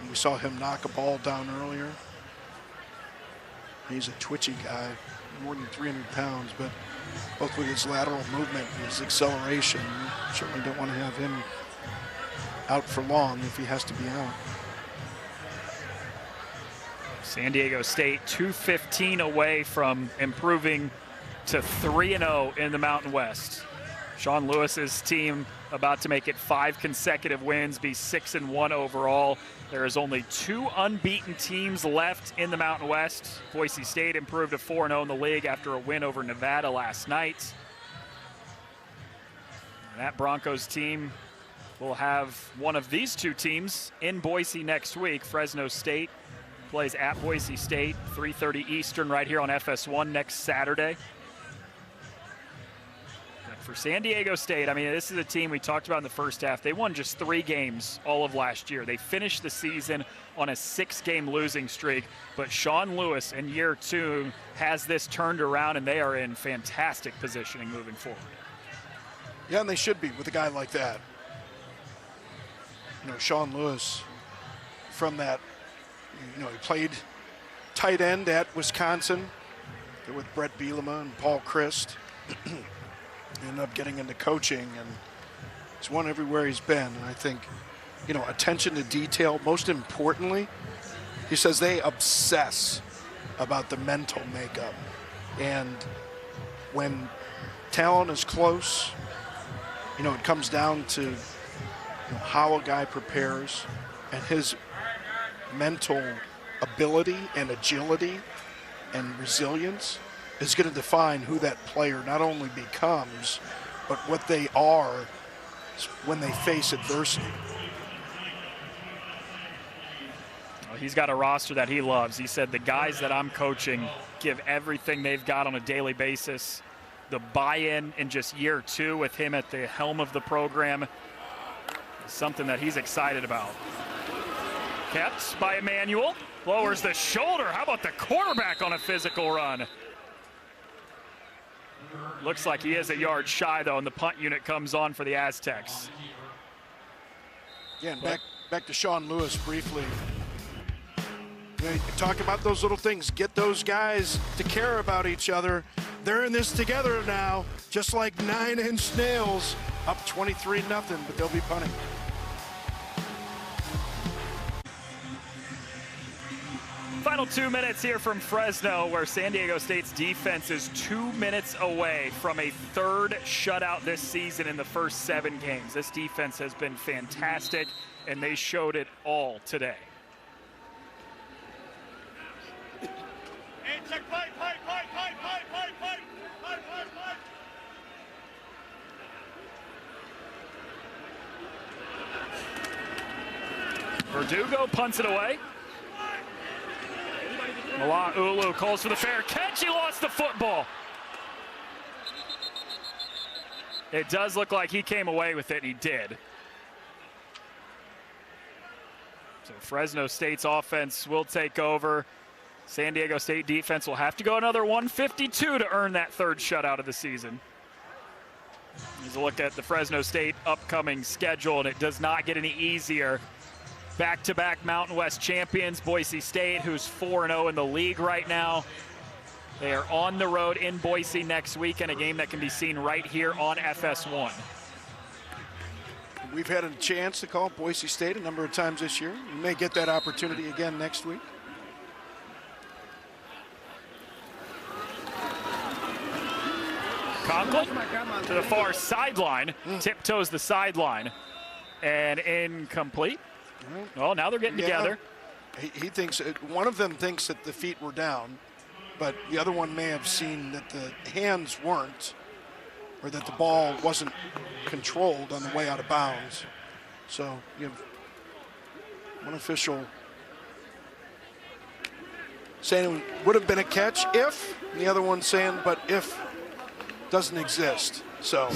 And we saw him knock a ball down earlier. He's a twitchy guy, more than 300 pounds, but both with his lateral movement and his acceleration, you certainly don't want to have him out for long if he has to be out. San Diego State 2-15 away from improving to 3-0 in the Mountain West. Sean Lewis's team about to make it 5 consecutive wins, be 6-1 overall. There is only 2 unbeaten teams left in the Mountain West. Boise State improved to 4-0 in the league after a win over Nevada last night. And that Broncos team will have one of these 2 teams in Boise next week. Fresno State plays at Boise State, 3:30 Eastern right here on FS1 next Saturday. For San Diego State, I mean, this is a team we talked about in the first half. They won just 3 games all of last year. They finished the season on a 6-game losing streak, but Sean Lewis in year 2 has this turned around, and they are in fantastic positioning moving forward. Yeah, and they should be with a guy like that. Sean Lewis, from that, he played tight end at Wisconsin with Brett Bielema and Paul Christ. Ended up getting into coaching, and he's won everywhere he's been. And I think, attention to detail, most importantly, he says they obsess about the mental makeup. And when talent is close, it comes down to how a guy prepares, and his mental ability and agility and resilience is going to define who that player not only becomes, but what they are when they face adversity. Well, he's got a roster that he loves. He said the guys that I'm coaching give everything they've got on a daily basis. The buy-in in just year 2 with him at the helm of the program is something that he's excited about. Kept by Emanuel, lowers the shoulder. How about the quarterback on a physical run? Looks like he is a yard shy, though, and the punt unit comes on for the Aztecs. Again, back to Sean Lewis briefly. You talk about those little things. Get those guys to care about each other. They're in this together now, just like 9-inch nails, up 23-0, but they'll be punting. Final 2 minutes here from Fresno, where San Diego State's defense is 2 minutes away from a 3rd shutout this season in the first 7 games. This defense has been fantastic, and they showed it all today. Verdugo punts it away. Mala'ulu calls for the fair catch. He lost the football. It does look like he came away with it, and he did. So Fresno State's offense will take over. San Diego State defense will have to go another 152 to earn that third shutout of the season. Here's a look at the Fresno State upcoming schedule, and it does not get any easier. Back-to-back Mountain West champions, Boise State, who's 4-0 in the league right now. They are on the road in Boise next week in a game that can be seen right here on FS1. We've had a chance to call Boise State a number of times this year. We may get that opportunity again next week. Conklin to the far sideline, tiptoes the sideline, and incomplete. Well, now they're getting together. He thinks, one of them thinks that the feet were down, but the other one may have seen that the hands weren't, or that the ball wasn't controlled on the way out of bounds. So you have one official saying it would have been a catch if, and the other one saying, but if doesn't exist. So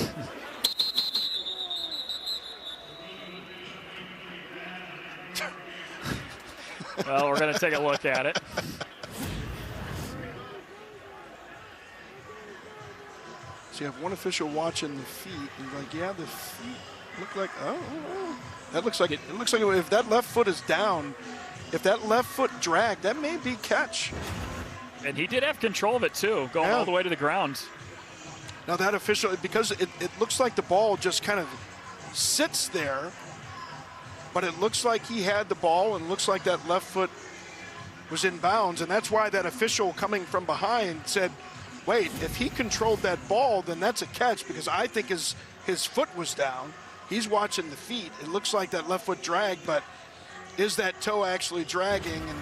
well, we're going to take a look at it. So you have one official watching the feet, and like, yeah, the feet look like, that looks like it. It looks like if that left foot is down, if that left foot dragged, that may be catch. And he did have control of it too, going all the way to the ground. Now that official, because it looks like the ball just kind of sits there, but it looks like he had the ball, and looks like that left foot was in bounds, and that's why that official coming from behind said, wait, if he controlled that ball, then that's a catch, because I think his foot was down. He's watching the feet. It looks like that left foot dragged, but is that toe actually dragging? And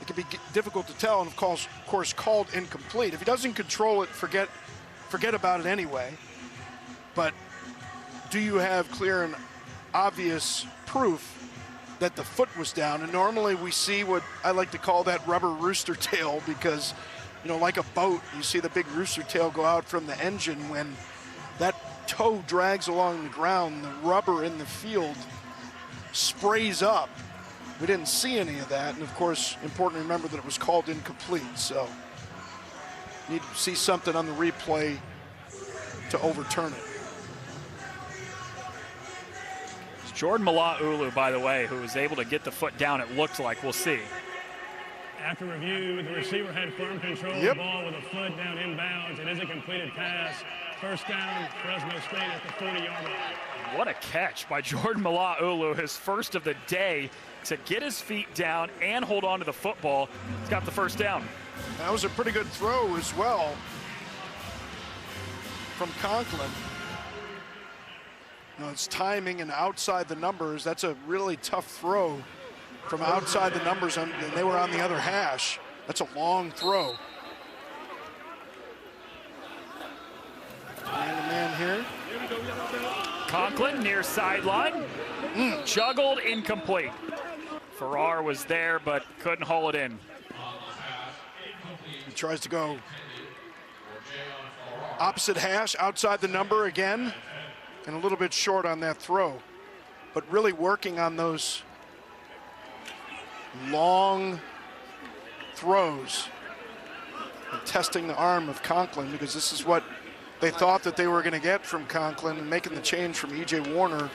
it can be difficult to tell, and of course called incomplete. If he doesn't control it, forget about it anyway. But do you have clear and obvious proof that the foot was down? And normally we see what I like to call that rubber rooster tail, because, you know, like a boat, you see the big rooster tail go out from the engine. When that toe drags along the ground, the rubber in the field sprays up. We didn't see any of that, and of course, important to remember that it was called incomplete. So need to see something on the replay to overturn it. It's Jordan Mala'ulu, by the way, who was able to get the foot down, it looked like. We'll see. After review, the receiver had firm control of the ball with a foot down inbounds. It is a completed pass. First down, Fresno State at the 40-yard line. What a catch by Jordan Mala'ulu, his first of the day, to get his feet down and hold on to the football. He's got the first down. That was a pretty good throw as well from Conklin. You know, it's timing and outside the numbers. That's a really tough throw from outside the numbers, and they were on the other hash. That's a long throw. Man here. Conklin near sideline. Juggled, incomplete. Farrar was there, but couldn't haul it in. He tries to go opposite hash, outside the number again, and a little bit short on that throw. But really working on those long throws and testing the arm of Conklin, because this is what they thought that they were going to get from Conklin, and making the change from E.J. Warner.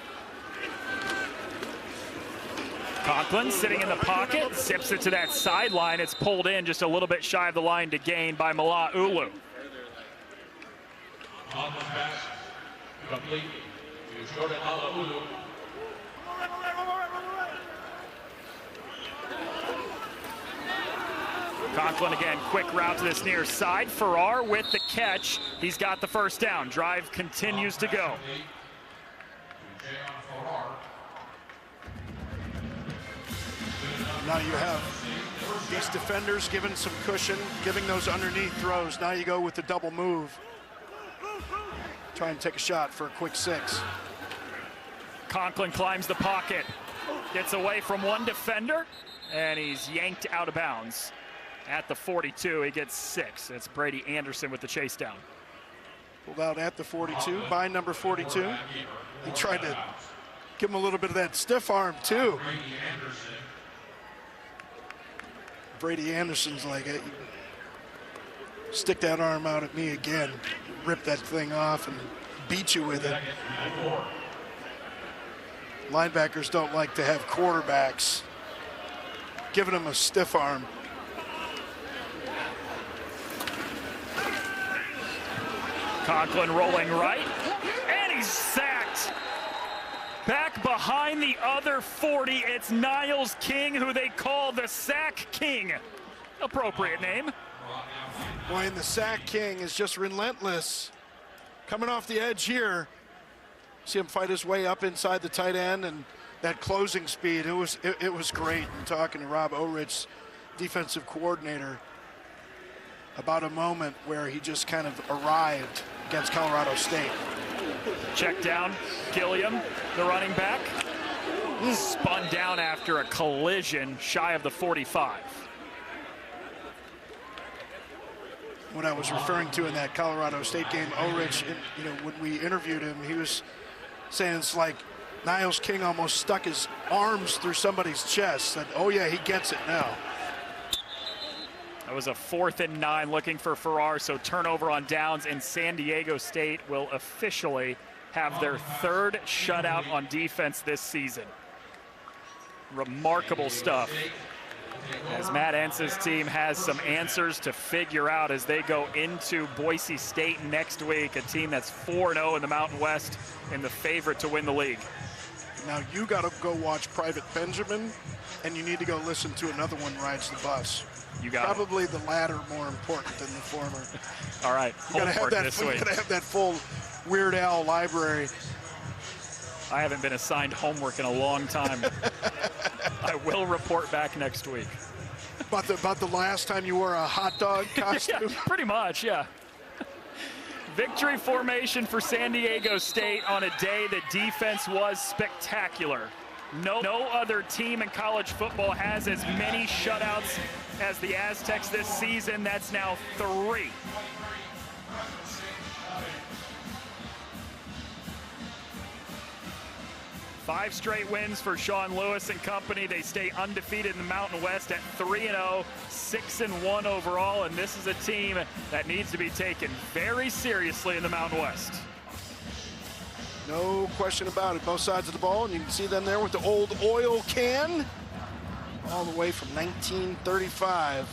Conklin sitting in the pocket, zips it to that sideline. It's pulled in just a little bit shy of the line to gain by Mala'ulu. On the pass, complete to Jordan Mala'ulu. Conklin again, quick route to this near side. Farrar with the catch. He's got the first down. Drive continues to go. Now you have these defenders giving some cushion, giving those underneath throws. Now you go with the double move. Try and take a shot for a quick 6. Conklin climbs the pocket, gets away from one defender, and he's yanked out of bounds. At the 42, he gets 6. It's Brady Anderson with the chase down. Pulled out at the 42 by number 42. He tried to give him a little bit of that stiff arm too. Brady Anderson's like, hey, stick that arm out at me again, rip that thing off and beat you with it. Linebackers don't like to have quarterbacks giving them a stiff arm. Conklin rolling right, and he's sacked. Back behind the other 40, it's Niles King, who they call the Sack King. Appropriate name. Boy, and the Sack King is just relentless. Coming off the edge here. See him fight his way up inside the tight end, and that closing speed, it was great. And talking to Rob Orich, defensive coordinator, about a moment where he just kind of arrived against Colorado State. Check down, Gilliam, the running back. Spun down after a collision shy of the 45. What I was referring to in that Colorado State game, Orich, you know, when we interviewed him, he was saying it's like Niles King almost stuck his arms through somebody's chest. Said, oh yeah, he gets it now. That was a 4th and 9 looking for Farrar, so turnover on downs, and San Diego State will officially have their 3rd shutout on defense this season. Remarkable stuff, as Matt Ence's team has some answers to figure out as they go into Boise State next week, a team that's 4-0 in the Mountain West and the favorite to win the league. Now you got to go watch Private Benjamin, and you need to go listen to Another One Rides the Bus. You got probably the latter more important than the former. All right, you gotta have that full Weird Al library. I haven't been assigned homework in a long time. I will report back next week. About the last time you wore a hot dog costume? Yeah, pretty much, yeah. Victory formation for San Diego State on a day the defense was spectacular. No other team in college football has as many shutouts as the Aztecs this season. That's now 3. Five straight wins for Sean Lewis and company. They stay undefeated in the Mountain West at 3-0, 6-1 overall, and this is a team that needs to be taken very seriously in the Mountain West. No question about it. Both sides of the ball, and you can see them there with the old oil can all the way from 1935.